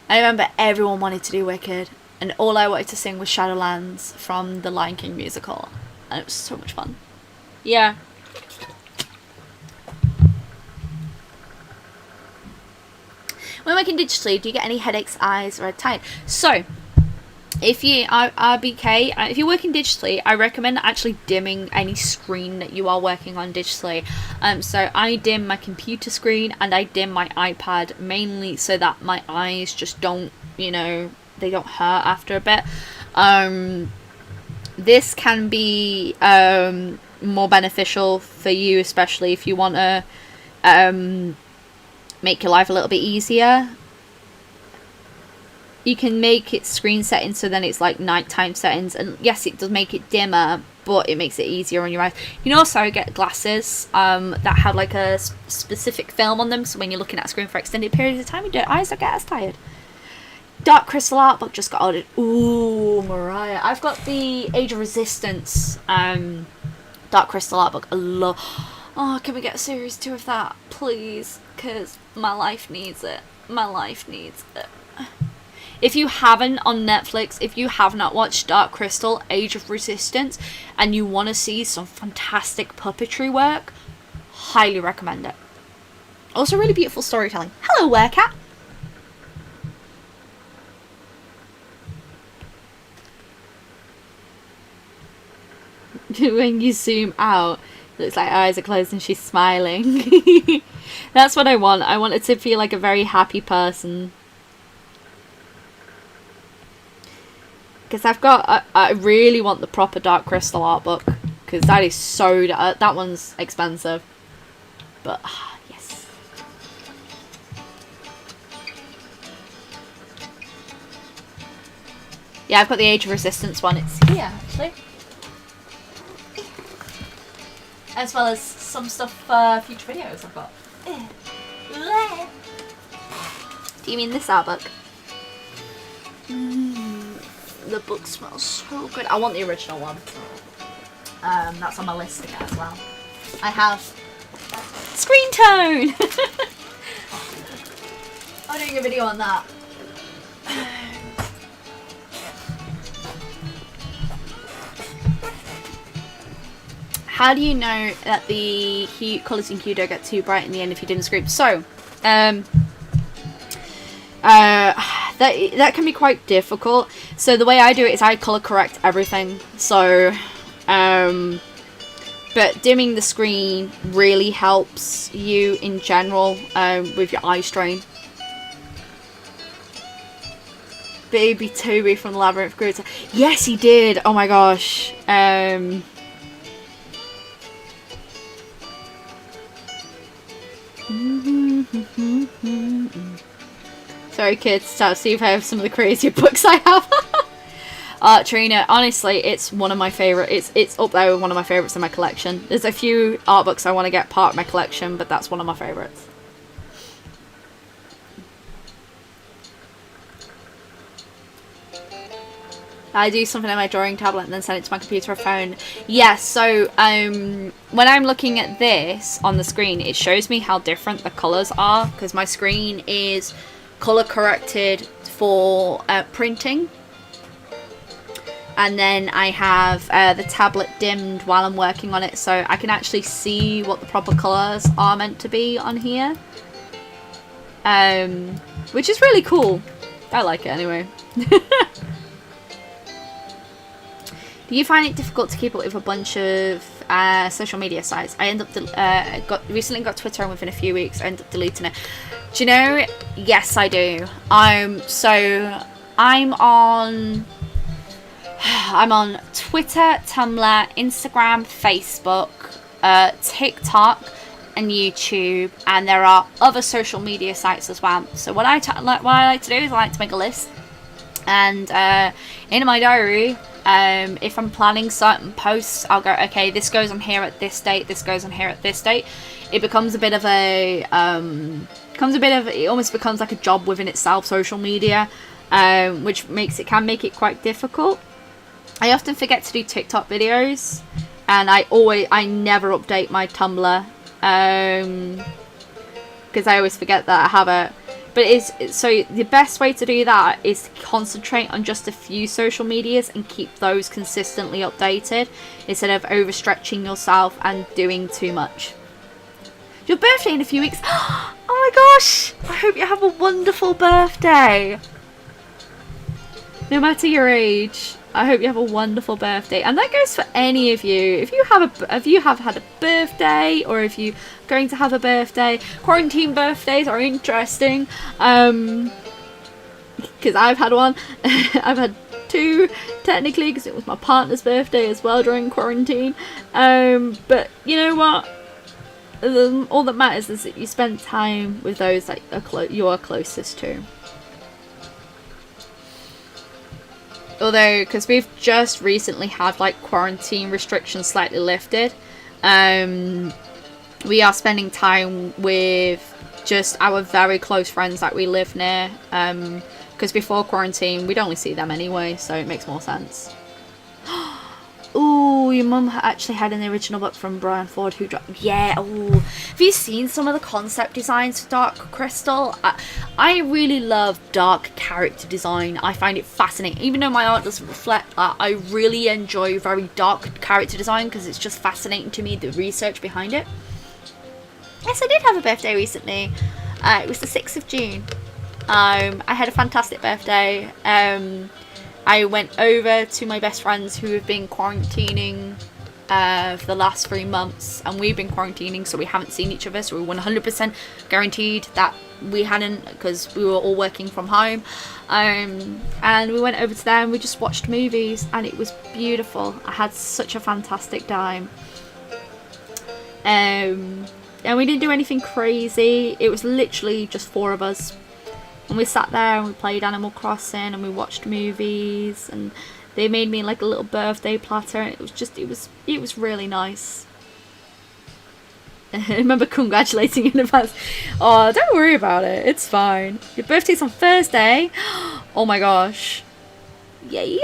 I remember everyone wanted to do Wicked, and all I wanted to sing was Shadowlands from the Lion King musical, and it was so much fun. Yeah. When working digitally, do you get any headaches, eyes, or tired? So, if you are RBK, if you're working digitally, I recommend actually dimming any screen that you are working on digitally. So I dim my computer screen and I dim my iPad, mainly so that my eyes just don't, you know, they don't hurt after a bit. This can be more beneficial for you, especially if you want to make your life a little bit easier. You can make it screen settings so then it's like nighttime settings, and yes, it does make it dimmer, but it makes it easier on your eyes. You can also get glasses that have like a specific film on them, so when you're looking at a screen for extended periods of time, your eyes don't get as tired. Dark Crystal Art Book just got ordered. Ooh, Mariah. I've got the Age of Resistance Dark Crystal Art Book. I love. Oh, can we get a series 2 of that, please? Because my life needs it. My life needs it. If you haven't on Netflix, if you have not watched Dark Crystal, Age of Resistance, and you want to see some fantastic puppetry work, highly recommend it. Also really beautiful storytelling. Hello, Werecat. When you zoom out, it looks like her eyes are closed and she's smiling. That's what I want. I want it to feel like a very happy person. Because I really want the proper Dark Crystal art book. Because that is so... that one's expensive. But, yes. Yeah, I've got the Age of Resistance one. It's here, actually. As well as some stuff for future videos I've got. Do you mean this art book? The book smells so good. I want the original one. That's on my list to get as well. I have Screen Tone! I'm doing a video on that. How do you know that the colours in hue don't get too bright in the end if you didn't scrape? So, that can be quite difficult. So the way I do it is I colour correct everything. So, but dimming the screen really helps you in general with your eye strain. Baby Toby from the Labyrinth grew to... Yes, he did. Oh my gosh. Sorry kids, see if I have some of the crazier books I have. Trina, honestly, it's one of my favourite. It's up there with one of my favourites in my collection. There's a few art books I want to get part of my collection, but that's one of my favourites. I do something on my drawing tablet and then send it to my computer or phone. Yes, so when I'm looking at this on the screen, it shows me how different the colours are, because my screen is colour corrected for printing, and then I have the tablet dimmed while I'm working on it, so I can actually see what the proper colours are meant to be on here, which is really cool. I like it anyway. Do you find it difficult to keep up with a bunch of social media sites? I end up recently got Twitter, and within a few weeks I end up deleting it. Do you know? Yes, I do. So I'm on Twitter, Tumblr, Instagram, Facebook, TikTok, and YouTube, and there are other social media sites as well. So what I like to do is I like to make a list, and in my diary, if I'm planning certain posts, I'll go, okay, this goes on here at this date, this goes on here at this date. It becomes a bit of a it almost becomes like a job within itself, social media, which can make it quite difficult. I often forget to do TikTok videos, and I never update my Tumblr, because I always forget that I have it. But so the best way to do that is to concentrate on just a few social medias and keep those consistently updated, instead of overstretching yourself and doing too much. Your birthday in a few weeks. Oh my gosh! I hope you have a wonderful birthday. No matter your age, I hope you have a wonderful birthday, and that goes for any of you. If you have had a birthday, or if you're going to have a birthday, quarantine birthdays are interesting. Because I've had one. I've had two technically, because it was my partner's birthday as well during quarantine. But you know what? All that matters is that you spend time with those that you are closest to. Although, because we've just recently had like quarantine restrictions slightly lifted, we are spending time with just our very close friends that we live near. Because before quarantine, we'd only see them anyway, so it makes more sense. Ooh, your mum actually had an original book from Brian Ford who dropped. Yeah, ooh, Have you seen some of the concept designs for Dark Crystal? I really love dark character design. I find it fascinating. Even though my art doesn't reflect that, I really enjoy very dark character design because it's just fascinating to me, the research behind it. Yes, I did have a birthday recently. It was the 6th of June. I had a fantastic birthday. I went over to my best friends who have been quarantining for the last 3 months, and we've been quarantining, so we haven't seen each other, so we're 100% guaranteed that we hadn't, because we were all working from home. And we went over to them, we just watched movies, and it was beautiful. I had such a fantastic time. And we didn't do anything crazy. It was literally just 4 of us, and we sat there and we played Animal Crossing and we watched movies, and they made me like a little birthday platter. It was really nice. I remember congratulating in advance. Oh, don't worry about it, it's fine. Your birthday's on Thursday. Oh my gosh, yay.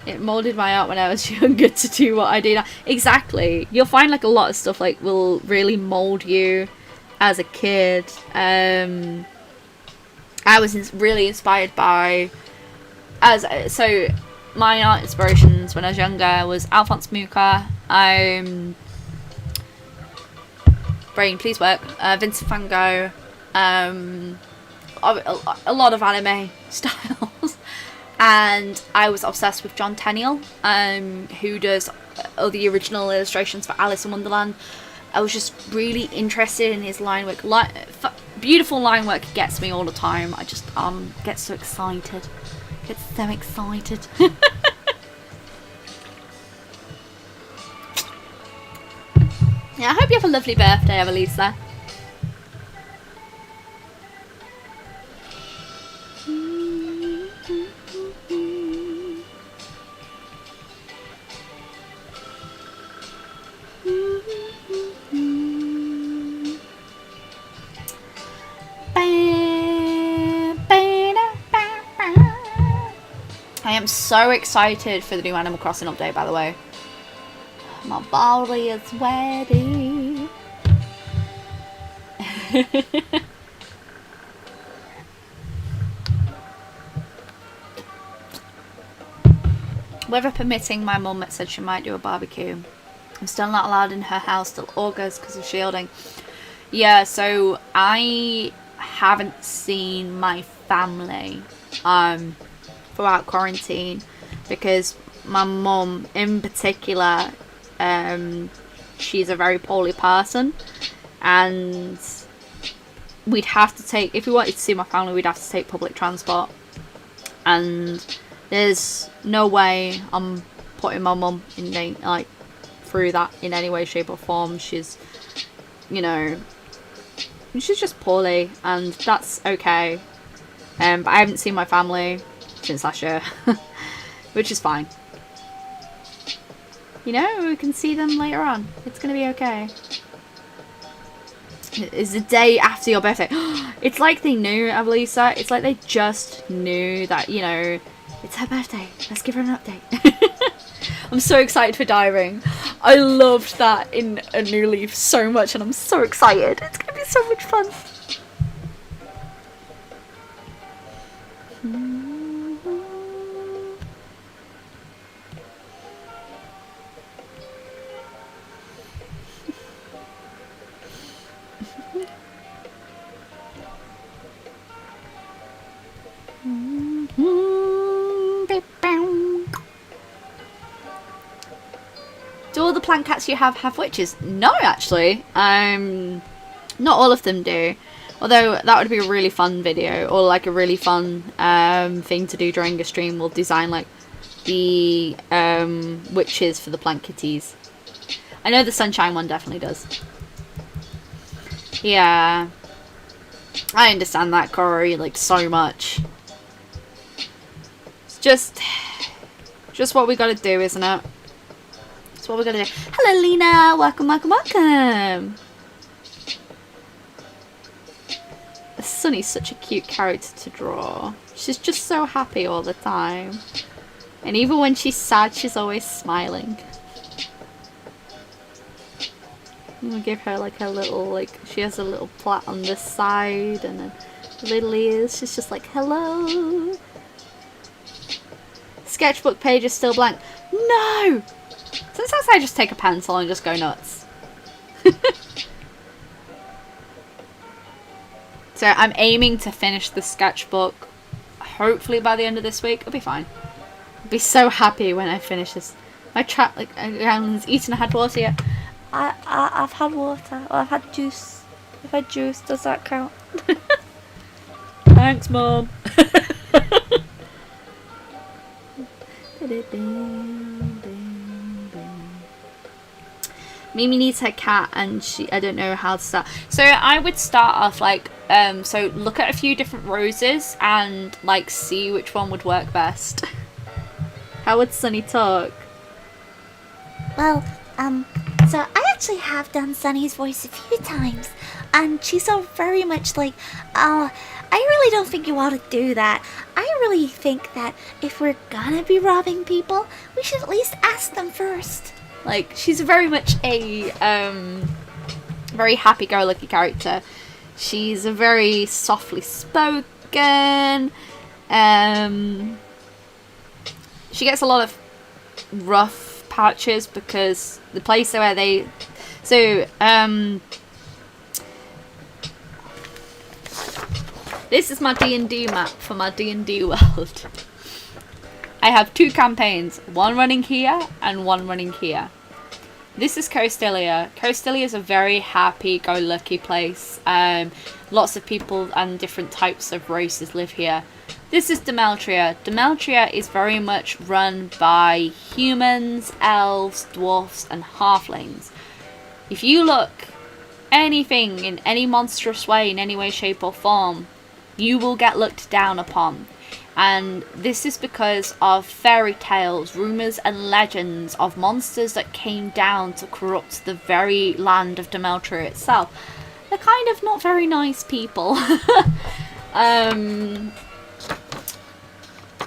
It molded my art when I was younger to do what I do now. Exactly. You'll find like a lot of stuff like will really mold you as a kid. I was really inspired by, so my art inspirations when I was younger was Alphonse Mucha, brain please work, Vincent van Gogh, a lot of anime styles. And I was obsessed with John Tenniel, who does all the original illustrations for Alice in Wonderland. I was just really interested in his line work. Beautiful line work gets me all the time. I just get so excited. Get so excited. Yeah, I hope you have a lovely birthday, Evelisa. I am so excited for the new Animal Crossing update, by the way. My body is ready. Weather permitting, my mum said she might do a barbecue. I'm still not allowed in her house till August because of shielding. Yeah, so I haven't seen my family throughout quarantine because my mum in particular, she's a very poorly person, and we'd have to take, if we wanted to see my family, we'd have to take public transport, and there's no way I'm putting my mum in like through that in any way, shape or form. She's, you know, she's just poorly, and that's okay. But I haven't seen my family since last year, which is fine. You know, we can see them later on. It's gonna be okay. It's the day after your birthday. It's like they knew, Avalisa. It's like they just knew that, you know, it's her birthday. Let's give her an update. I'm so excited for diving. I loved that in A New Leaf so much, and I'm so excited. It's gonna be so much fun. Do all the plant cats you have witches? No, actually. Not all of them do. Although that would be a really fun video, or like a really fun thing to do during a stream. We'll design like the witches for the plant kitties. I know the sunshine one definitely does. Yeah, I understand that, Corey, like so much. It's just what we gotta do, isn't it? It's what we're gonna do. Hello, Lena. Welcome, welcome, welcome. Sunny's such a cute character to draw. She's just so happy all the time. And even when she's sad, she's always smiling. I'm gonna give her like a little, like, she has a little plait on this side and then little ears. She's just like, hello. Sketchbook page is still blank. No! Sometimes I just take a pencil and just go nuts. So I'm aiming to finish the sketchbook hopefully by the end of this week. It'll be fine. I'll be so happy when I finish this. My chat, like, Alan's eaten. I had water yet. I've had water. Or I've had juice. I've had juice. Does that count? Thanks, Mum. Mimi needs her cat and I don't know how to start. So I would start off like, so look at a few different roses and like see which one would work best. How would Sunny talk? Well, so I actually have done Sunny's voice a few times, and she's so very much like, I really don't think you ought to do that. I really think that if we're gonna be robbing people, we should at least ask them first. Like, she's very much a, very happy-go-lucky character. She's a very softly spoken, she gets a lot of rough patches because the place where they, so, this is my D&D map for my D&D world. I have 2 campaigns, one running here and one running here. This is Coastilia. Coastilia is a very happy-go-lucky place. Lots of people and different types of races live here. This is Demeltria. Demeltria is very much run by humans, elves, dwarfs, and halflings. If you look anything in any monstrous way, in any way, shape, or form, you will get looked down upon. And this is because of fairy tales, rumours and legends of monsters that came down to corrupt the very land of Demeltria itself. They're kind of not very nice people.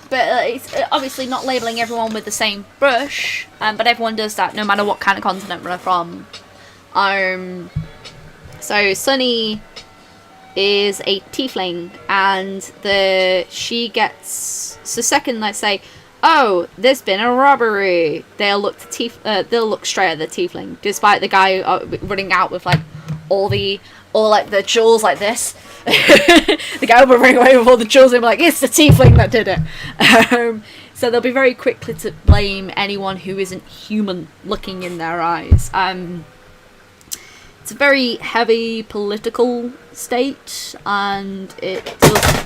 But it's obviously not labelling everyone with the same brush, but everyone does that no matter what kind of continent they're from. So Sunny is a tiefling, and she gets, so second let's say, oh, there's been a robbery, they'll look straight at the tiefling, despite the guy running out with like all the jewels like this. The guy will bring away with all the jewels and be like, it's the tiefling that did it. So they'll be very quickly to blame anyone who isn't human looking in their eyes. It's a very heavy political state, and it does...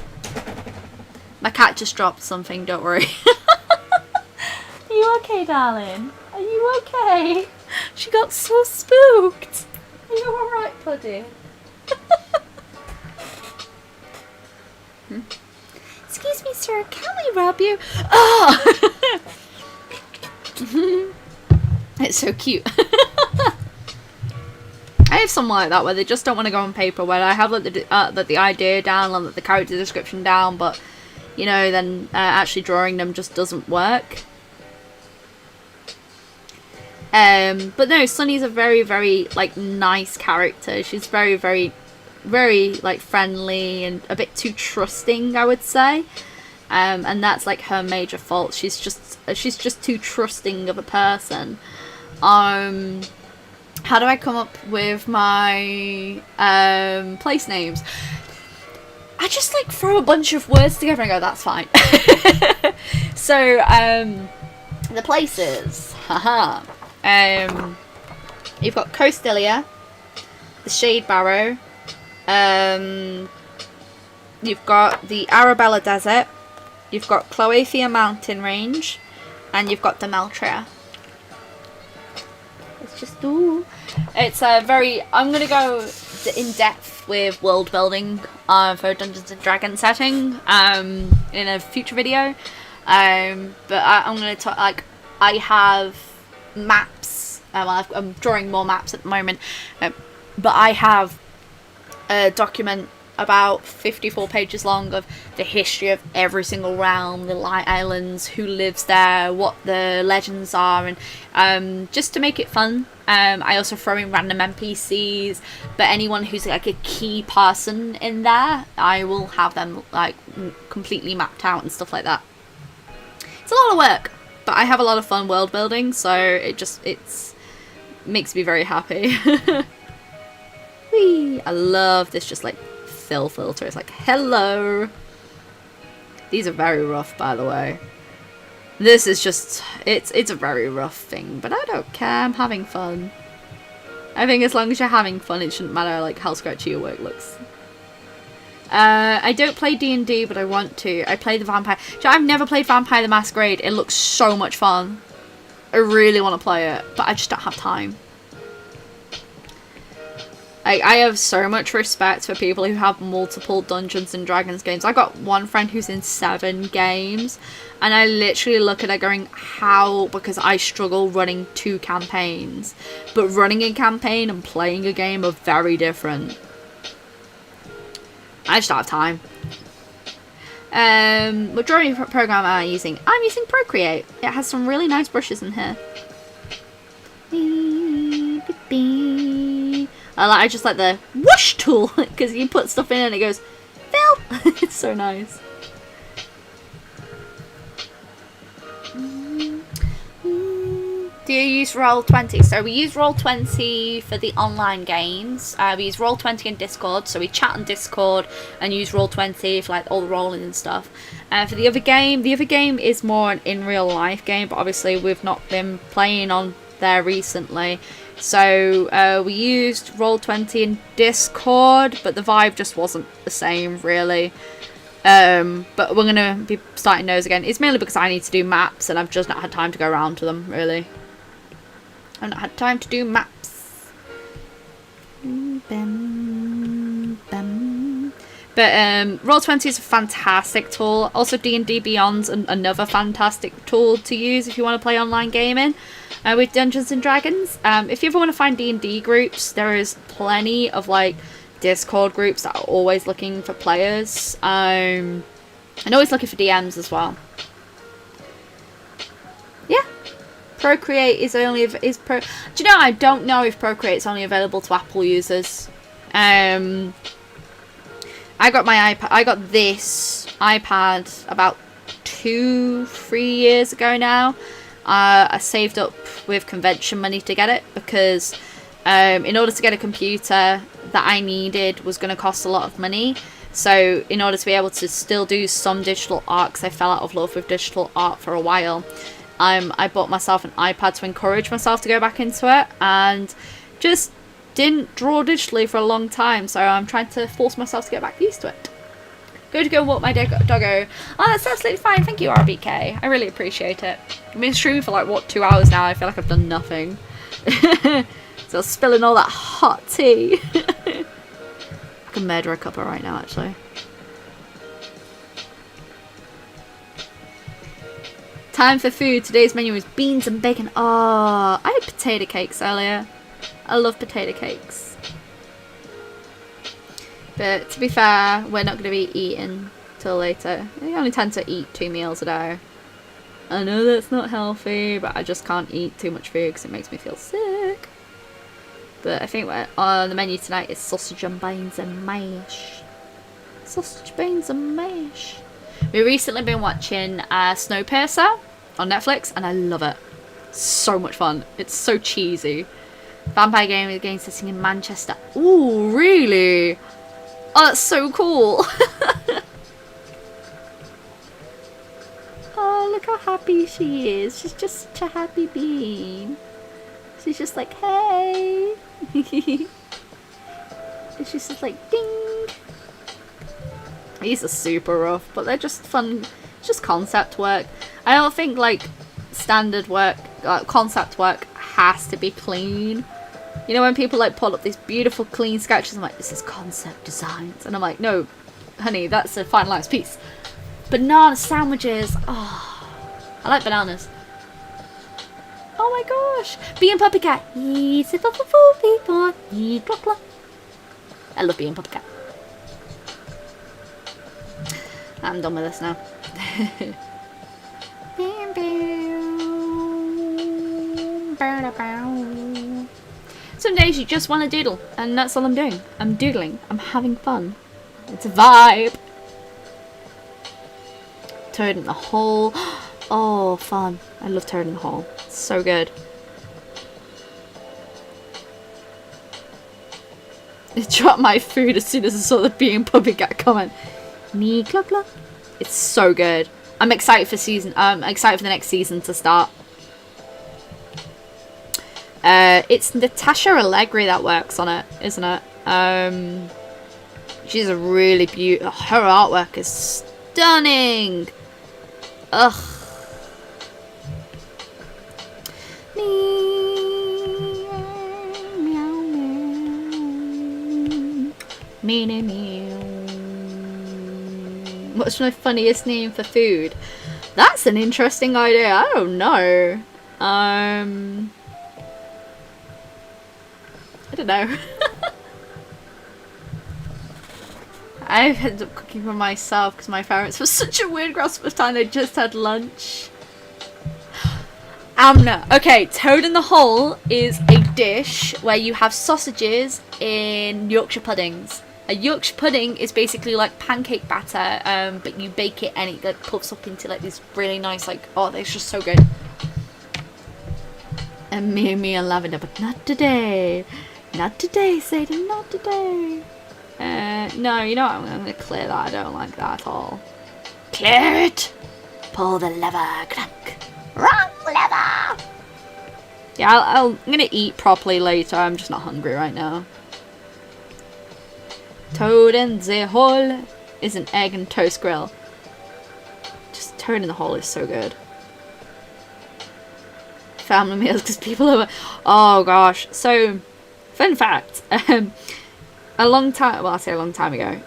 My cat just dropped something, don't worry. Are you okay, darling? Are you okay? She got so spooked. Are you alright, Puddy? Excuse me, sir, can we rob you? Oh! It's so cute. I have some like that where they just don't want to go on paper, where I have the idea down and the character description down, but you know, then actually drawing them just doesn't work. But no, Sunny's a very, very like nice character. She's very, very, very like friendly and a bit too trusting, I would say. And that's like her major fault. She's just too trusting of a person. How do I come up with my place names? I just like throw a bunch of words together and go, that's fine. So the places, haha. You've got Coastilia, the Shade Barrow, you've got the Arabella Desert, you've got Cloathia Mountain Range, and you've got Demeltria. It's just, ooh. It's a very, I'm going to go in depth with world building for Dungeons and Dragons setting in a future video. But I'm going to talk, like, I have maps. I'm drawing more maps at the moment. But I have a document about 54 pages long of the history of every single realm, the Light Islands, who lives there, what the legends are, and just to make it fun. I also throw in random NPCs, but anyone who's like a key person in there, I will have them like completely mapped out and stuff like that. It's a lot of work, but I have a lot of fun world building, so it's makes me very happy. Whee! I love this just like fill filter. It's like, hello. These are very rough, by the way. This is just, it's a very rough thing, but I don't care. I'm having fun. I think as long as you're having fun, it shouldn't matter like how scratchy your work looks. I don't play D&D, but I want to. I play the Vampire. I've never played Vampire the Masquerade. It looks so much fun. I really want to play it, but I just don't have time. I have so much respect for people who have multiple Dungeons and Dragons games. I got one friend who's in 7 games, and I literally look at her going, how? Because I struggle running 2 campaigns. But running a campaign and playing a game are very different. I just don't have time. What drawing program am I using? I'm using Procreate. It has some really nice brushes in here. I just like the whoosh tool because you put stuff in and it goes, fill. It's so nice. Do you use Roll20? So we use Roll20 for the online games. We use Roll20 in Discord, so we chat on Discord and use Roll20 for like all the rolling and stuff. For the other game is more an in real life game, but obviously we've not been playing on there recently. So we used Roll20 in Discord, but the vibe just wasn't the same really. But we're gonna be starting those again. It's mainly because I need to do maps and I've just not had time to go around to them really. I've not had time to do maps. But Roll20 is a fantastic tool. Also D&D Beyond's another fantastic tool to use if you want to play online gaming with Dungeons and Dragons. If you ever want to find D&D groups, there is plenty of like Discord groups that are always looking for players. And always looking for DMs as well. Yeah. Procreate is only do you know, I don't know if Procreate is only available to Apple users. I got my iPad. I got this iPad about 2-3 years ago now. I saved up with convention money to get it because in order to get a computer that I needed was going to cost a lot of money. So in order to be able to still do some digital art, because I fell out of love with digital art for a while, I bought myself an iPad to encourage myself to go back into it, and just didn't draw digitally for a long time, so I'm trying to force myself to get back used to it. Go walk my doggo. Oh, that's absolutely fine. Thank you, RBK. I really appreciate it. I've been streaming for like, what, 2 hours now? I feel like I've done nothing. So spilling all that hot tea. I can murder a cuppa right now, actually. Time for food. Today's menu is beans and bacon. Oh, I had potato cakes earlier. I love potato cakes. But to be fair, we're not going to be eating till later. I only tend to eat 2 meals a day. I know that's not healthy, but I just can't eat too much food because it makes me feel sick. But I think what on the menu tonight is sausage and beans and mash. Sausage, beans and mash. We've recently been watching Snowpiercer on Netflix, and I love it. So much fun. It's so cheesy. Vampire game setting in Manchester. Ooh, really? Oh, that's so cool. Oh, look how happy she is. She's just such a happy bean. She's just like, hey. And she's just like, ding. These are super rough, but they're just fun. It's just concept work. I don't think like standard work, concept work has to be clean. You know when people like pull up these beautiful clean sketches, I'm like, this is concept designs. And I'm like, no, honey, that's a finalized piece. Banana sandwiches. Oh, I like bananas. Oh my gosh. Bee and Puppy Cat. I love Bee and Puppy Cat. I'm done with this now. Some days you just want to doodle, and that's all I'm doing. I'm doodling. I'm having fun. It's a vibe. Toad in the hole. Oh, fun. I love Toad in the hole. It's so good. It dropped my food as soon as I saw the being puppy cat comment. Me cluck cluck. It's so good. I'm excited for excited for the next season to start. It's Natasha Allegri that works on it, isn't it? She's a really beautiful. Her artwork is stunning. Ugh. What's my funniest name for food? That's an interesting idea. I don't know. I don't know. I've ended up cooking for myself because my parents were such a weird grasp of time. They just had lunch. Amna. Okay, Toad in the Hole is a dish where you have sausages in Yorkshire puddings. A Yorkshire pudding is basically like pancake batter, but you bake it and it like puffs up into like this really nice, like, oh, it's just so good. And me and Lavender, but not today. Not today, Sadie, not today. No, you know what? I'm going to clear that. I don't like that at all. Clear it! Pull the lever, clank. Wrong lever! Yeah, I'm going to eat properly later. I'm just not hungry right now. Toad in the Hole is an egg and toast grill. Just Toad in the Hole is so good. Family meals because people are... Oh gosh. So, fun fact. A long time... Well, I say a long time ago.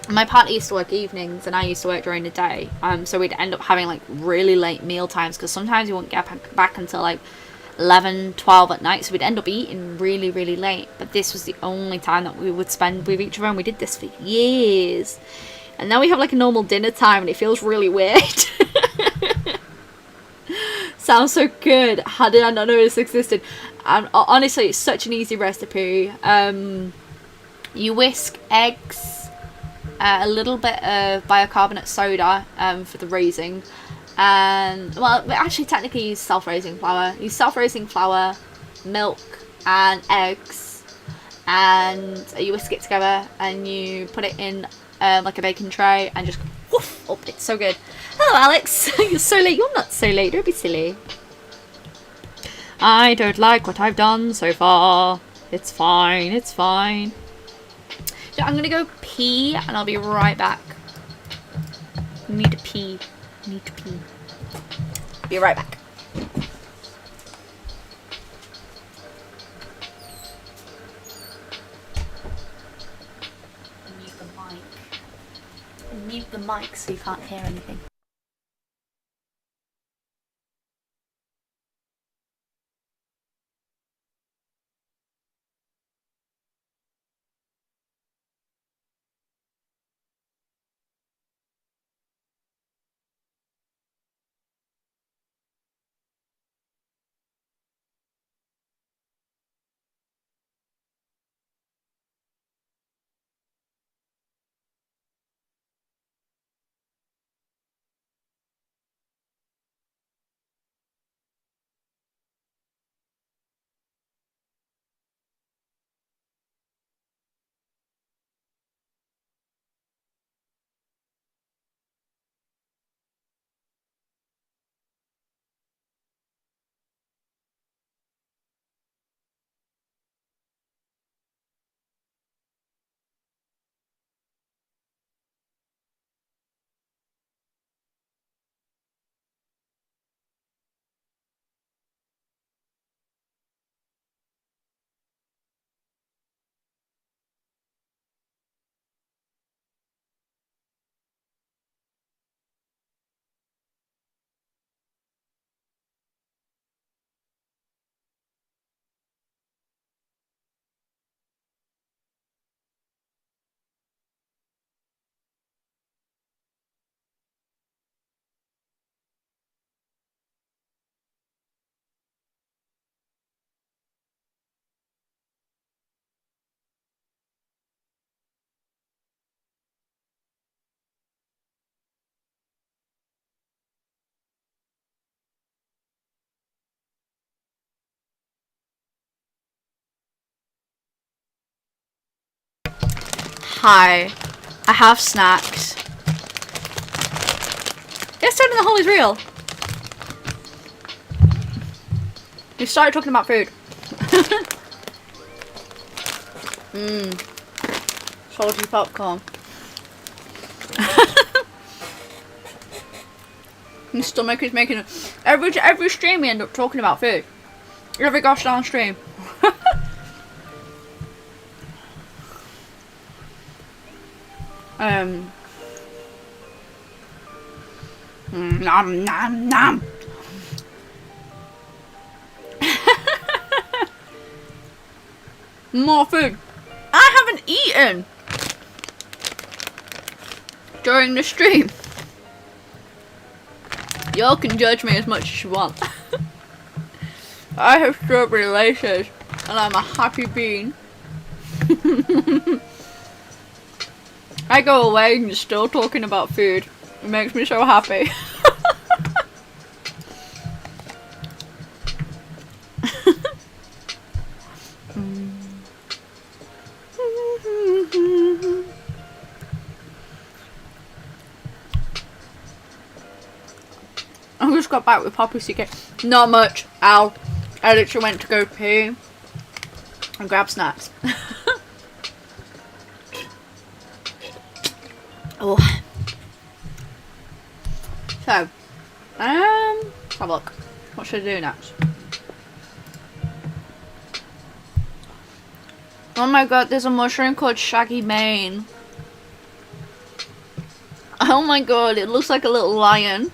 My partner used to work evenings and I used to work during the day. So we'd end up having like really late meal times because sometimes we wouldn't get back until like 11, 12 at night. So we'd end up eating really, really late. But this was the only time that we would spend with each other, and we did this for years. And now we have like a normal dinner time and it feels really weird. Sounds so good. How did I not know this existed? Honestly, it's such an easy recipe. You whisk eggs, a little bit of bicarbonate soda for the raising, and well, actually technically use self-raising flour. Use self-raising flour, milk, and eggs, and you whisk it together and you put it in like a baking tray and just woof up. It's so good. Hello, Alex. You're so late. You're not so late. Don't be silly. I don't like what I've done so far. It's fine. It's fine. So I'm gonna go pee and I'll be right back. Need to pee. Need to pee. Be right back. Mute the mic. Mute the mic so you can't hear anything. Hi. I have snacks. Yes, Toad in the Hole is real. We started talking about food. Salty popcorn. My stomach is making it. Every stream we end up talking about food. Every gosh darn stream. Nom nom nom. More food. I haven't eaten during the stream. Y'all can judge me as much as you want. I have strawberry laces and I'm a happy bean. I go away and you're still talking about food. It makes me so happy. I just got back with Poppy CK. Not much. I literally went to go pee and grab snacks. Oh. So, have a look. What should I do next? Oh my god, there's a mushroom called Shaggy Mane. Oh my god, it looks like a little lion.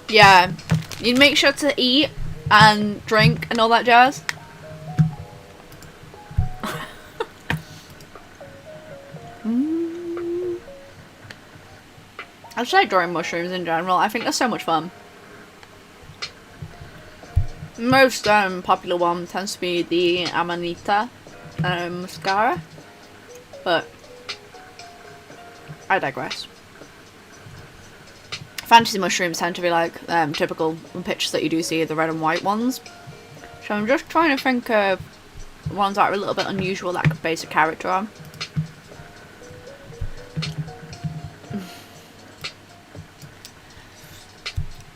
Yeah, you make sure to eat and drink and all that jazz. I just like drawing mushrooms in general. I think they're so much fun. Most popular one tends to be the Amanita mascara, but I digress. Fantasy mushrooms tend to be like typical pictures that you do see, the red and white ones. So I'm just trying to think of ones that are a little bit unusual that could base a character on.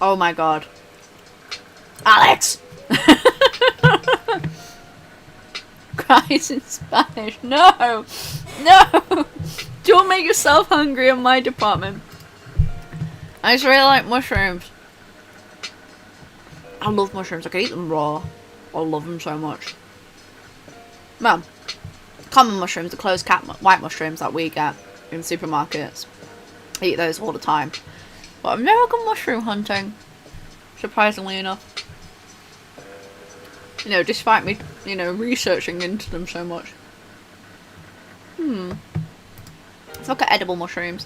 Oh my god. Alex! Cries in Spanish. No! No! Don't make yourself hungry in my department. I just really like mushrooms. I love mushrooms. I can eat them raw. I love them so much. Well, common mushrooms, the closed cap white mushrooms that we get in supermarkets. I eat those all the time. But I've never gone mushroom hunting, surprisingly enough. You know, despite me, you know, researching into them so much. Let's look at edible mushrooms.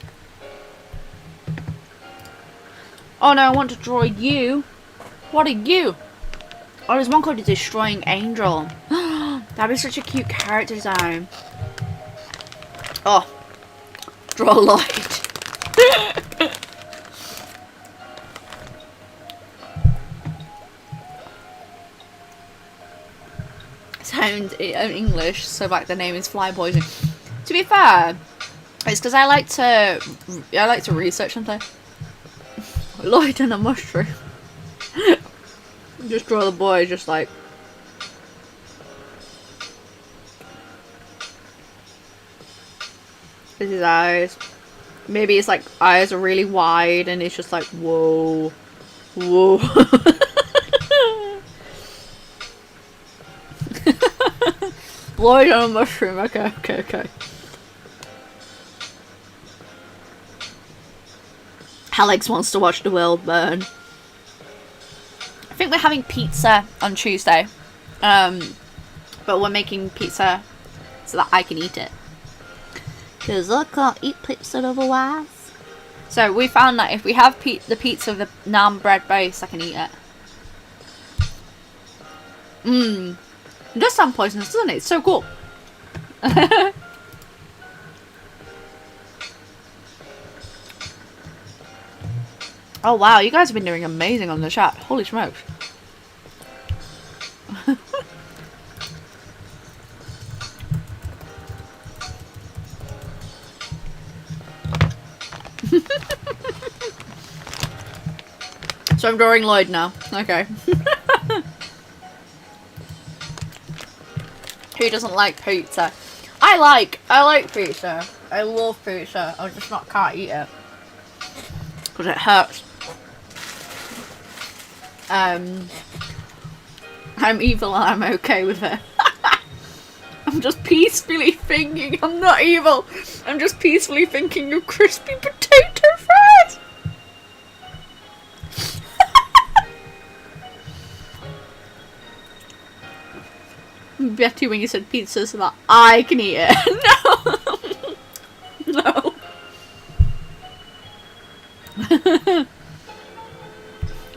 Oh no, I want to draw you. What are you? Oh, there's one called the Destroying Angel. That'd be such a cute character design. Oh, draw Lloyd. Sound in English, so like the name is Fly Poison. To be fair, it's because I like to research something. Lloyd and a mushroom. Just draw the boy, just like. This is his eyes. Maybe his like eyes are really wide, and it's just like whoa, whoa. Lloyd on a mushroom. Okay, okay, okay. Alex wants to watch the world burn. I think we're having pizza on Tuesday. But we're making pizza so that I can eat it. Because I can't eat pizza otherwise. So we found that if we have the pizza with the naan bread base, I can eat it. It does sound poisonous, doesn't it? It's so cool. Oh wow, you guys have been doing amazing on the chat. Holy smokes. So I'm drawing Lloyd now. Okay. Who doesn't like pizza? I like pizza. I love pizza. I just can't eat it because it hurts. I'm evil and I'm okay with it. I'm just peacefully thinking. I'm not evil. I'm just peacefully thinking of crispy potato fries. Betty, when you said pizza, so that I can eat it. No. No.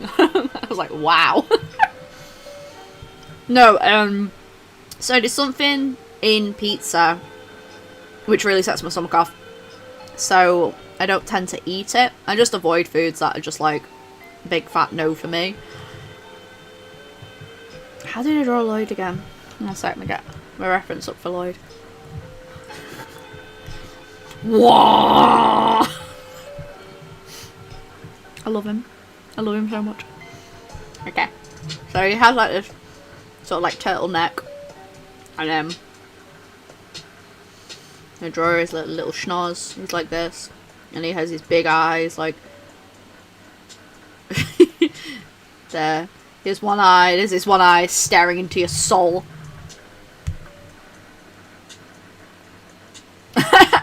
I was like, wow. No, so there's something in pizza which really sets my stomach off. So I don't tend to eat it. I just avoid foods that are just like big fat no for me. How did I draw Lloyd again? One sec, let me get my reference up for Lloyd. Whoa! I love him. I love him so much. Okay. So he has like this sort of like turtleneck. And then I draw his little schnoz. He's like this. And he has his big eyes like there. Here's one eye. There's this one eye staring into your soul.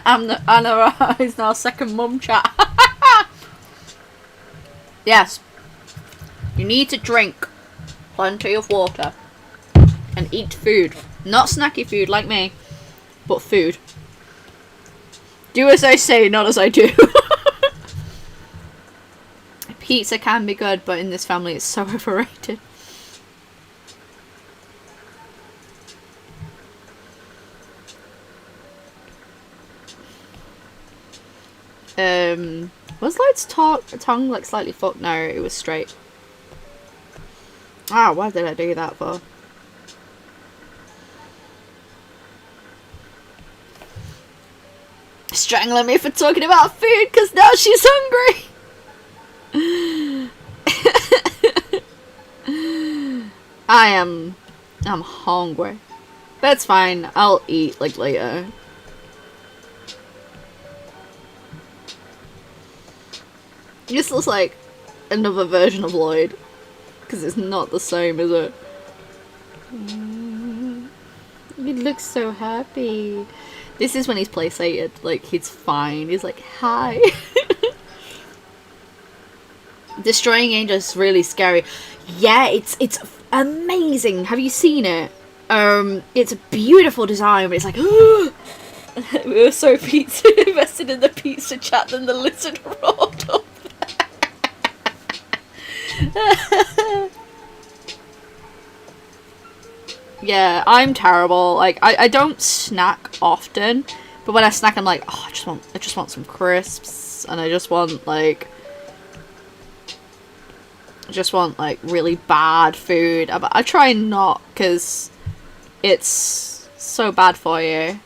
Anna is now second mum chat. Yes. You need to drink plenty of water and eat food. Not snacky food like me, but food. Do as I say, not as I do. Pizza can be good, but in this family it's so overrated. Was Lloyd's tongue like slightly fucked? No, it was straight. Ah, why did I do that for? Strangling me for talking about food because now she's hungry. I'm hungry. That's fine. I'll eat like later. This looks like another version of Lloyd. Because it's not the same, is it? He looks so happy. This is when he's placated. Like, he's fine. He's like, hi. Destroying Angel is really scary. Yeah, it's amazing. Have you seen it? It's a beautiful design, but it's like, we were so invested in the pizza chat than the lizard rolled up. Yeah, I'm terrible. Like, I don't snack often, but when I snack, I'm like, oh, I just want some crisps, and I just want like really bad food. I try not, because it's so bad for you.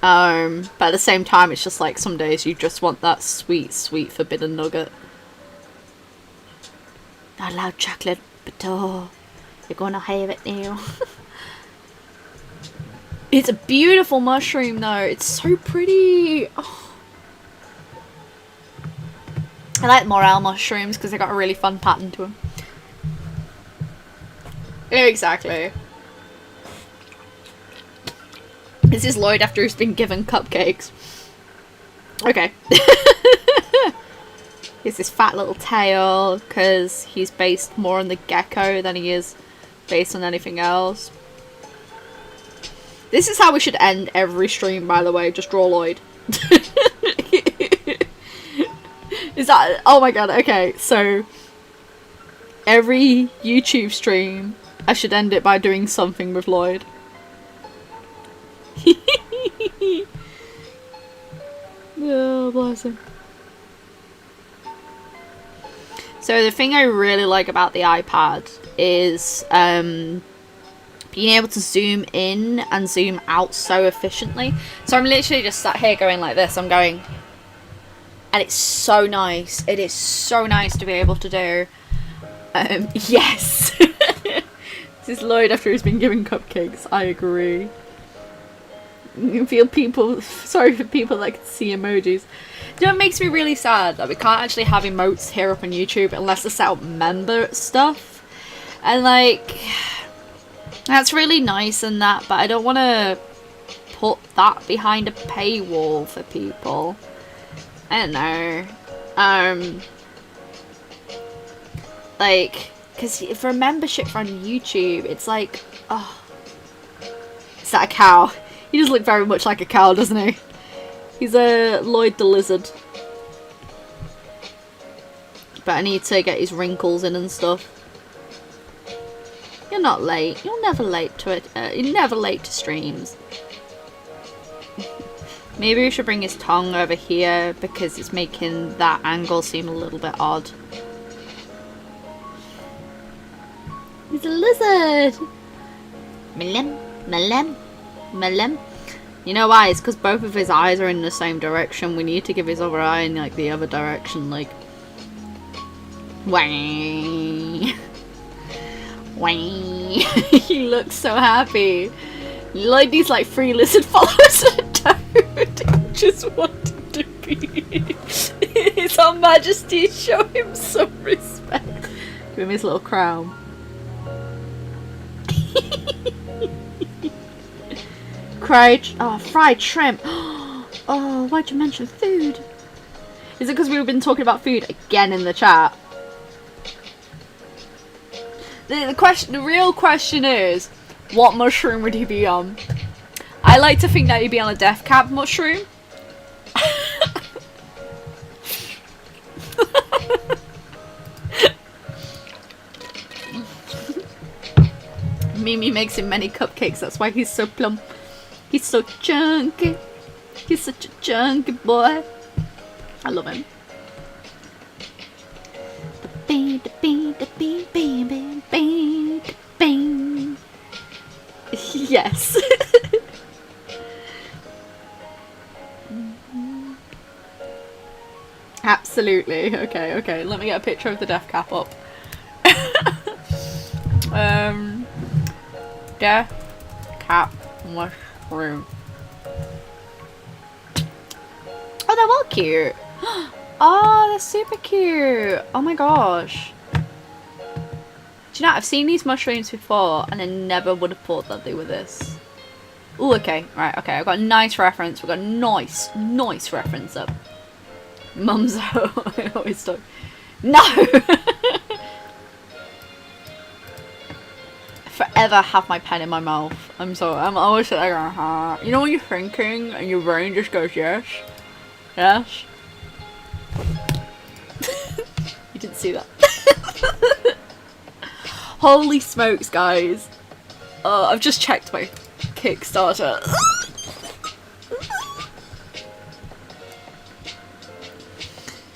But at the same time, it's just like some days you just want that sweet forbidden nugget. I love chocolate, but oh, you're gonna have it now. It's a beautiful mushroom though. It's so pretty. Oh. I like morel mushrooms because they got a really fun pattern to them. Exactly. This is Lloyd after he's been given cupcakes. Okay. He's this fat little tail because he's based more on the gecko than he is based on anything else. This is how we should end every stream, by the way. Just draw Lloyd. Is that... Oh my god, okay. So, every YouTube stream, I should end it by doing something with Lloyd. Oh, bless him. So the thing I really like about the iPad is being able to zoom in and zoom out so efficiently. So I'm literally just sat here going like this. I'm going, and it's so nice. It is so nice to be able to do. Yes. This is Lloyd after he's been given cupcakes. I agree. You feel people, sorry for people that can see emojis. You know, it makes me really sad that we can't actually have emotes here up on YouTube unless it's out member stuff. And like, that's really nice and that, but I don't want to put that behind a paywall for people. I don't know. Like, because for a membership on YouTube, it's like, oh, is that a cow? He does look very much like a cow, doesn't he? He's a Lloyd the lizard. But I need to get his wrinkles in and stuff. You're not late. You're never late to it. You're never late to streams. Maybe we should bring his tongue over here because it's making that angle seem a little bit odd. He's a lizard! Malem, malem, malem. You know why? It's because both of his eyes are in the same direction. We need to give his other eye in like the other direction, like. Wang. Wang. He looks so happy. Lloyd needs like 3 lizard followers a toad. I just wanted to be. His Her Majesty, show him some respect. Give him his little crown. Fried shrimp. Oh, why'd you mention food? Is it because we've been talking about food again in the chat? The real question is, what mushroom would he be on? I like to think that he'd be on a death cab mushroom. Mimi makes him many cupcakes, that's why he's so plump. He's so chunky. He's such a chunky boy. I love him. Yes. Absolutely. Okay. Let me get a picture of the death cap up. Death cap mushroom. Oh, they're all cute. Oh, they're super cute. Oh my gosh. Do you know, I've seen these mushrooms before and I never would have thought that they were this. Oh, okay. Right, okay. I've got a nice reference. We've got a nice reference up. Mum's I always talk. No! Forever have my pen in my mouth. I'm sorry. I'm always like, you know when you're thinking and your brain just goes, yes? Yes? You didn't see that. Holy smokes, guys. I've just checked my Kickstarter.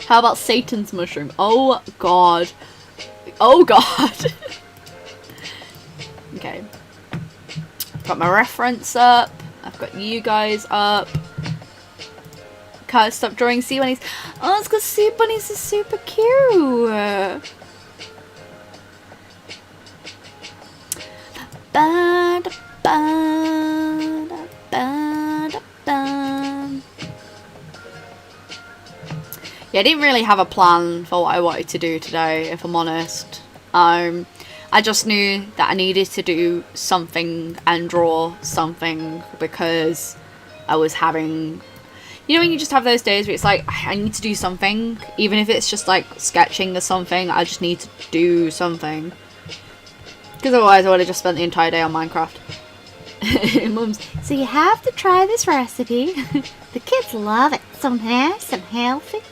How about Satan's mushroom? Oh god. Oh god. Okay. Got my reference up. I've got you guys up. Can't stop drawing sea bunnies. Oh, it's because sea bunnies are super cute. Yeah, I didn't really have a plan for what I wanted to do today, if I'm honest. I just knew that I needed to do something and draw something because I was having... You know when you just have those days where it's like, I need to do something, even if it's just like sketching or something, I just need to do something. Because otherwise I would have just spent the entire day on Minecraft. Mum's, so you have to try this recipe. The kids love it. Some nice and healthy.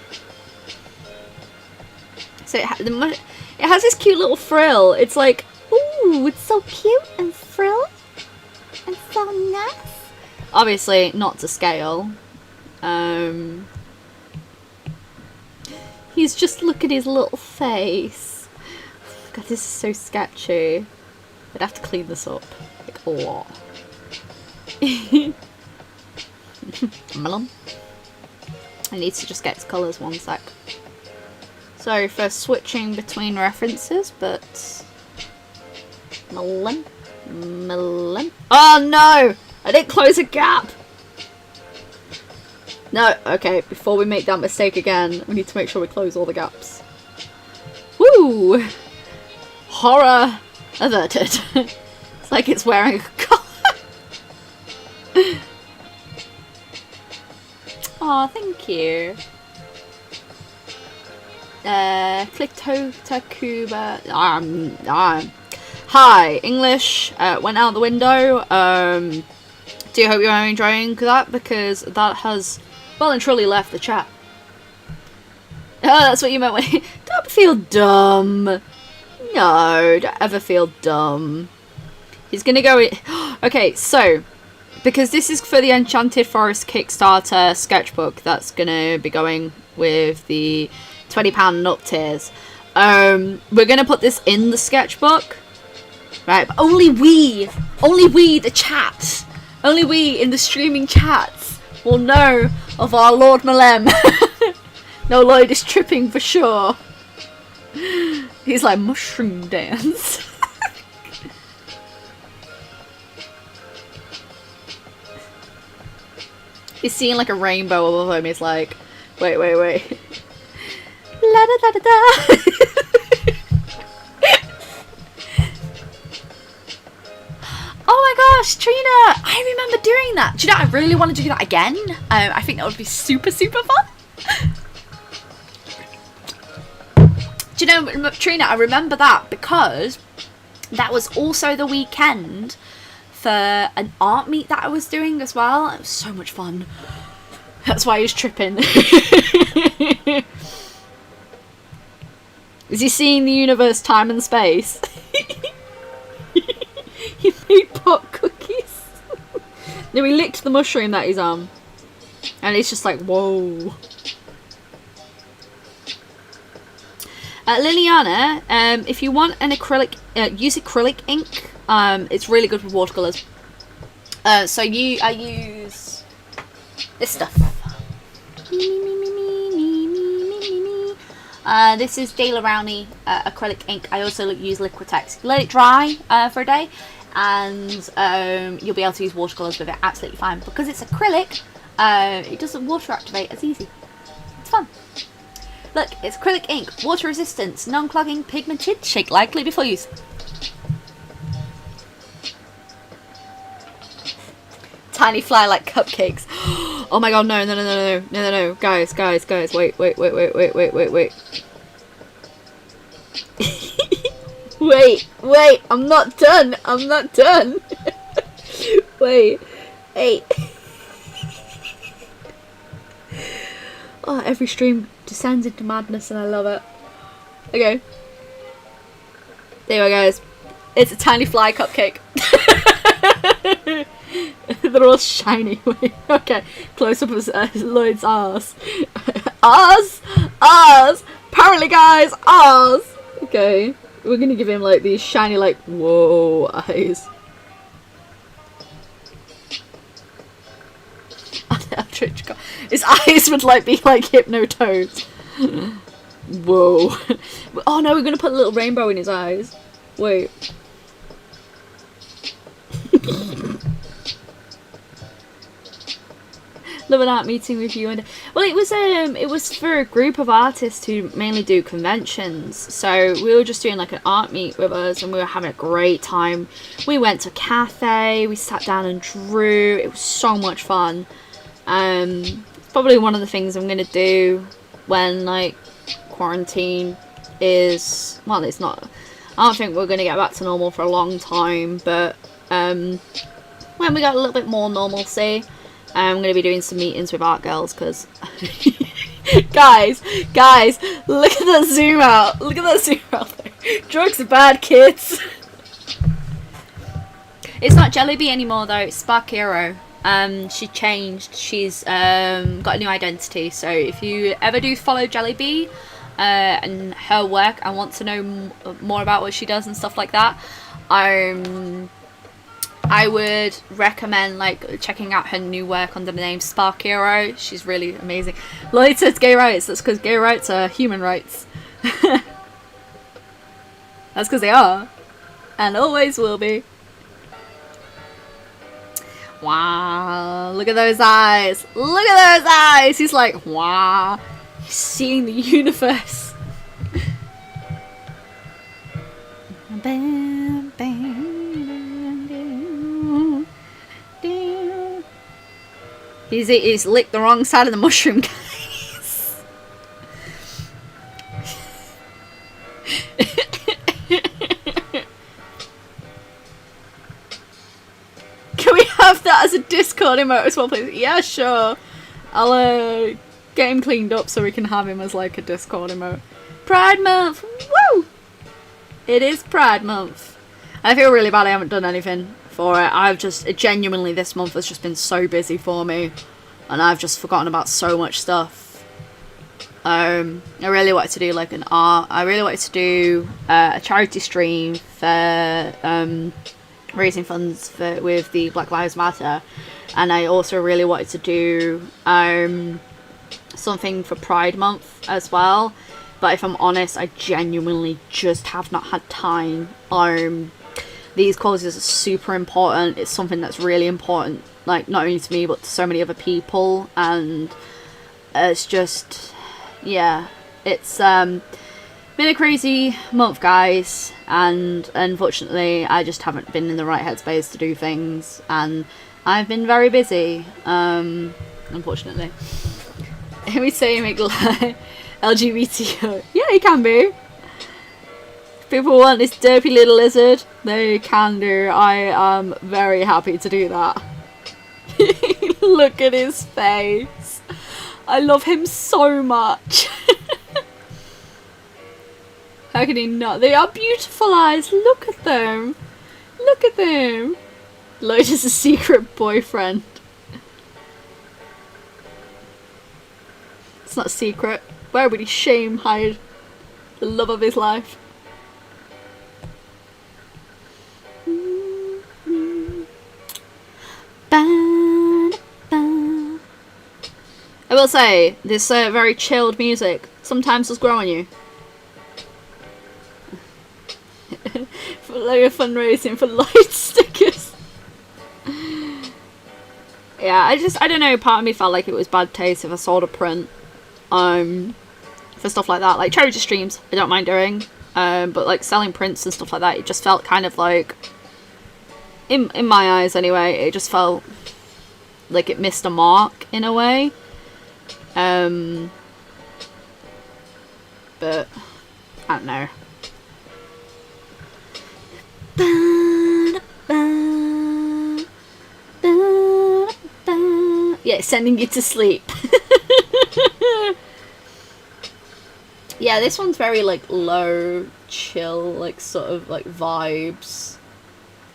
So it has this cute little frill. It's like, ooh, it's so cute and frilly. And so nice. Obviously not to scale. He's just, look at his little face. God, this is so sketchy. I'd have to clean this up, like, a lot. Melon. I need to just get its colours, one sec. Sorry for switching between references, but... Melon. Melon. Oh no! I didn't close a gap! No, okay, before we make that mistake again, we need to make sure we close all the gaps. Woo! Horror averted. It's like it's wearing a collar. Aw, thank you. Click Takuba. Hi, English went out the window. Do you hope you're enjoying that, because that has well and truly left the chat. Oh, that's what you meant when don't feel dumb. No, don't ever feel dumb. He's gonna go okay, so because this is for the Enchanted Forest Kickstarter sketchbook that's gonna be going with the £20 nut tiers. We're gonna put this in the sketchbook, right? But only we, the chat, only we in the streaming chats will know of our Lord Malem. No, Lloyd is tripping for sure. He's like mushroom dance. He's seeing like a rainbow above him. He's like, wait. La da da da da. Oh my gosh, Trina! I remember doing that. Do you know, I really want to do that again. I think that would be super fun. Do you know, Trina, I remember that because that was also the weekend for an art meet that I was doing as well. It was so much fun. That's why he was tripping. Is he seeing the universe, time and space? He made pot cookies. No, he licked the mushroom that he's on. And it's just like, whoa. Liliana, if you want an acrylic, use acrylic ink. It's really good with watercolors. So I use this stuff. This is De La Rowney acrylic ink. I also use Liquitex. Let it dry for a day, and you'll be able to use watercolors with it absolutely fine. Because it's acrylic, it doesn't water activate as easy. It's fun. Look, it's acrylic ink, water resistant, non-clogging, pigmented, shake lightly before use. Tiny fly like cupcakes. Oh my god, no, guys, wait. Wait, I'm not done. Wait, hey. Oh, every stream descends into madness and I love it. Okay. There you go, guys. It's a tiny fly cupcake. They're all shiny. Okay, close up of Lloyd's arse. Arse! Apparently, guys, arse! Okay, we're gonna give him like these shiny, like, whoa, eyes. His eyes would like be like hypnotoads. Whoa. Oh no, we're gonna put a little rainbow in his eyes. Wait. Love an art meeting with you. And well, it was for a group of artists who mainly do conventions, so we were just doing like an art meet with us and we were having a great time. We went to a cafe, we sat down and drew. It was so much fun. It's probably one of the things I'm gonna do when like quarantine is, well, it's not, I don't think we're gonna get back to normal for a long time, but when we got a little bit more normalcy, I'm going to be doing some meetings with art girls, because guys, look at that zoom out there. Drugs are bad, kids. It's not Jellyby anymore though, it's Spark Hero. She changed, she's got a new identity, so if you ever do follow Jellyby, and her work, I want to know more about what she does and stuff like that, I would recommend like checking out her new work under the name Spark Hero. She's really amazing. Lloyd says gay rights. That's because gay rights are human rights. That's because they are. And always will be. Wow. Look at those eyes. Look at those eyes. He's like, wow. He's seeing the universe. Bam, bam. He's licked the wrong side of the mushroom, guys. Can we have that as a Discord emote as well, please? Yeah, sure. I'll get him cleaned up so we can have him as like a Discord emote. Pride Month! Woo! It is Pride Month. I feel really bad I haven't done anything for it. I've just genuinely, this month has just been so busy for me, and I've just forgotten about so much stuff. I really wanted to do like an art. I really wanted to do a charity stream for raising funds for with the Black Lives Matter, and I also really wanted to do something for Pride Month as well. But if I'm honest, I genuinely just have not had time. These causes are super important. It's something that's really important, like not only to me but to so many other people, and it's just, yeah, it's been a crazy month, guys, and unfortunately I just haven't been in the right headspace to do things, and I've been very busy, unfortunately. Can we say make LGBT? Yeah, you can be. People want this derpy little lizard, they can do. I am very happy to do that. Look at his face. I love him so much. How can he not? They are beautiful eyes. Look at them. Look at them. Lloyd is a secret boyfriend. It's not a secret. Where would he shame hide the love of his life? I will say, this very chilled music sometimes does grow on you. For like a fundraising for Lloyd stickers. Yeah, I don't know, part of me felt like it was bad taste if I sold a print for stuff like that. Like charity streams, I don't mind doing, but like selling prints and stuff like that, it just felt kind of like, in my eyes anyway, it just felt like it missed a mark in a way. But I don't know. Yeah, sending you to sleep. Yeah, this one's very like low, chill, like sort of like vibes.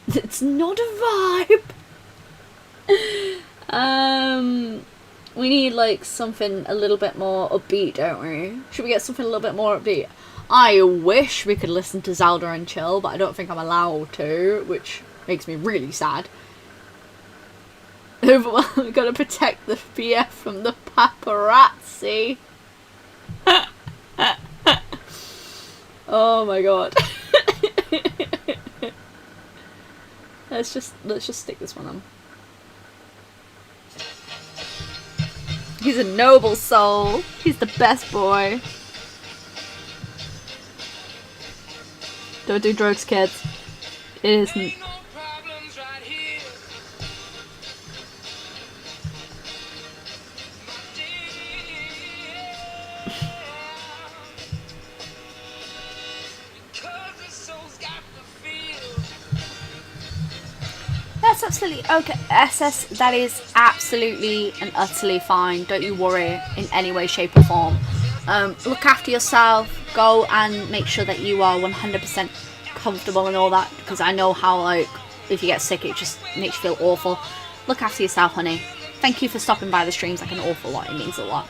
It's not a vibe. We need like something a little bit more upbeat, don't we? Should we get something a little bit more upbeat? I wish we could listen to Zelda and chill, but I don't think I'm allowed to, which makes me really sad. We've got to protect the BF from the paparazzi. Oh my god. Let's just stick this one on. He's a noble soul. He's the best boy. Don't do drugs, kids. It isn't. That's absolutely okay, SS. That is absolutely and utterly fine. Don't you worry in any way, shape or form. Look after yourself. Go and make sure that you are 100% comfortable and all that, because I know how, like, if you get sick it just makes you feel awful. Look after yourself, honey. Thank you for stopping by the streams like an awful lot. It means a lot.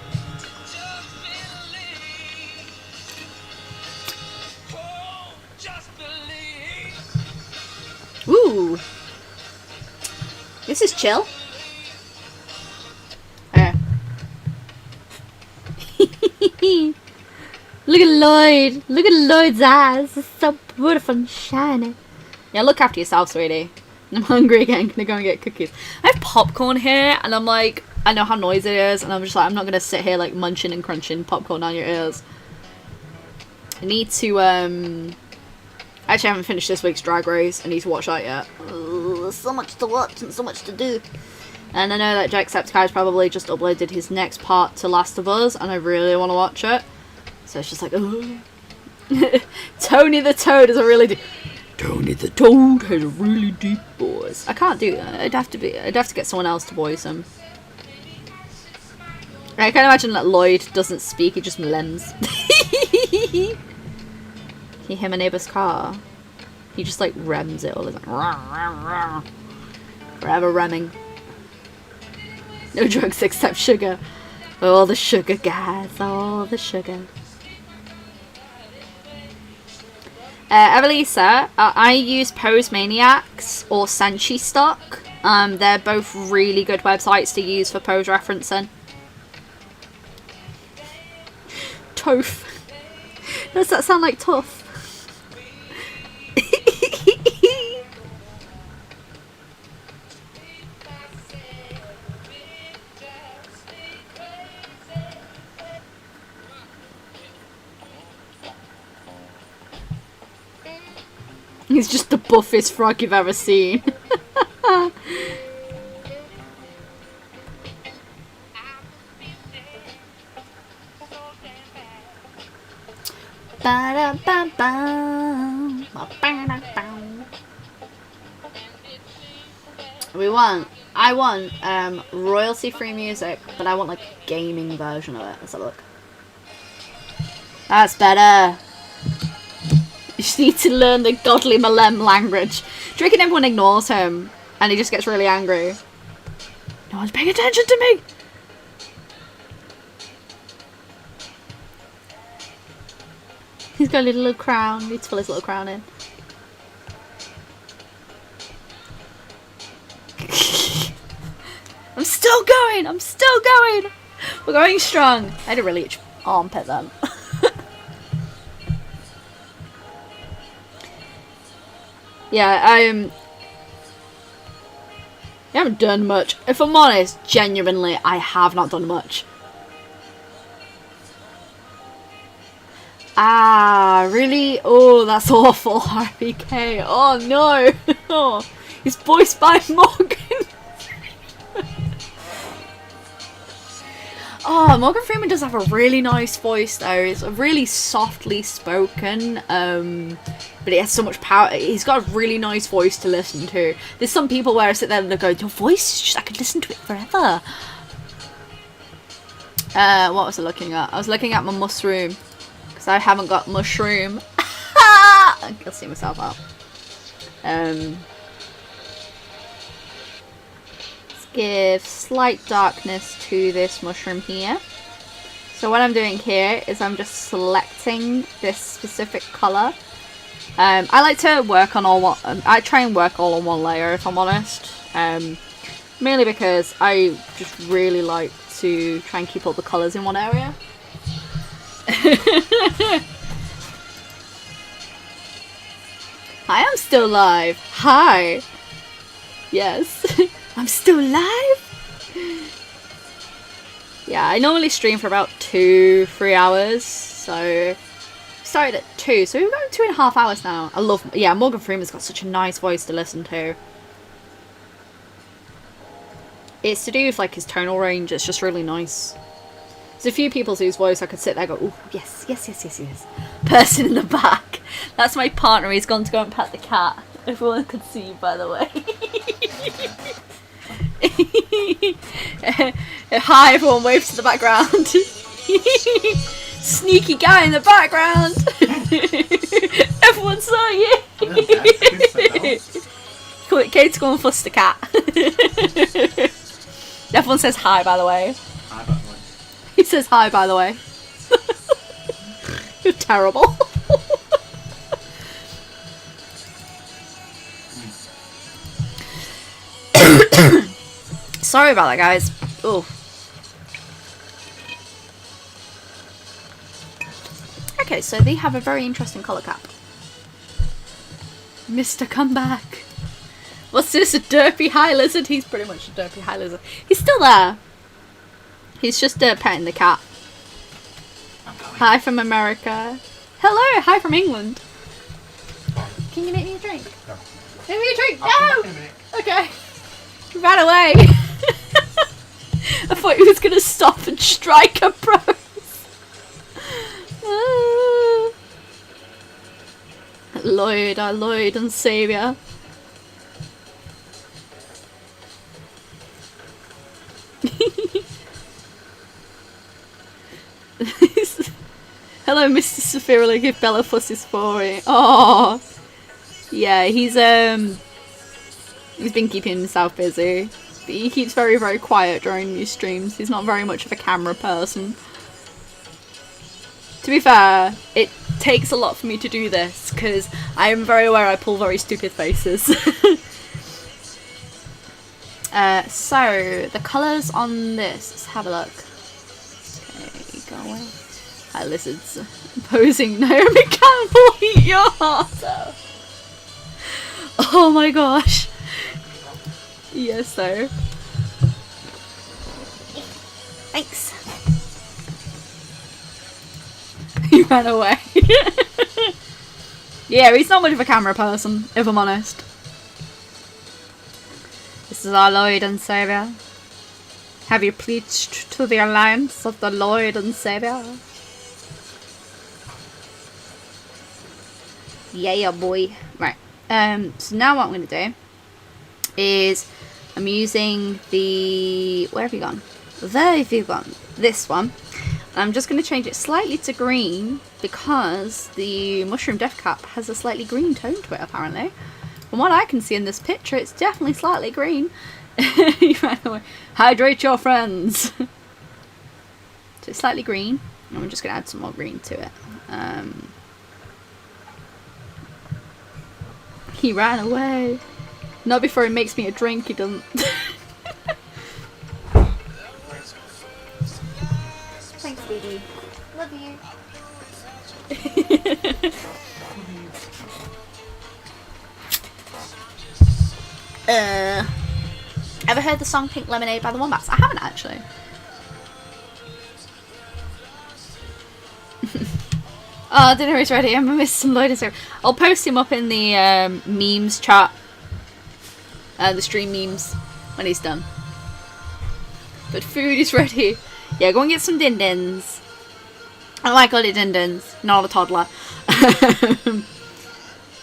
Ooh. This is chill. Look at Lloyd. Look at Lloyd's eyes. It's so beautiful and shiny. Yeah, look after yourself, sweetie. I'm hungry again. Gonna go and get cookies. I have popcorn here, and I'm like, I know how noisy it is, and I'm just like, I'm not gonna sit here like munching and crunching popcorn down your ears. I need to, actually I haven't finished this week's Drag Race. I need to watch that yet. There's so much to watch and so much to do. And I know that Jacksepticeye's probably just uploaded his next part to Last of Us, and I really want to watch it. So it's just like, oh. Tony the Toad is a really deep... Tony the Toad has a really deep voice. I can't do that. I'd have to get someone else to voice him. I can imagine that Lloyd doesn't speak, he just melends. Can you hear my neighbour's car? He just like rems it all. He's like, forever remming. No drugs except sugar. All the sugar, guys. All the sugar. Evelisa, I use Pose Maniacs or Senshi Stock. They're both really good websites to use for pose referencing. Tough. Does that sound like tough? He's just the buffest frog you've ever seen. I want royalty-free music, but I want like a gaming version of it. Let's have a look. That's better. You just need to learn the godly Malem language. Do you reckon everyone ignores him and he just gets really angry? No one's paying attention to me! He's got a little crown. Needs to fill his little crown in. I'm still going! I'm still going! We're going strong. I had a really itch armpit then. Yeah, I haven't done much. If I'm honest, genuinely, I have not done much. Ah, really? Oh, that's awful, RPK. Oh, no. Oh, he's voiced by Morgan. Oh, Morgan Freeman does have a really nice voice, though. It's really softly spoken, but it has so much power. He's got a really nice voice to listen to. There's some people where I sit there and they go, your voice is just, I could listen to it forever. What was I looking at? I was looking at my mushroom, because I haven't got mushroom. I can see myself out. Let's give slight darkness to this mushroom here. So what I'm doing here is I'm just selecting this specific colour. I like to work on all one. I try and work all on one layer, if I'm honest. Mainly because I just really like to try and keep all the colours in one area. I am still live. Hi. Yes. I'm still live. Yeah, I normally stream for about 2-3 hours. So started at 2, so we're going 2.5 hours now. I love, yeah, Morgan Freeman's got such a nice voice to listen to. It's to do with like his tonal range. It's just really nice. There's a few people whose voice I could sit there and go, oh yes, yes, yes, yes, yes. Person in the back. That's my partner. He's gone to go and pet the cat. Everyone could see, by the way. Hi, everyone. Wave to the background. Sneaky guy in the background. Everyone saw you. Kate's going to fuss the cat. Everyone says hi, by the way. Hi, by the way. He says hi, by the way. You're terrible. Sorry about that, guys. Oh. Okay, so they have a very interesting colour cap. Mr. Comeback. What's this, a derpy high lizard? He's pretty much a derpy high lizard. He's still there. He's just petting the cat. Hi from America. Hello, hi from England. Can you make me a drink? No. Make me a drink? I'll No! come back in a minute. Okay. He ran away. I thought he was going to stop and strike a pose. Lloyd, our Lloyd and saviour. Hello, Mr. Sophiralou, give Bella fusses for it. Oh, yeah, he's been keeping himself busy. But he keeps very, very quiet during these streams. He's not very much of a camera person. To be fair, it takes a lot for me to do this because I am very aware I pull very stupid faces. So the colours on this. Let's have a look. Okay, go away. Hi, lizards. Posing Naomi Campbell, eat your heart out. Oh my gosh. Yes, sir. Thanks. He ran away. Yeah, he's not much of a camera person, if I'm honest. This is our Lloyd and Saviour. Have you pledged to the alliance of the Lloyd and Saviour? Yeah, boy. Right. So now what I'm going to do is I'm using the... Where have you gone? There have you gone. This one. I'm just going to change it slightly to green because the Mushroom Death Cap has a slightly green tone to it, apparently. From what I can see in this picture, it's definitely slightly green. Hydrate your friends. So it's slightly green. And I'm just going to add some more green to it. He ran away. Not before he makes me a drink, he doesn't. Thanks, baby. Love you. Ever heard the song Pink Lemonade by the Wombats? I haven't actually. Oh, dinner is ready. I'm gonna miss some Lloyd and Sarah. I'll post him up in the memes chat. The stream memes when he's done. But food is ready. Yeah, go and get some din-dins. I like all the din-dins, not a toddler.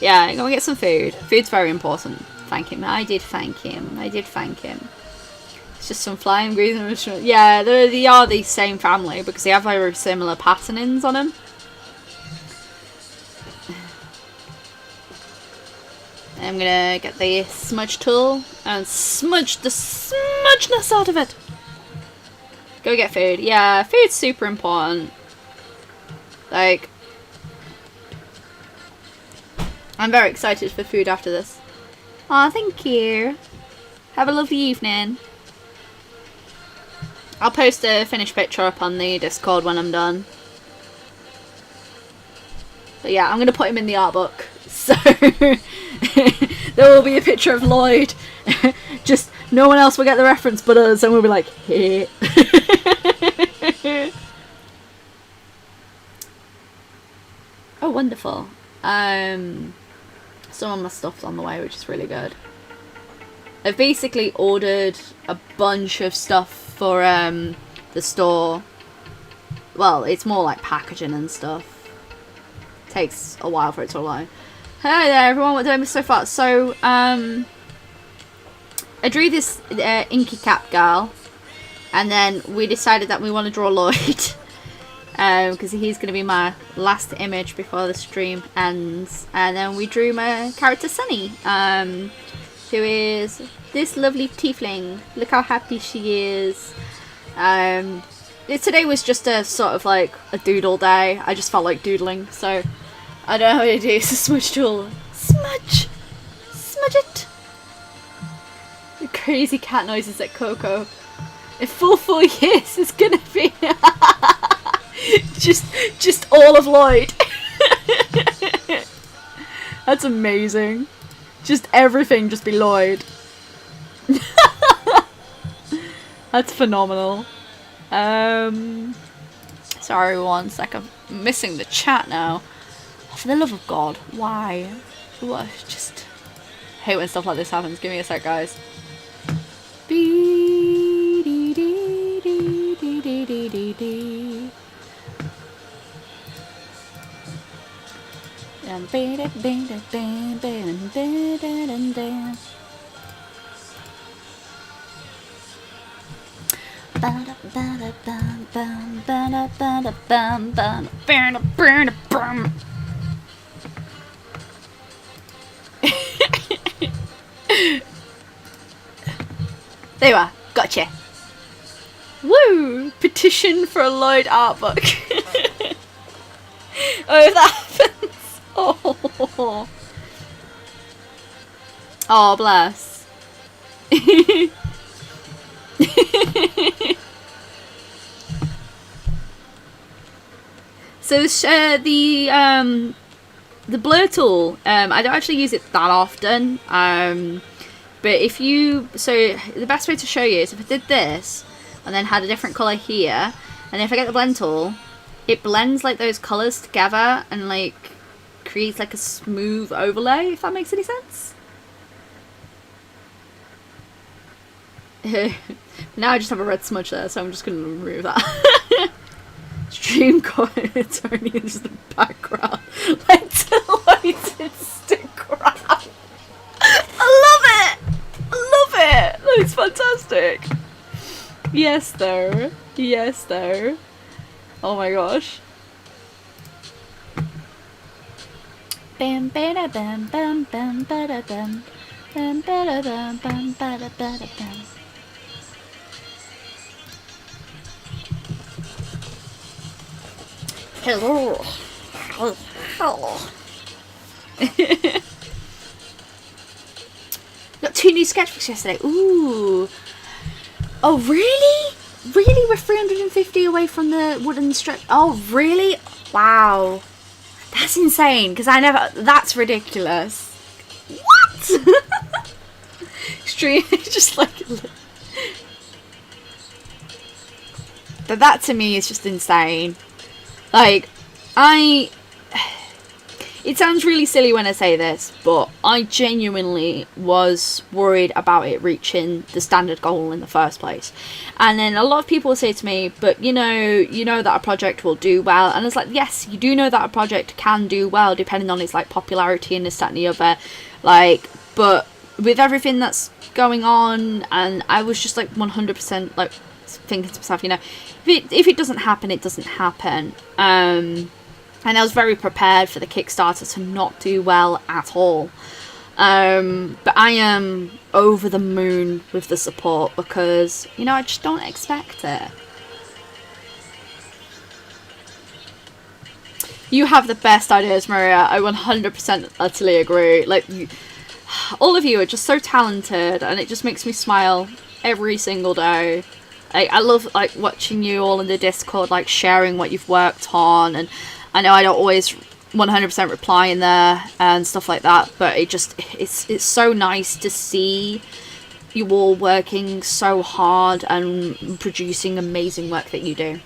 Yeah, go and get some food. Food's very important. Thank him. I did thank him. I did thank him. It's just some flying greens. Yeah, they are the same family because they have very similar patternings on them. I'm gonna get the smudge tool and smudge the smudgeness out of it. Go get food. Yeah, food's super important. Like, I'm very excited for food after this. Aw, thank you. Have a lovely evening. I'll post a finished picture up on the Discord when I'm done. But yeah, I'm gonna put him in the art book. So there will be a picture of Lloyd. Just no one else will get the reference but us, and we'll be like, hey. Oh, wonderful. Some of my stuff's on the way, which is really good. I've basically ordered a bunch of stuff for the store. Well, it's more like packaging and stuff. Takes a while for it to arrive. Hello there everyone, what did I miss so far? So, I drew this inky cap girl, and then we decided that we want to draw Lloyd. Because he's going to be my last image before the stream ends. And then we drew my character Sunny, who is this lovely tiefling. Look how happy she is. Today was just a sort of like a doodle day. I just felt like doodling, so I don't know how to do a smudge tool. Smudge! Smudge it! crazy cat noises at Coco. In full 4 years, it's gonna be just all of Lloyd. That's amazing. Just everything, just be Lloyd. That's phenomenal. Sorry, 1 sec. I'm missing the chat now. Oh, for the love of God, why? What? Just hate when stuff like this happens. Give me a sec, guys. There you are. Gotcha. Woo! Petition for a Lloyd art book. Oh, if that happens. Oh. Oh, bless. So the blur tool, I don't actually use it that often. But if you, so the best way to show you is if I did this and then had a different colour here, and if I get the blend tool, it blends like those colours together and like creates like a smooth overlay, if that makes any sense. Now I just have a red smudge there, so I'm just going to remove that. Stream Tony is the background. Like Lloyd's Instagram. I love it! I love it! That's fantastic. Yes, though. Yes, though. Oh my gosh. Bam bada bam bam bam bada bam bam bada bam bam bada bada bam. Hello. Hello. Got 2 new sketchbooks yesterday. Ooh. Oh, really? Really? We're 350 away from the wooden strip. Oh, really? Wow. That's insane, because I never... That's ridiculous. What? Stream, just like... But that to me is just insane. Like, it sounds really silly when I say this, but I genuinely was worried about it reaching the standard goal in the first place. And then a lot of people will say to me, but you know that a project will do well. And it's like, yes, you do know that a project can do well depending on its like popularity and this, that and the other. Like, but with everything that's going on, and I was just like 100% like thinking to myself, if it doesn't happen, it doesn't happen. And I was very prepared for the Kickstarter to not do well at all. But I am over the moon with the support because, I just don't expect it. You have the best ideas, Maria. I 100% utterly agree. Like, all of you are just so talented, and it just makes me smile every single day. I love like watching you all in the Discord, like sharing what you've worked on, and I know I don't always 100% reply in there and stuff like that, but it's so nice to see you all working so hard and producing amazing work that you do.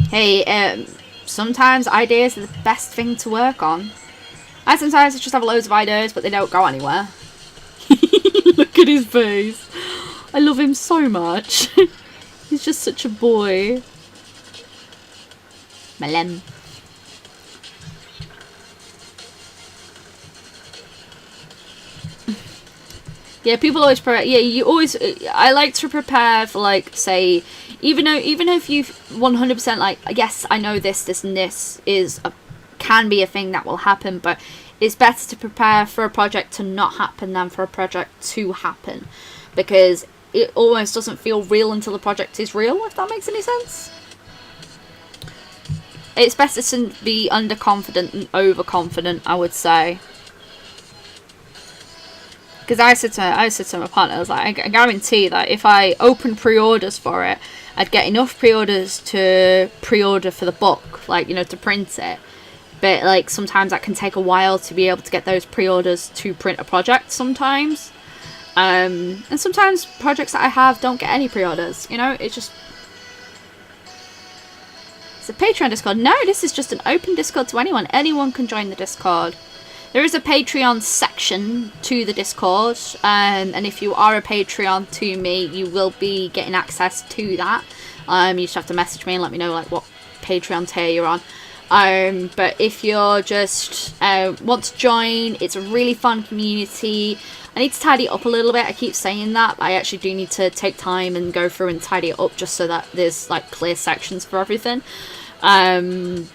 Hey, sometimes ideas are the best thing to work on. I sometimes just have loads of ideas, but they don't go anywhere. Look at his face. I love him so much. He's just such a boy. Malem. Yeah, people always prepare. Yeah, you always. I like to prepare for, like, say, even if you 100% like, yes, I know this and this can be a thing that will happen, but it's better to prepare for a project to not happen than for a project to happen, because it almost doesn't feel real until the project is real, if that makes any sense. It's better to be underconfident than overconfident, I would say. because I said to my partner, I was like, I guarantee that if I open pre-orders for it, I'd get enough pre-orders to pre-order for the book, like, you know, to print it. But like sometimes that can take a while to be able to get those pre-orders to print a project sometimes. And sometimes projects that I have don't get any pre-orders, you know, it's just... It's a Patreon Discord. No, this is just an open Discord to anyone. Anyone can join the Discord. There is a Patreon section to the Discord, and if you are a Patreon to me, you will be getting access to that. You just have to message me and let me know like what Patreon tier you're on. But if you're just want to join, it's a really fun community. I need to tidy it up a little bit. I keep saying that. I actually do need to take time and go through and tidy it up just so that there's like clear sections for everything. But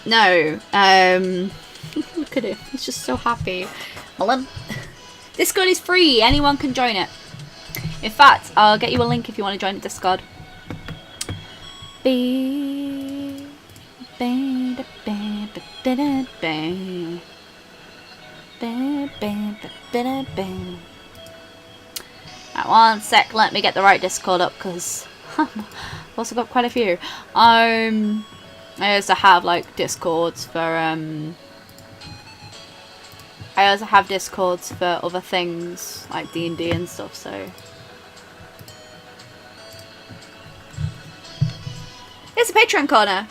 no, look at him. He's just so happy. Well, Discord is free. Anyone can join it. In fact, I'll get you a link if you want to join the Discord. Right, one sec, let me get the right Discord up, because I've also got quite a few. I also have like Discords for I also have Discords for other things like D&D and stuff, so it's a Patreon corner.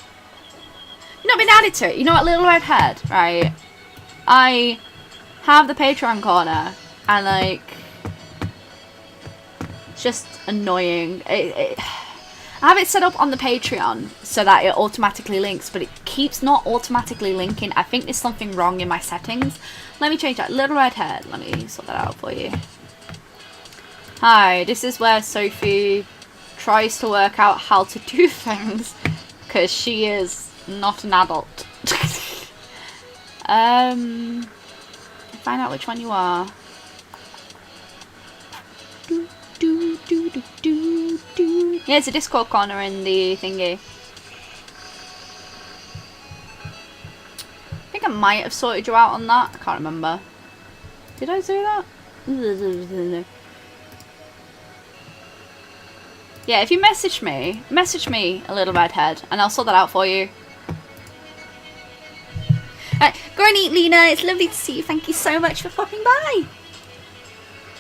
You've not been added to it. You know what, Little Red Head, right? I have the Patreon corner, and like, it's just annoying. I have it set up on the Patreon so that it automatically links, but it keeps not automatically linking. I think there's something wrong in my settings. Let me change that. Little Red Head. Let me sort that out for you. Hi, this is where Sophie tries to work out how to do things, because she is not an adult. Find out which one you are. Yeah, it's a Discord corner in the thingy. I think I might have sorted you out on that. I can't remember. Did I do that? Yeah, if you message me a Little Red Head, and I'll sort that out for you. Right, go and eat, Lena. It's lovely to see you. Thank you so much for popping by.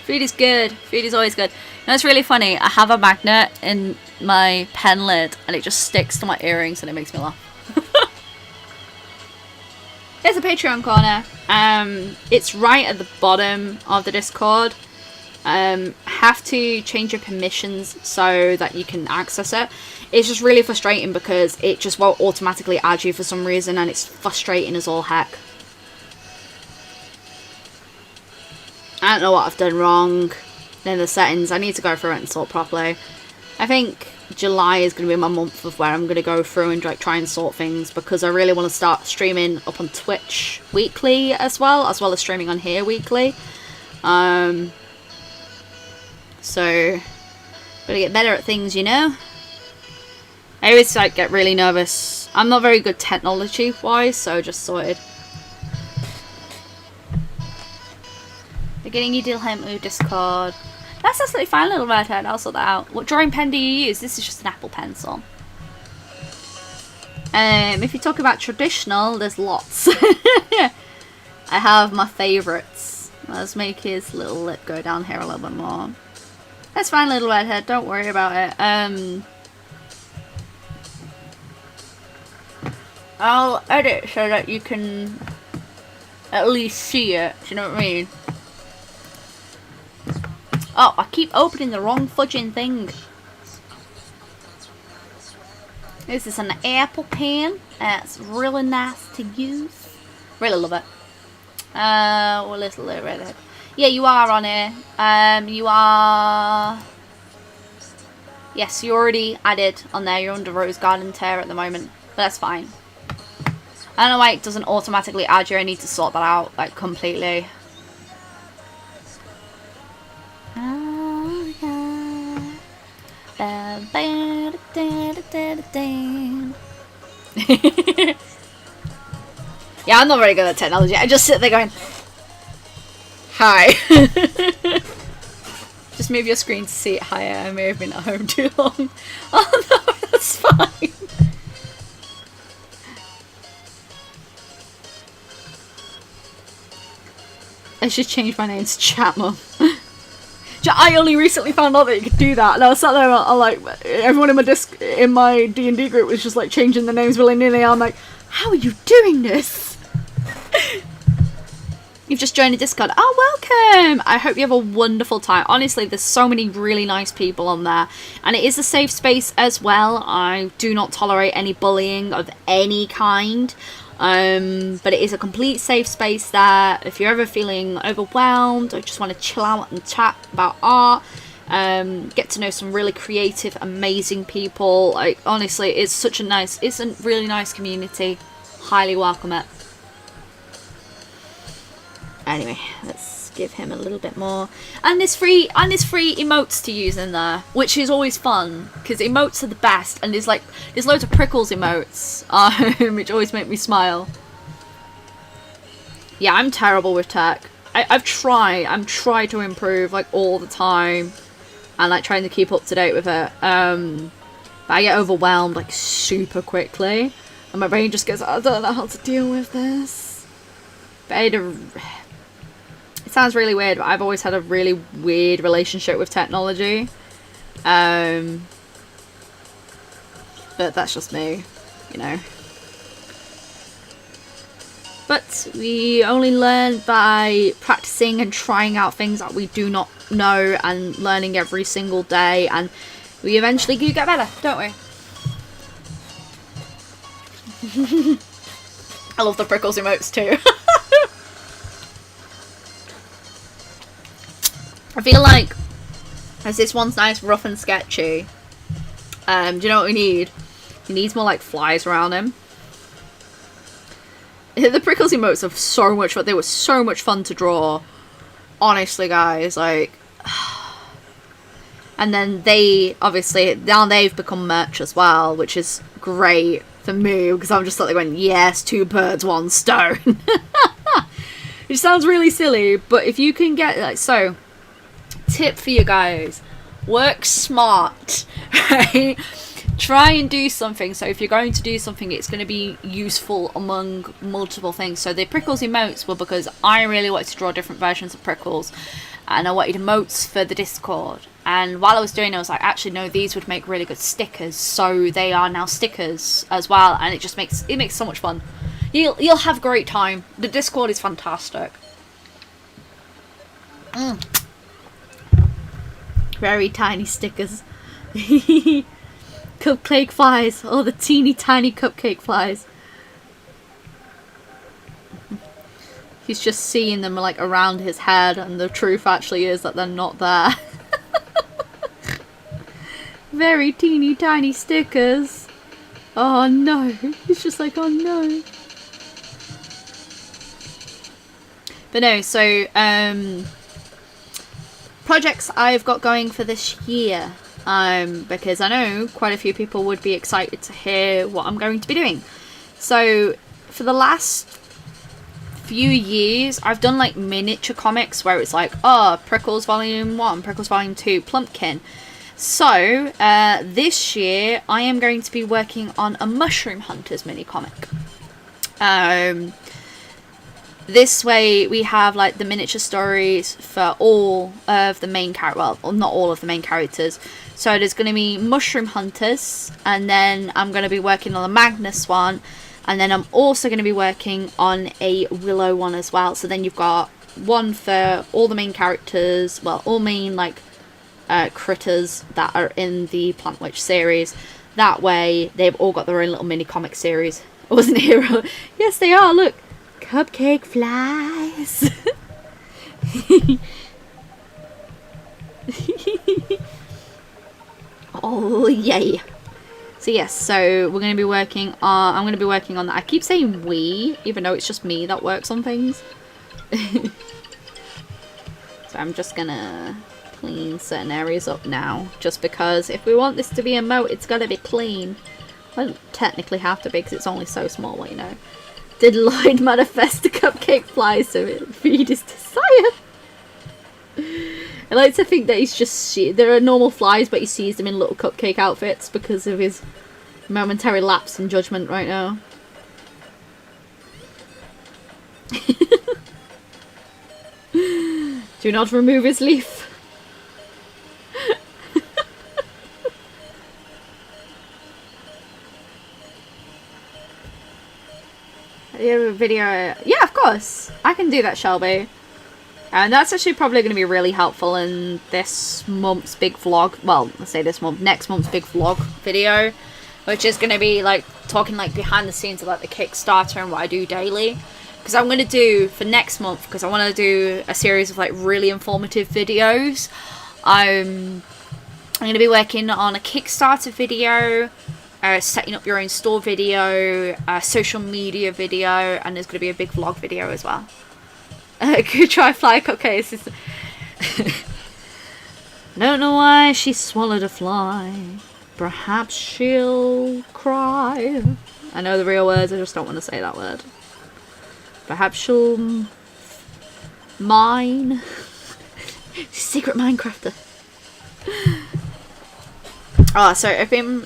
Food is good. Food is always good. No, it's really funny. I have a magnet in my pen lid, and it just sticks to my earrings, and it makes me laugh. There's a Patreon corner. It's right at the bottom of the Discord. Have to change your permissions so that you can access it. It's just really frustrating because it just won't automatically add you for some reason, and it's frustrating as all heck. I don't know what I've done wrong in the settings. I need to go through it and sort properly. I think July is going to be my month of where I'm going to go through and like try and sort things, because I really want to start streaming up on Twitch weekly as well as streaming on here weekly. So gotta get better at things, you know. I always like get really nervous. I'm not very good technology wise, so just sorted. Beginning you deal him with Discord. That's absolutely fine, Little Red Head. I'll sort that out. What drawing pen do you use? This is just an Apple Pencil. If you talk about traditional, there's lots. I have my favourites. Let's make his little lip go down here a little bit more. That's fine, Little Red Head. Don't worry about it. I'll edit so that you can at least see it. Do you know what I mean? Oh, I keep opening the wrong fudging thing. This is an Apple pen. It's really nice to use. Really love it. Well, Little Red Head. Yeah, you are on here. You are... Yes, you're already added on there. You're under Rose Garden Tear at the moment. But that's fine. I don't know why it doesn't automatically add you. I need to sort that out, like, completely. Yeah, I'm not very good at technology. I just sit there going... Hi. Just move your screen to see it higher. I may have been at home too long. Oh no, that's fine. I should change my name to Chatmum. I only recently found out that you could do that, and I was sat there, I'm like, everyone in my D&D group was just like changing the names willy-nilly. I'm like, how are you doing this? You've just joined a Discord. Oh, welcome! I hope you have a wonderful time. Honestly, there's so many really nice people on there, and it is a safe space as well. I do not tolerate any bullying of any kind. But it is a complete safe space there. If you're ever feeling overwhelmed or just want to chill out and chat about art, get to know some really creative, amazing people. Like, honestly, it's a really nice community. Highly welcome it. Anyway, let's give him a little bit more. And there's free emotes to use in there, which is always fun because emotes are the best. And there's loads of prickles emotes, which always make me smile. Yeah, I'm terrible with tech. I'm trying to improve like all the time, and like trying to keep up to date with it. But I get overwhelmed like super quickly, and my brain just goes, I don't know how to deal with this. But it sounds really weird, but I've always had a really weird relationship with technology. But that's just me, you know. But we only learn by practicing and trying out things that we do not know and learning every single day, and we eventually do get better, don't we? I love the prickles emotes too. I feel like, as this one's nice, rough and sketchy, do you know what we need? He needs more like flies around him. The prickles emotes are so much fun. They were so much fun to draw. Honestly, guys, like... And then they, obviously, now they've become merch as well, which is great for me, because I'm just like going, yes, 2 birds, 1 stone. Which sounds really silly, but if you can get, like, so... Tip for you guys, work smart, right? Try and do something. So if you're going to do something, it's going to be useful among multiple things. So the prickles emotes were because I really wanted to draw different versions of prickles, and I wanted emotes for the Discord. And while I was doing it, I was like, actually no, these would make really good stickers. So they are now stickers as well, and it just makes so much fun. You'll have a great time. The Discord is fantastic. Very tiny stickers. Cupcake flies. Oh, the teeny tiny cupcake flies. He's just seeing them like around his head, and the truth actually is that they're not there. Very teeny tiny stickers. Oh no. He's just like, oh no. But no, so projects I've got going for this year, because I know quite a few people would be excited to hear what I'm going to be doing. So for the last few years, I've done like miniature comics where it's like, oh, Prickles Volume 1, Prickles Volume 2, Plumpkin. So this year I am going to be working on a Mushroom Hunters mini comic. This way we have like the miniature stories for all of the main characters, well, not all of the main characters. So there's going to be Mushroom Hunters, and then I'm going to be working on the Magnus one, and then I'm also going to be working on a Willow one as well. So then you've got one for all the main characters, well, all main like critters that are in the Plant Witch series. That way they've all got their own little mini comic series. I wasn't here. Yes, they are. Look. Cupcake flies. Oh yay. So yes, so we're going to be working on, I'm going to be working on that. I keep saying we, even though it's just me that works on things. So I'm just going to clean certain areas up now, just because if we want this to be a moat, it's got to be clean. I don't technically have to be because it's only so small, you know. Did Lloyd manifest a cupcake fly so it feed his desire? I like to think that he's just... There are normal flies, but he sees them in little cupcake outfits because of his momentary lapse in judgment right now. Do not remove his leaf. You have a video? Yeah, of course. I can do that, Shelby. And that's actually probably going to be really helpful in this month's big vlog. Well, let's say this month, next month's big vlog video, which is going to be like talking like behind the scenes about the Kickstarter and what I do daily. Because I'm going to do for next month, because I want to do a series of like really informative videos. I'm going to be working on a Kickstarter video, setting up your own store video, social media video, and there's going to be a big vlog video as well. Could try fly cupcakes. Don't know why she swallowed a fly. Perhaps she'll cry. I know the real words, I just don't want to say that word. Perhaps she'll mine. Secret Minecrafter. Oh, so I've been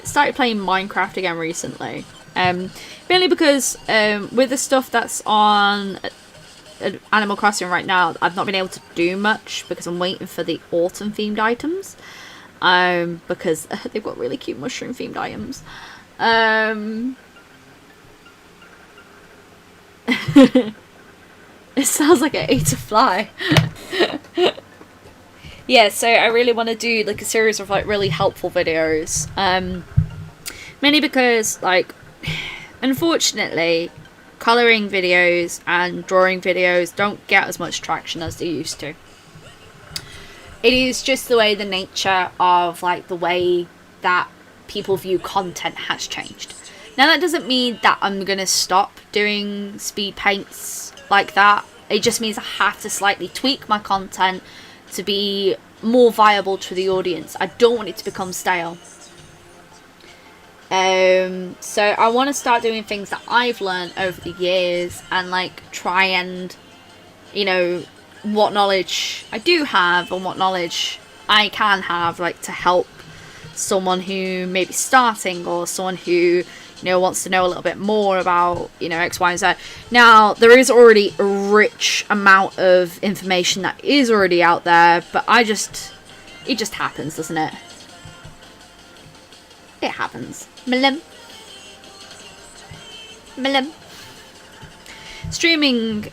started playing Minecraft again recently. Mainly because with the stuff that's on Animal Crossing right now, I've not been able to do much because I'm waiting for the autumn themed items. Because they've got really cute mushroom themed items. It sounds like I ate a fly. Yeah, so I really want to do like a series of like really helpful videos. Mainly because like, unfortunately, colouring videos and drawing videos don't get as much traction as they used to. It is just the way the nature of like the way that people view content has changed. Now that doesn't mean that I'm going to stop doing speed paints like that. It just means I have to slightly tweak my content to be more viable to the audience. I don't want it to become stale. So I want to start doing things that I've learned over the years and like try and, you know, what knowledge I do have and what knowledge I can have, like to help someone who may be starting or someone who, you know, wants to know a little bit more about, you know, X, Y, and Z. Now, there is already a rich amount of information that is already out there, but it just happens, doesn't it? It happens. Milim. Streaming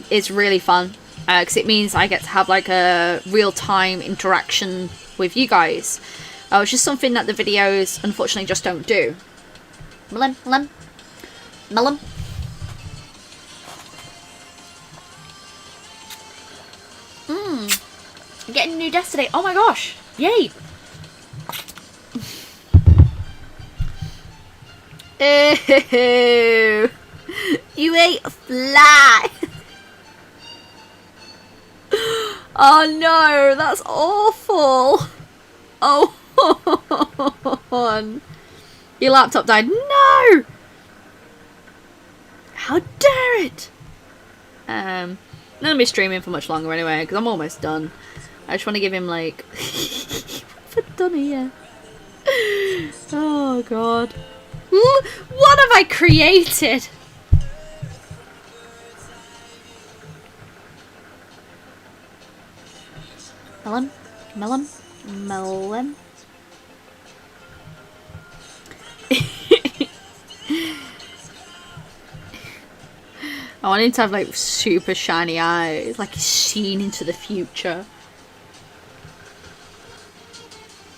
is really fun because it means I get to have like a real-time interaction with you guys, which is something that the videos unfortunately just don't do. Milim. I'm getting a new desk today. Oh my gosh. Yay. Ew. You ate a fly. Oh no, that's awful. Oh. Your laptop died. No. How dare it. I'm not gonna be streaming for much longer anyway, because I'm almost done. I just want to give him like what have I done here? Oh god. What have I created? Melon. I want him to have like super shiny eyes, like he's seen into the future.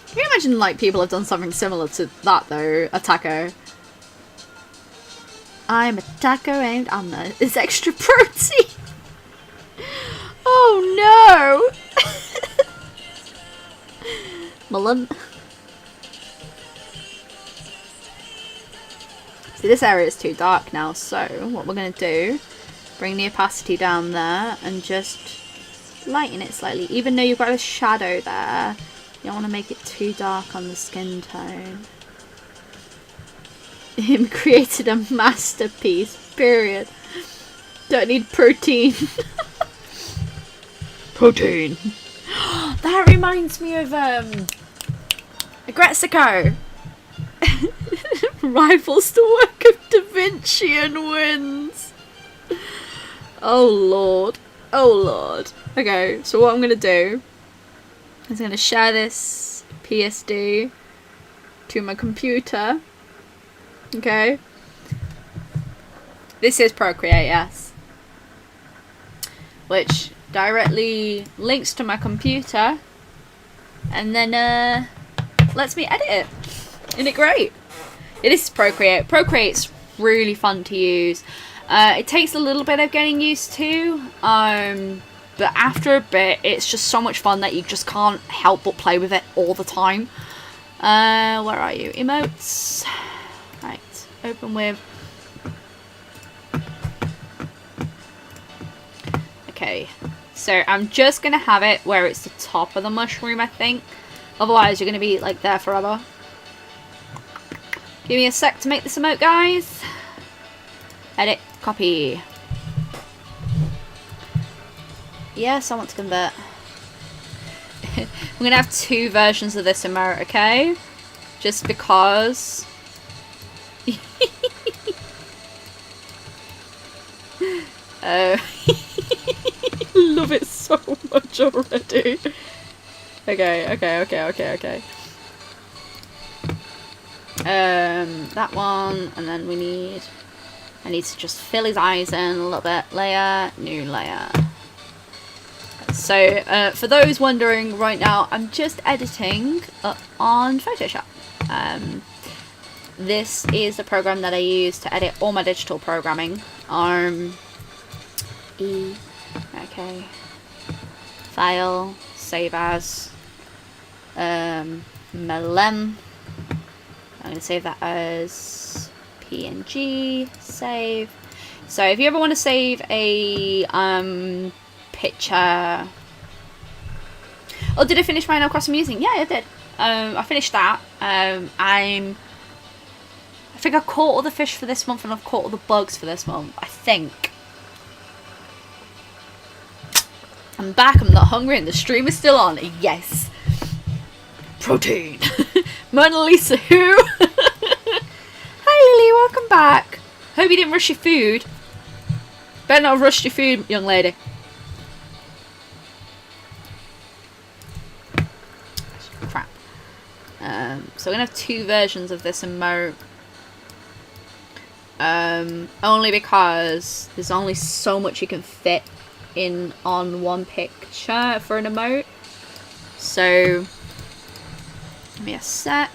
Can you imagine like people have done something similar to that though? A taco. I'm a taco and I'm the it's extra protein. Oh no. Mullen. See, this area is too dark now, so what we're going to do, bring the opacity down there and just lighten it slightly. Even though you've got a shadow there, you don't want to make it too dark on the skin tone. Him created a masterpiece, period. Don't need protein. Protein. That reminds me of Gretzko. Rivals the work of Da Vinci and wins. Oh lord. Oh lord. Okay, so what I'm gonna do is I'm gonna share this PSD to my computer. Okay. This is Procreate, yes. Which directly links to my computer and then lets me edit it. Isn't it great? It is Procreate. Procreate's really fun to use. It takes a little bit of getting used to, but after a bit it's just so much fun that you just can't help but play with it all the time. Where are you? Emotes. Right, open with. Okay, so I'm just gonna have it where it's the top of the mushroom, I think. Otherwise you're gonna be like there forever. Give me a sec to make this emote, guys. Edit, copy. Yes, I want to convert. I'm gonna have 2 versions of this emote, okay? Just because. Love it so much already. Okay. That one, and then I need to just fill his eyes in a little bit. Layer, new layer. So, for those wondering right now, I'm just editing on Photoshop. This is the program that I use to edit all my digital programming. Okay. File, save as, Melem. I'm going to save that as PNG, save. So if you ever want to save a picture. Oh, did I finish my Animal Crossing Musing? Yeah, I did. I finished that. I think I caught all the fish for this month and I've caught all the bugs for this month. I think. I'm back, I'm not hungry, and the stream is still on. Yes. Protein. Mona Lisa who? Hi Lily, welcome back. Hope you didn't rush your food. Better not rush your food, young lady. Crap. So we're gonna have 2 versions of this emote. Only because there's only so much you can fit in on one picture for an emote. So give me a sec.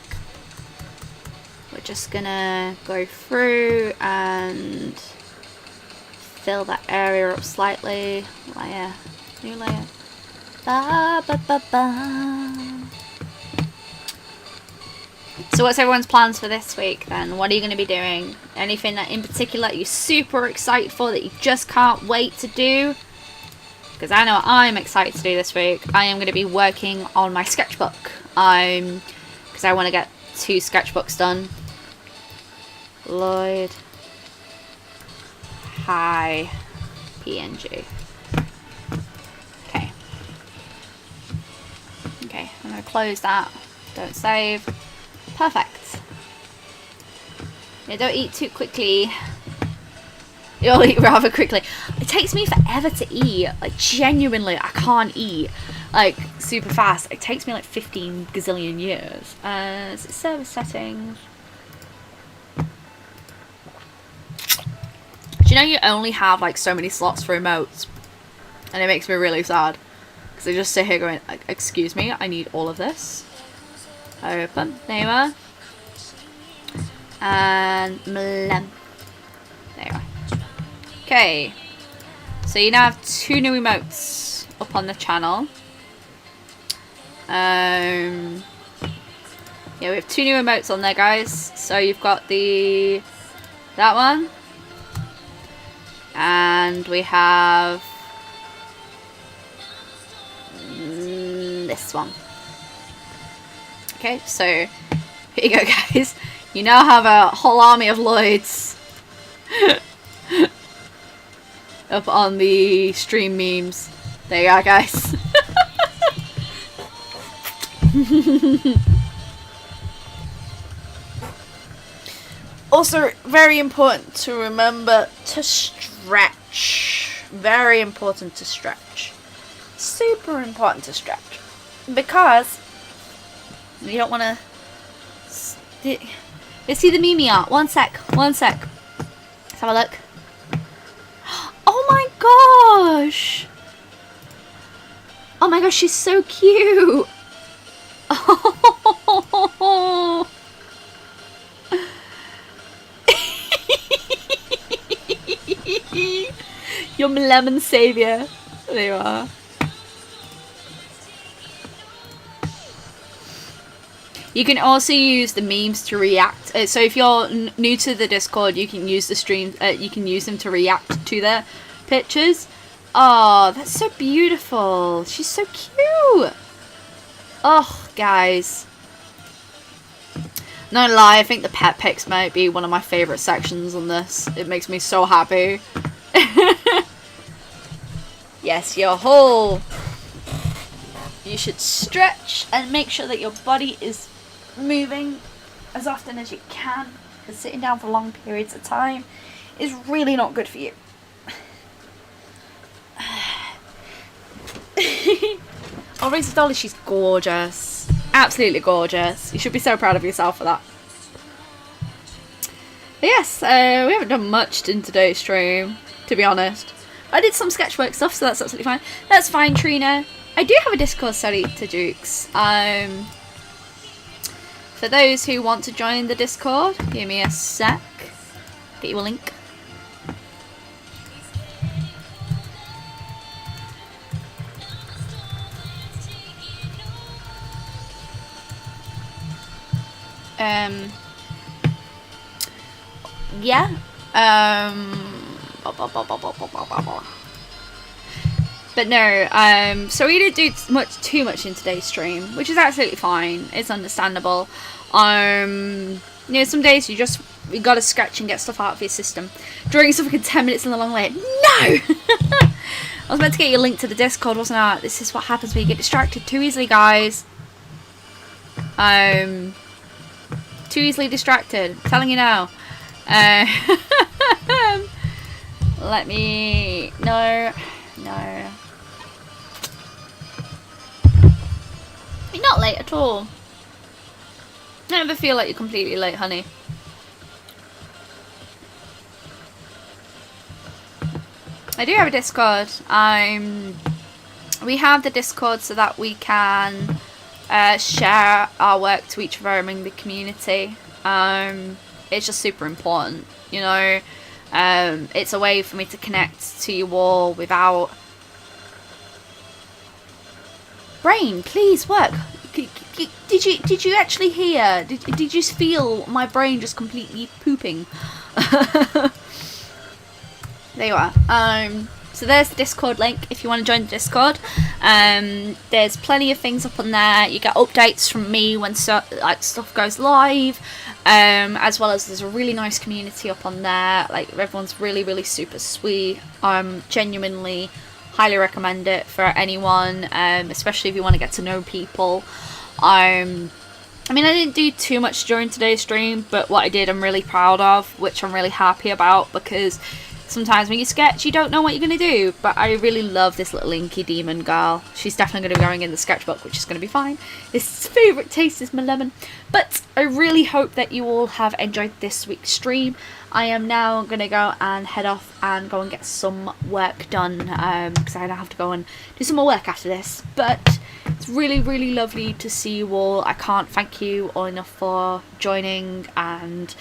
We're just gonna go through and fill that area up slightly. Layer, new layer. Ba, ba, ba, ba. So what's everyone's plans for this week then? What are you going to be doing? Anything that in particular you're super excited for that you just can't wait to do? Because I know what I'm excited to do this week. I am going to be working on my sketchbook. Because I want to get 2 sketchbooks done. Lloyd. Hi. PNG. Okay. Okay, I'm going to close that. Don't save. Perfect. Yeah, don't eat too quickly. You'll eat rather quickly. It takes me forever to eat. Like, genuinely, I can't eat, like, super fast. It takes me, like, 15 gazillion years. Is it service settings? Do you know you only have, like, so many slots for emotes? And it makes me really sad. Because I just sit here going, like, excuse me, I need all of this. Open. There you are. And Mlem. There you are. Okay. So you now have 2 new emotes up on the channel. Yeah, we have 2 new emotes on there, guys. So you've got that one. And we have this one. Okay, so here you go, guys. You now have a whole army of Lloyds up on the stream memes. There you are, guys. Also, very important to remember to stretch. Very important to stretch. Super important to stretch. Because you don't want to... Let's see the Mimi art. One sec. Let's have a look. Oh my gosh! Oh my gosh, she's so cute! Oh. You're my lemon savior. There you are. You can also use the memes to react. So if you're new to the Discord, you can use the stream. You can use them to react to their pictures. Oh, that's so beautiful. She's so cute. Oh, guys. No lie, I think the pet pics might be one of my favourite sections on this. It makes me so happy. Yes, your whole... You should stretch and make sure that your body is moving as often as you can. Because sitting down for long periods of time is really not good for you. Oh, Racist Dolly, she's gorgeous. Absolutely gorgeous. You should be so proud of yourself for that. But yes, we haven't done much in today's stream, to be honest. I did some sketchwork stuff, so that's absolutely fine. That's fine, Trina. I do have a Discord study to Jukes. For those who want to join the Discord, give me a sec. Get you a link. Yeah. But no, so we didn't do too much in today's stream, which is absolutely fine. It's understandable. You know, some days you gotta scratch and get stuff out of your system. Drawing stuff like 10 minutes in the long way. No! I was meant to get you a link to the Discord, wasn't I? This is what happens when you get distracted too easily, guys. Too easily distracted. I'm telling you now. Let me... No. You're not late at all. I never feel like you're completely late, honey. I do have a Discord. We have the Discord so that we can share our work to each other among the community. It's just super important, you know. It's a way for me to connect to you all without... Brain, please work. Did you actually hear? Did you feel my brain just completely pooping? There you are. So there's the Discord link if you want to join the Discord. There's plenty of things up on there. You get updates from me when stuff goes live, as well as there's a really nice community up on there. Like, everyone's really super sweet. Genuinely highly recommend it for anyone, especially if you want to get to know people. I mean, I didn't do too much during today's stream, but what I did I'm really proud of, which I'm really happy about, because sometimes when you sketch you don't know what you're going to do. But I really love this little inky demon girl. She's definitely going to be going in the sketchbook, which is going to be fine. His favourite taste is my lemon. But I really hope that you all have enjoyed this week's stream. I am now going to go and head off and go and get some work done, because I have to go and do some more work after this. But it's really lovely to see you all. I can't thank you all enough for joining and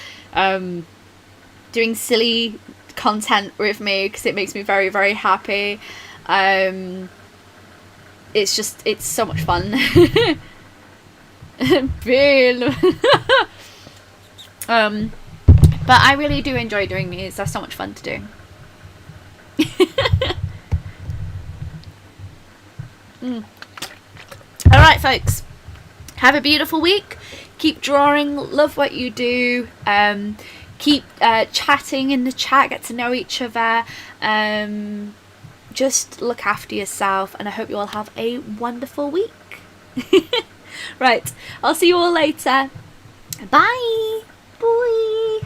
doing silly content with me, because it makes me very happy. It's so much fun. Bill. But I really do enjoy doing these. They're so much fun to do. Alright, folks, have a beautiful week. Keep drawing, love what you do. Keep chatting in the chat, get to know each other. just look after yourself, and I hope you all have a wonderful week. Right, I'll see you all later. Bye. Bye.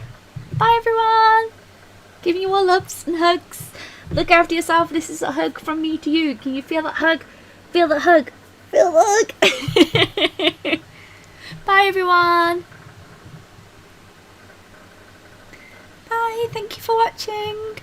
Bye, everyone. Giving you all loves and hugs. Look after yourself. This is a hug from me to you. Can you feel that hug? Feel that hug. Feel the hug. Bye, everyone. Bye. Thank you for watching.